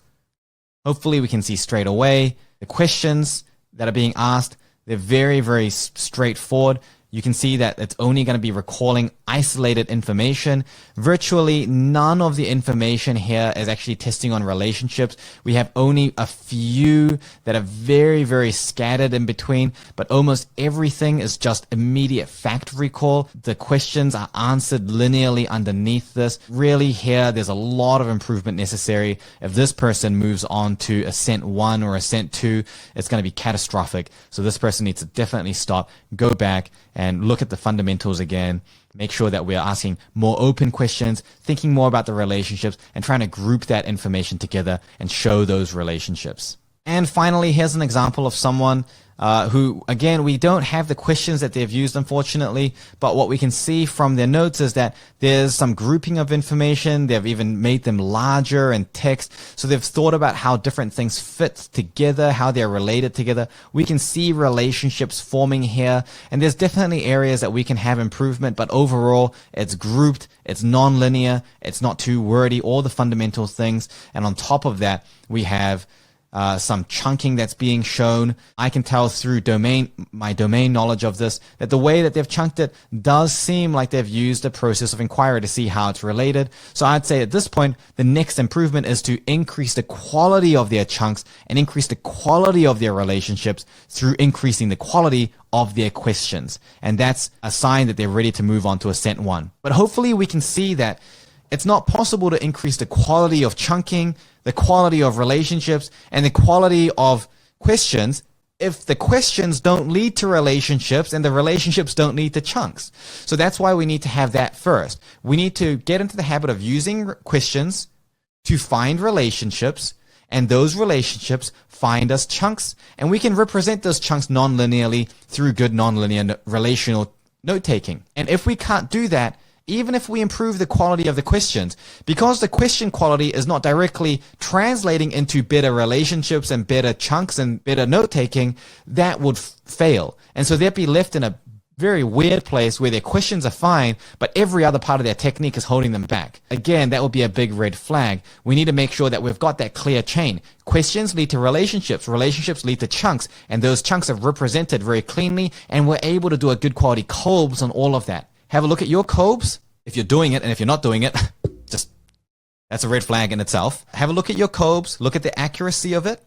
Hopefully we can see straight away the questions that are being asked. They're very, very straightforward. You can see that it's only going to be recalling isolated information. Virtually none of the information here is actually testing on relationships. We have only a few that are very, very scattered in between, but almost everything is just immediate fact recall. The questions are answered linearly underneath this. Really here, there's a lot of improvement necessary. If this person moves on to Ascent 1 or Ascent 2, it's going to be catastrophic. So this person needs to definitely stop, go back, and look at the fundamentals again. Make sure that we're asking more open questions, thinking more about the relationships, and trying to group that information together and show those relationships. And finally, here's an example of someone who, again, we don't have the questions that they've used, unfortunately, but what we can see from their notes is that there's some grouping of information. They've even made them larger in text. So they've thought about how different things fit together, how they're related together. We can see relationships forming here, and there's definitely areas that we can have improvement, but overall, it's grouped, it's non-linear, it's not too wordy, all the fundamental things. And on top of that, we have some chunking that's being shown. I can tell through my domain knowledge of this that the way that they've chunked it does seem like they've used a process of inquiry to see how it's related. So I'd say at this point, the next improvement is to increase the quality of their chunks and increase the quality of their relationships through increasing the quality of their questions. And that's a sign that they're ready to move on to Ascent 1. But hopefully we can see that it's not possible to increase the quality of chunking, the quality of relationships, and the quality of questions if the questions don't lead to relationships and the relationships don't lead to chunks. So that's why we need to have that first. We need to get into the habit of using questions to find relationships, and those relationships find us chunks, and we can represent those chunks non-linearly through good non-linear relational note-taking. And if we can't do that, even if we improve the quality of the questions, because the question quality is not directly translating into better relationships and better chunks and better note-taking, that would fail. And so they'd be left in a very weird place where their questions are fine, but every other part of their technique is holding them back. Again, that would be a big red flag. We need to make sure that we've got that clear chain. Questions lead to relationships, relationships lead to chunks, and those chunks are represented very cleanly, and we're able to do a good quality COBS on all of that. Have a look at your COBS, if you're doing it, and if you're not doing it, just, that's a red flag in itself. Have a look at your COBS, look at the accuracy of it.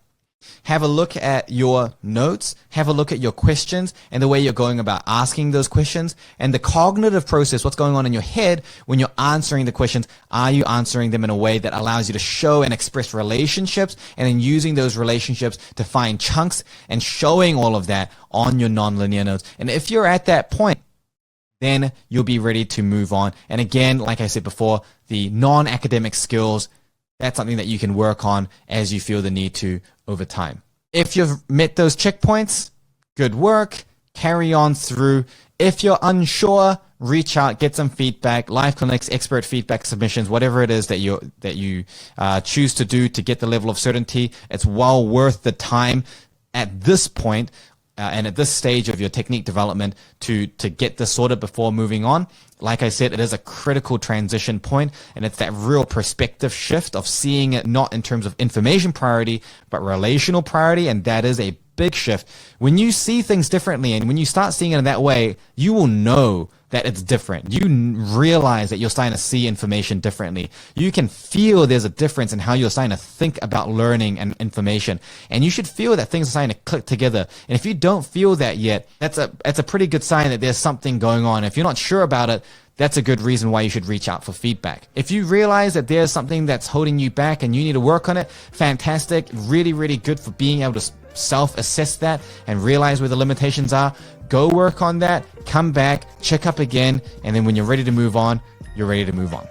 Have a look at your notes, have a look at your questions and the way you're going about asking those questions and the cognitive process, what's going on in your head when you're answering the questions. Are you answering them in a way that allows you to show and express relationships, and then using those relationships to find chunks and showing all of that on your nonlinear notes? And if you're at that point, then you'll be ready to move on. And again, like I said before, the non-academic skills that's something that you can work on as you feel the need to over time. If you've met those checkpoints, good work, carry on through. If you're unsure, reach out, get some feedback, live clinics, expert feedback submissions, whatever it is that you choose to do to get the level of certainty. It's well worth the time at this point and at this stage of your technique development to get this sorted before moving on. Like I said, it is a critical transition point, and it's that real perspective shift of seeing it not in terms of information priority, but relational priority, and that is a big shift. When you see things differently and when you start seeing it in that way, you will know that it's different. You realize that you're starting to see information differently. You can feel there's a difference in how you're starting to think about learning and information. And you should feel that things are starting to click together. And if you don't feel that yet, that's a pretty good sign that there's something going on. If you're not sure about it, that's a good reason why you should reach out for feedback. If you realize that there's something that's holding you back and you need to work on it, fantastic. Really, really good for being able to self-assess that and realize where the limitations are. Go work on that, come back, check up again, and then when you're ready to move on, you're ready to move on.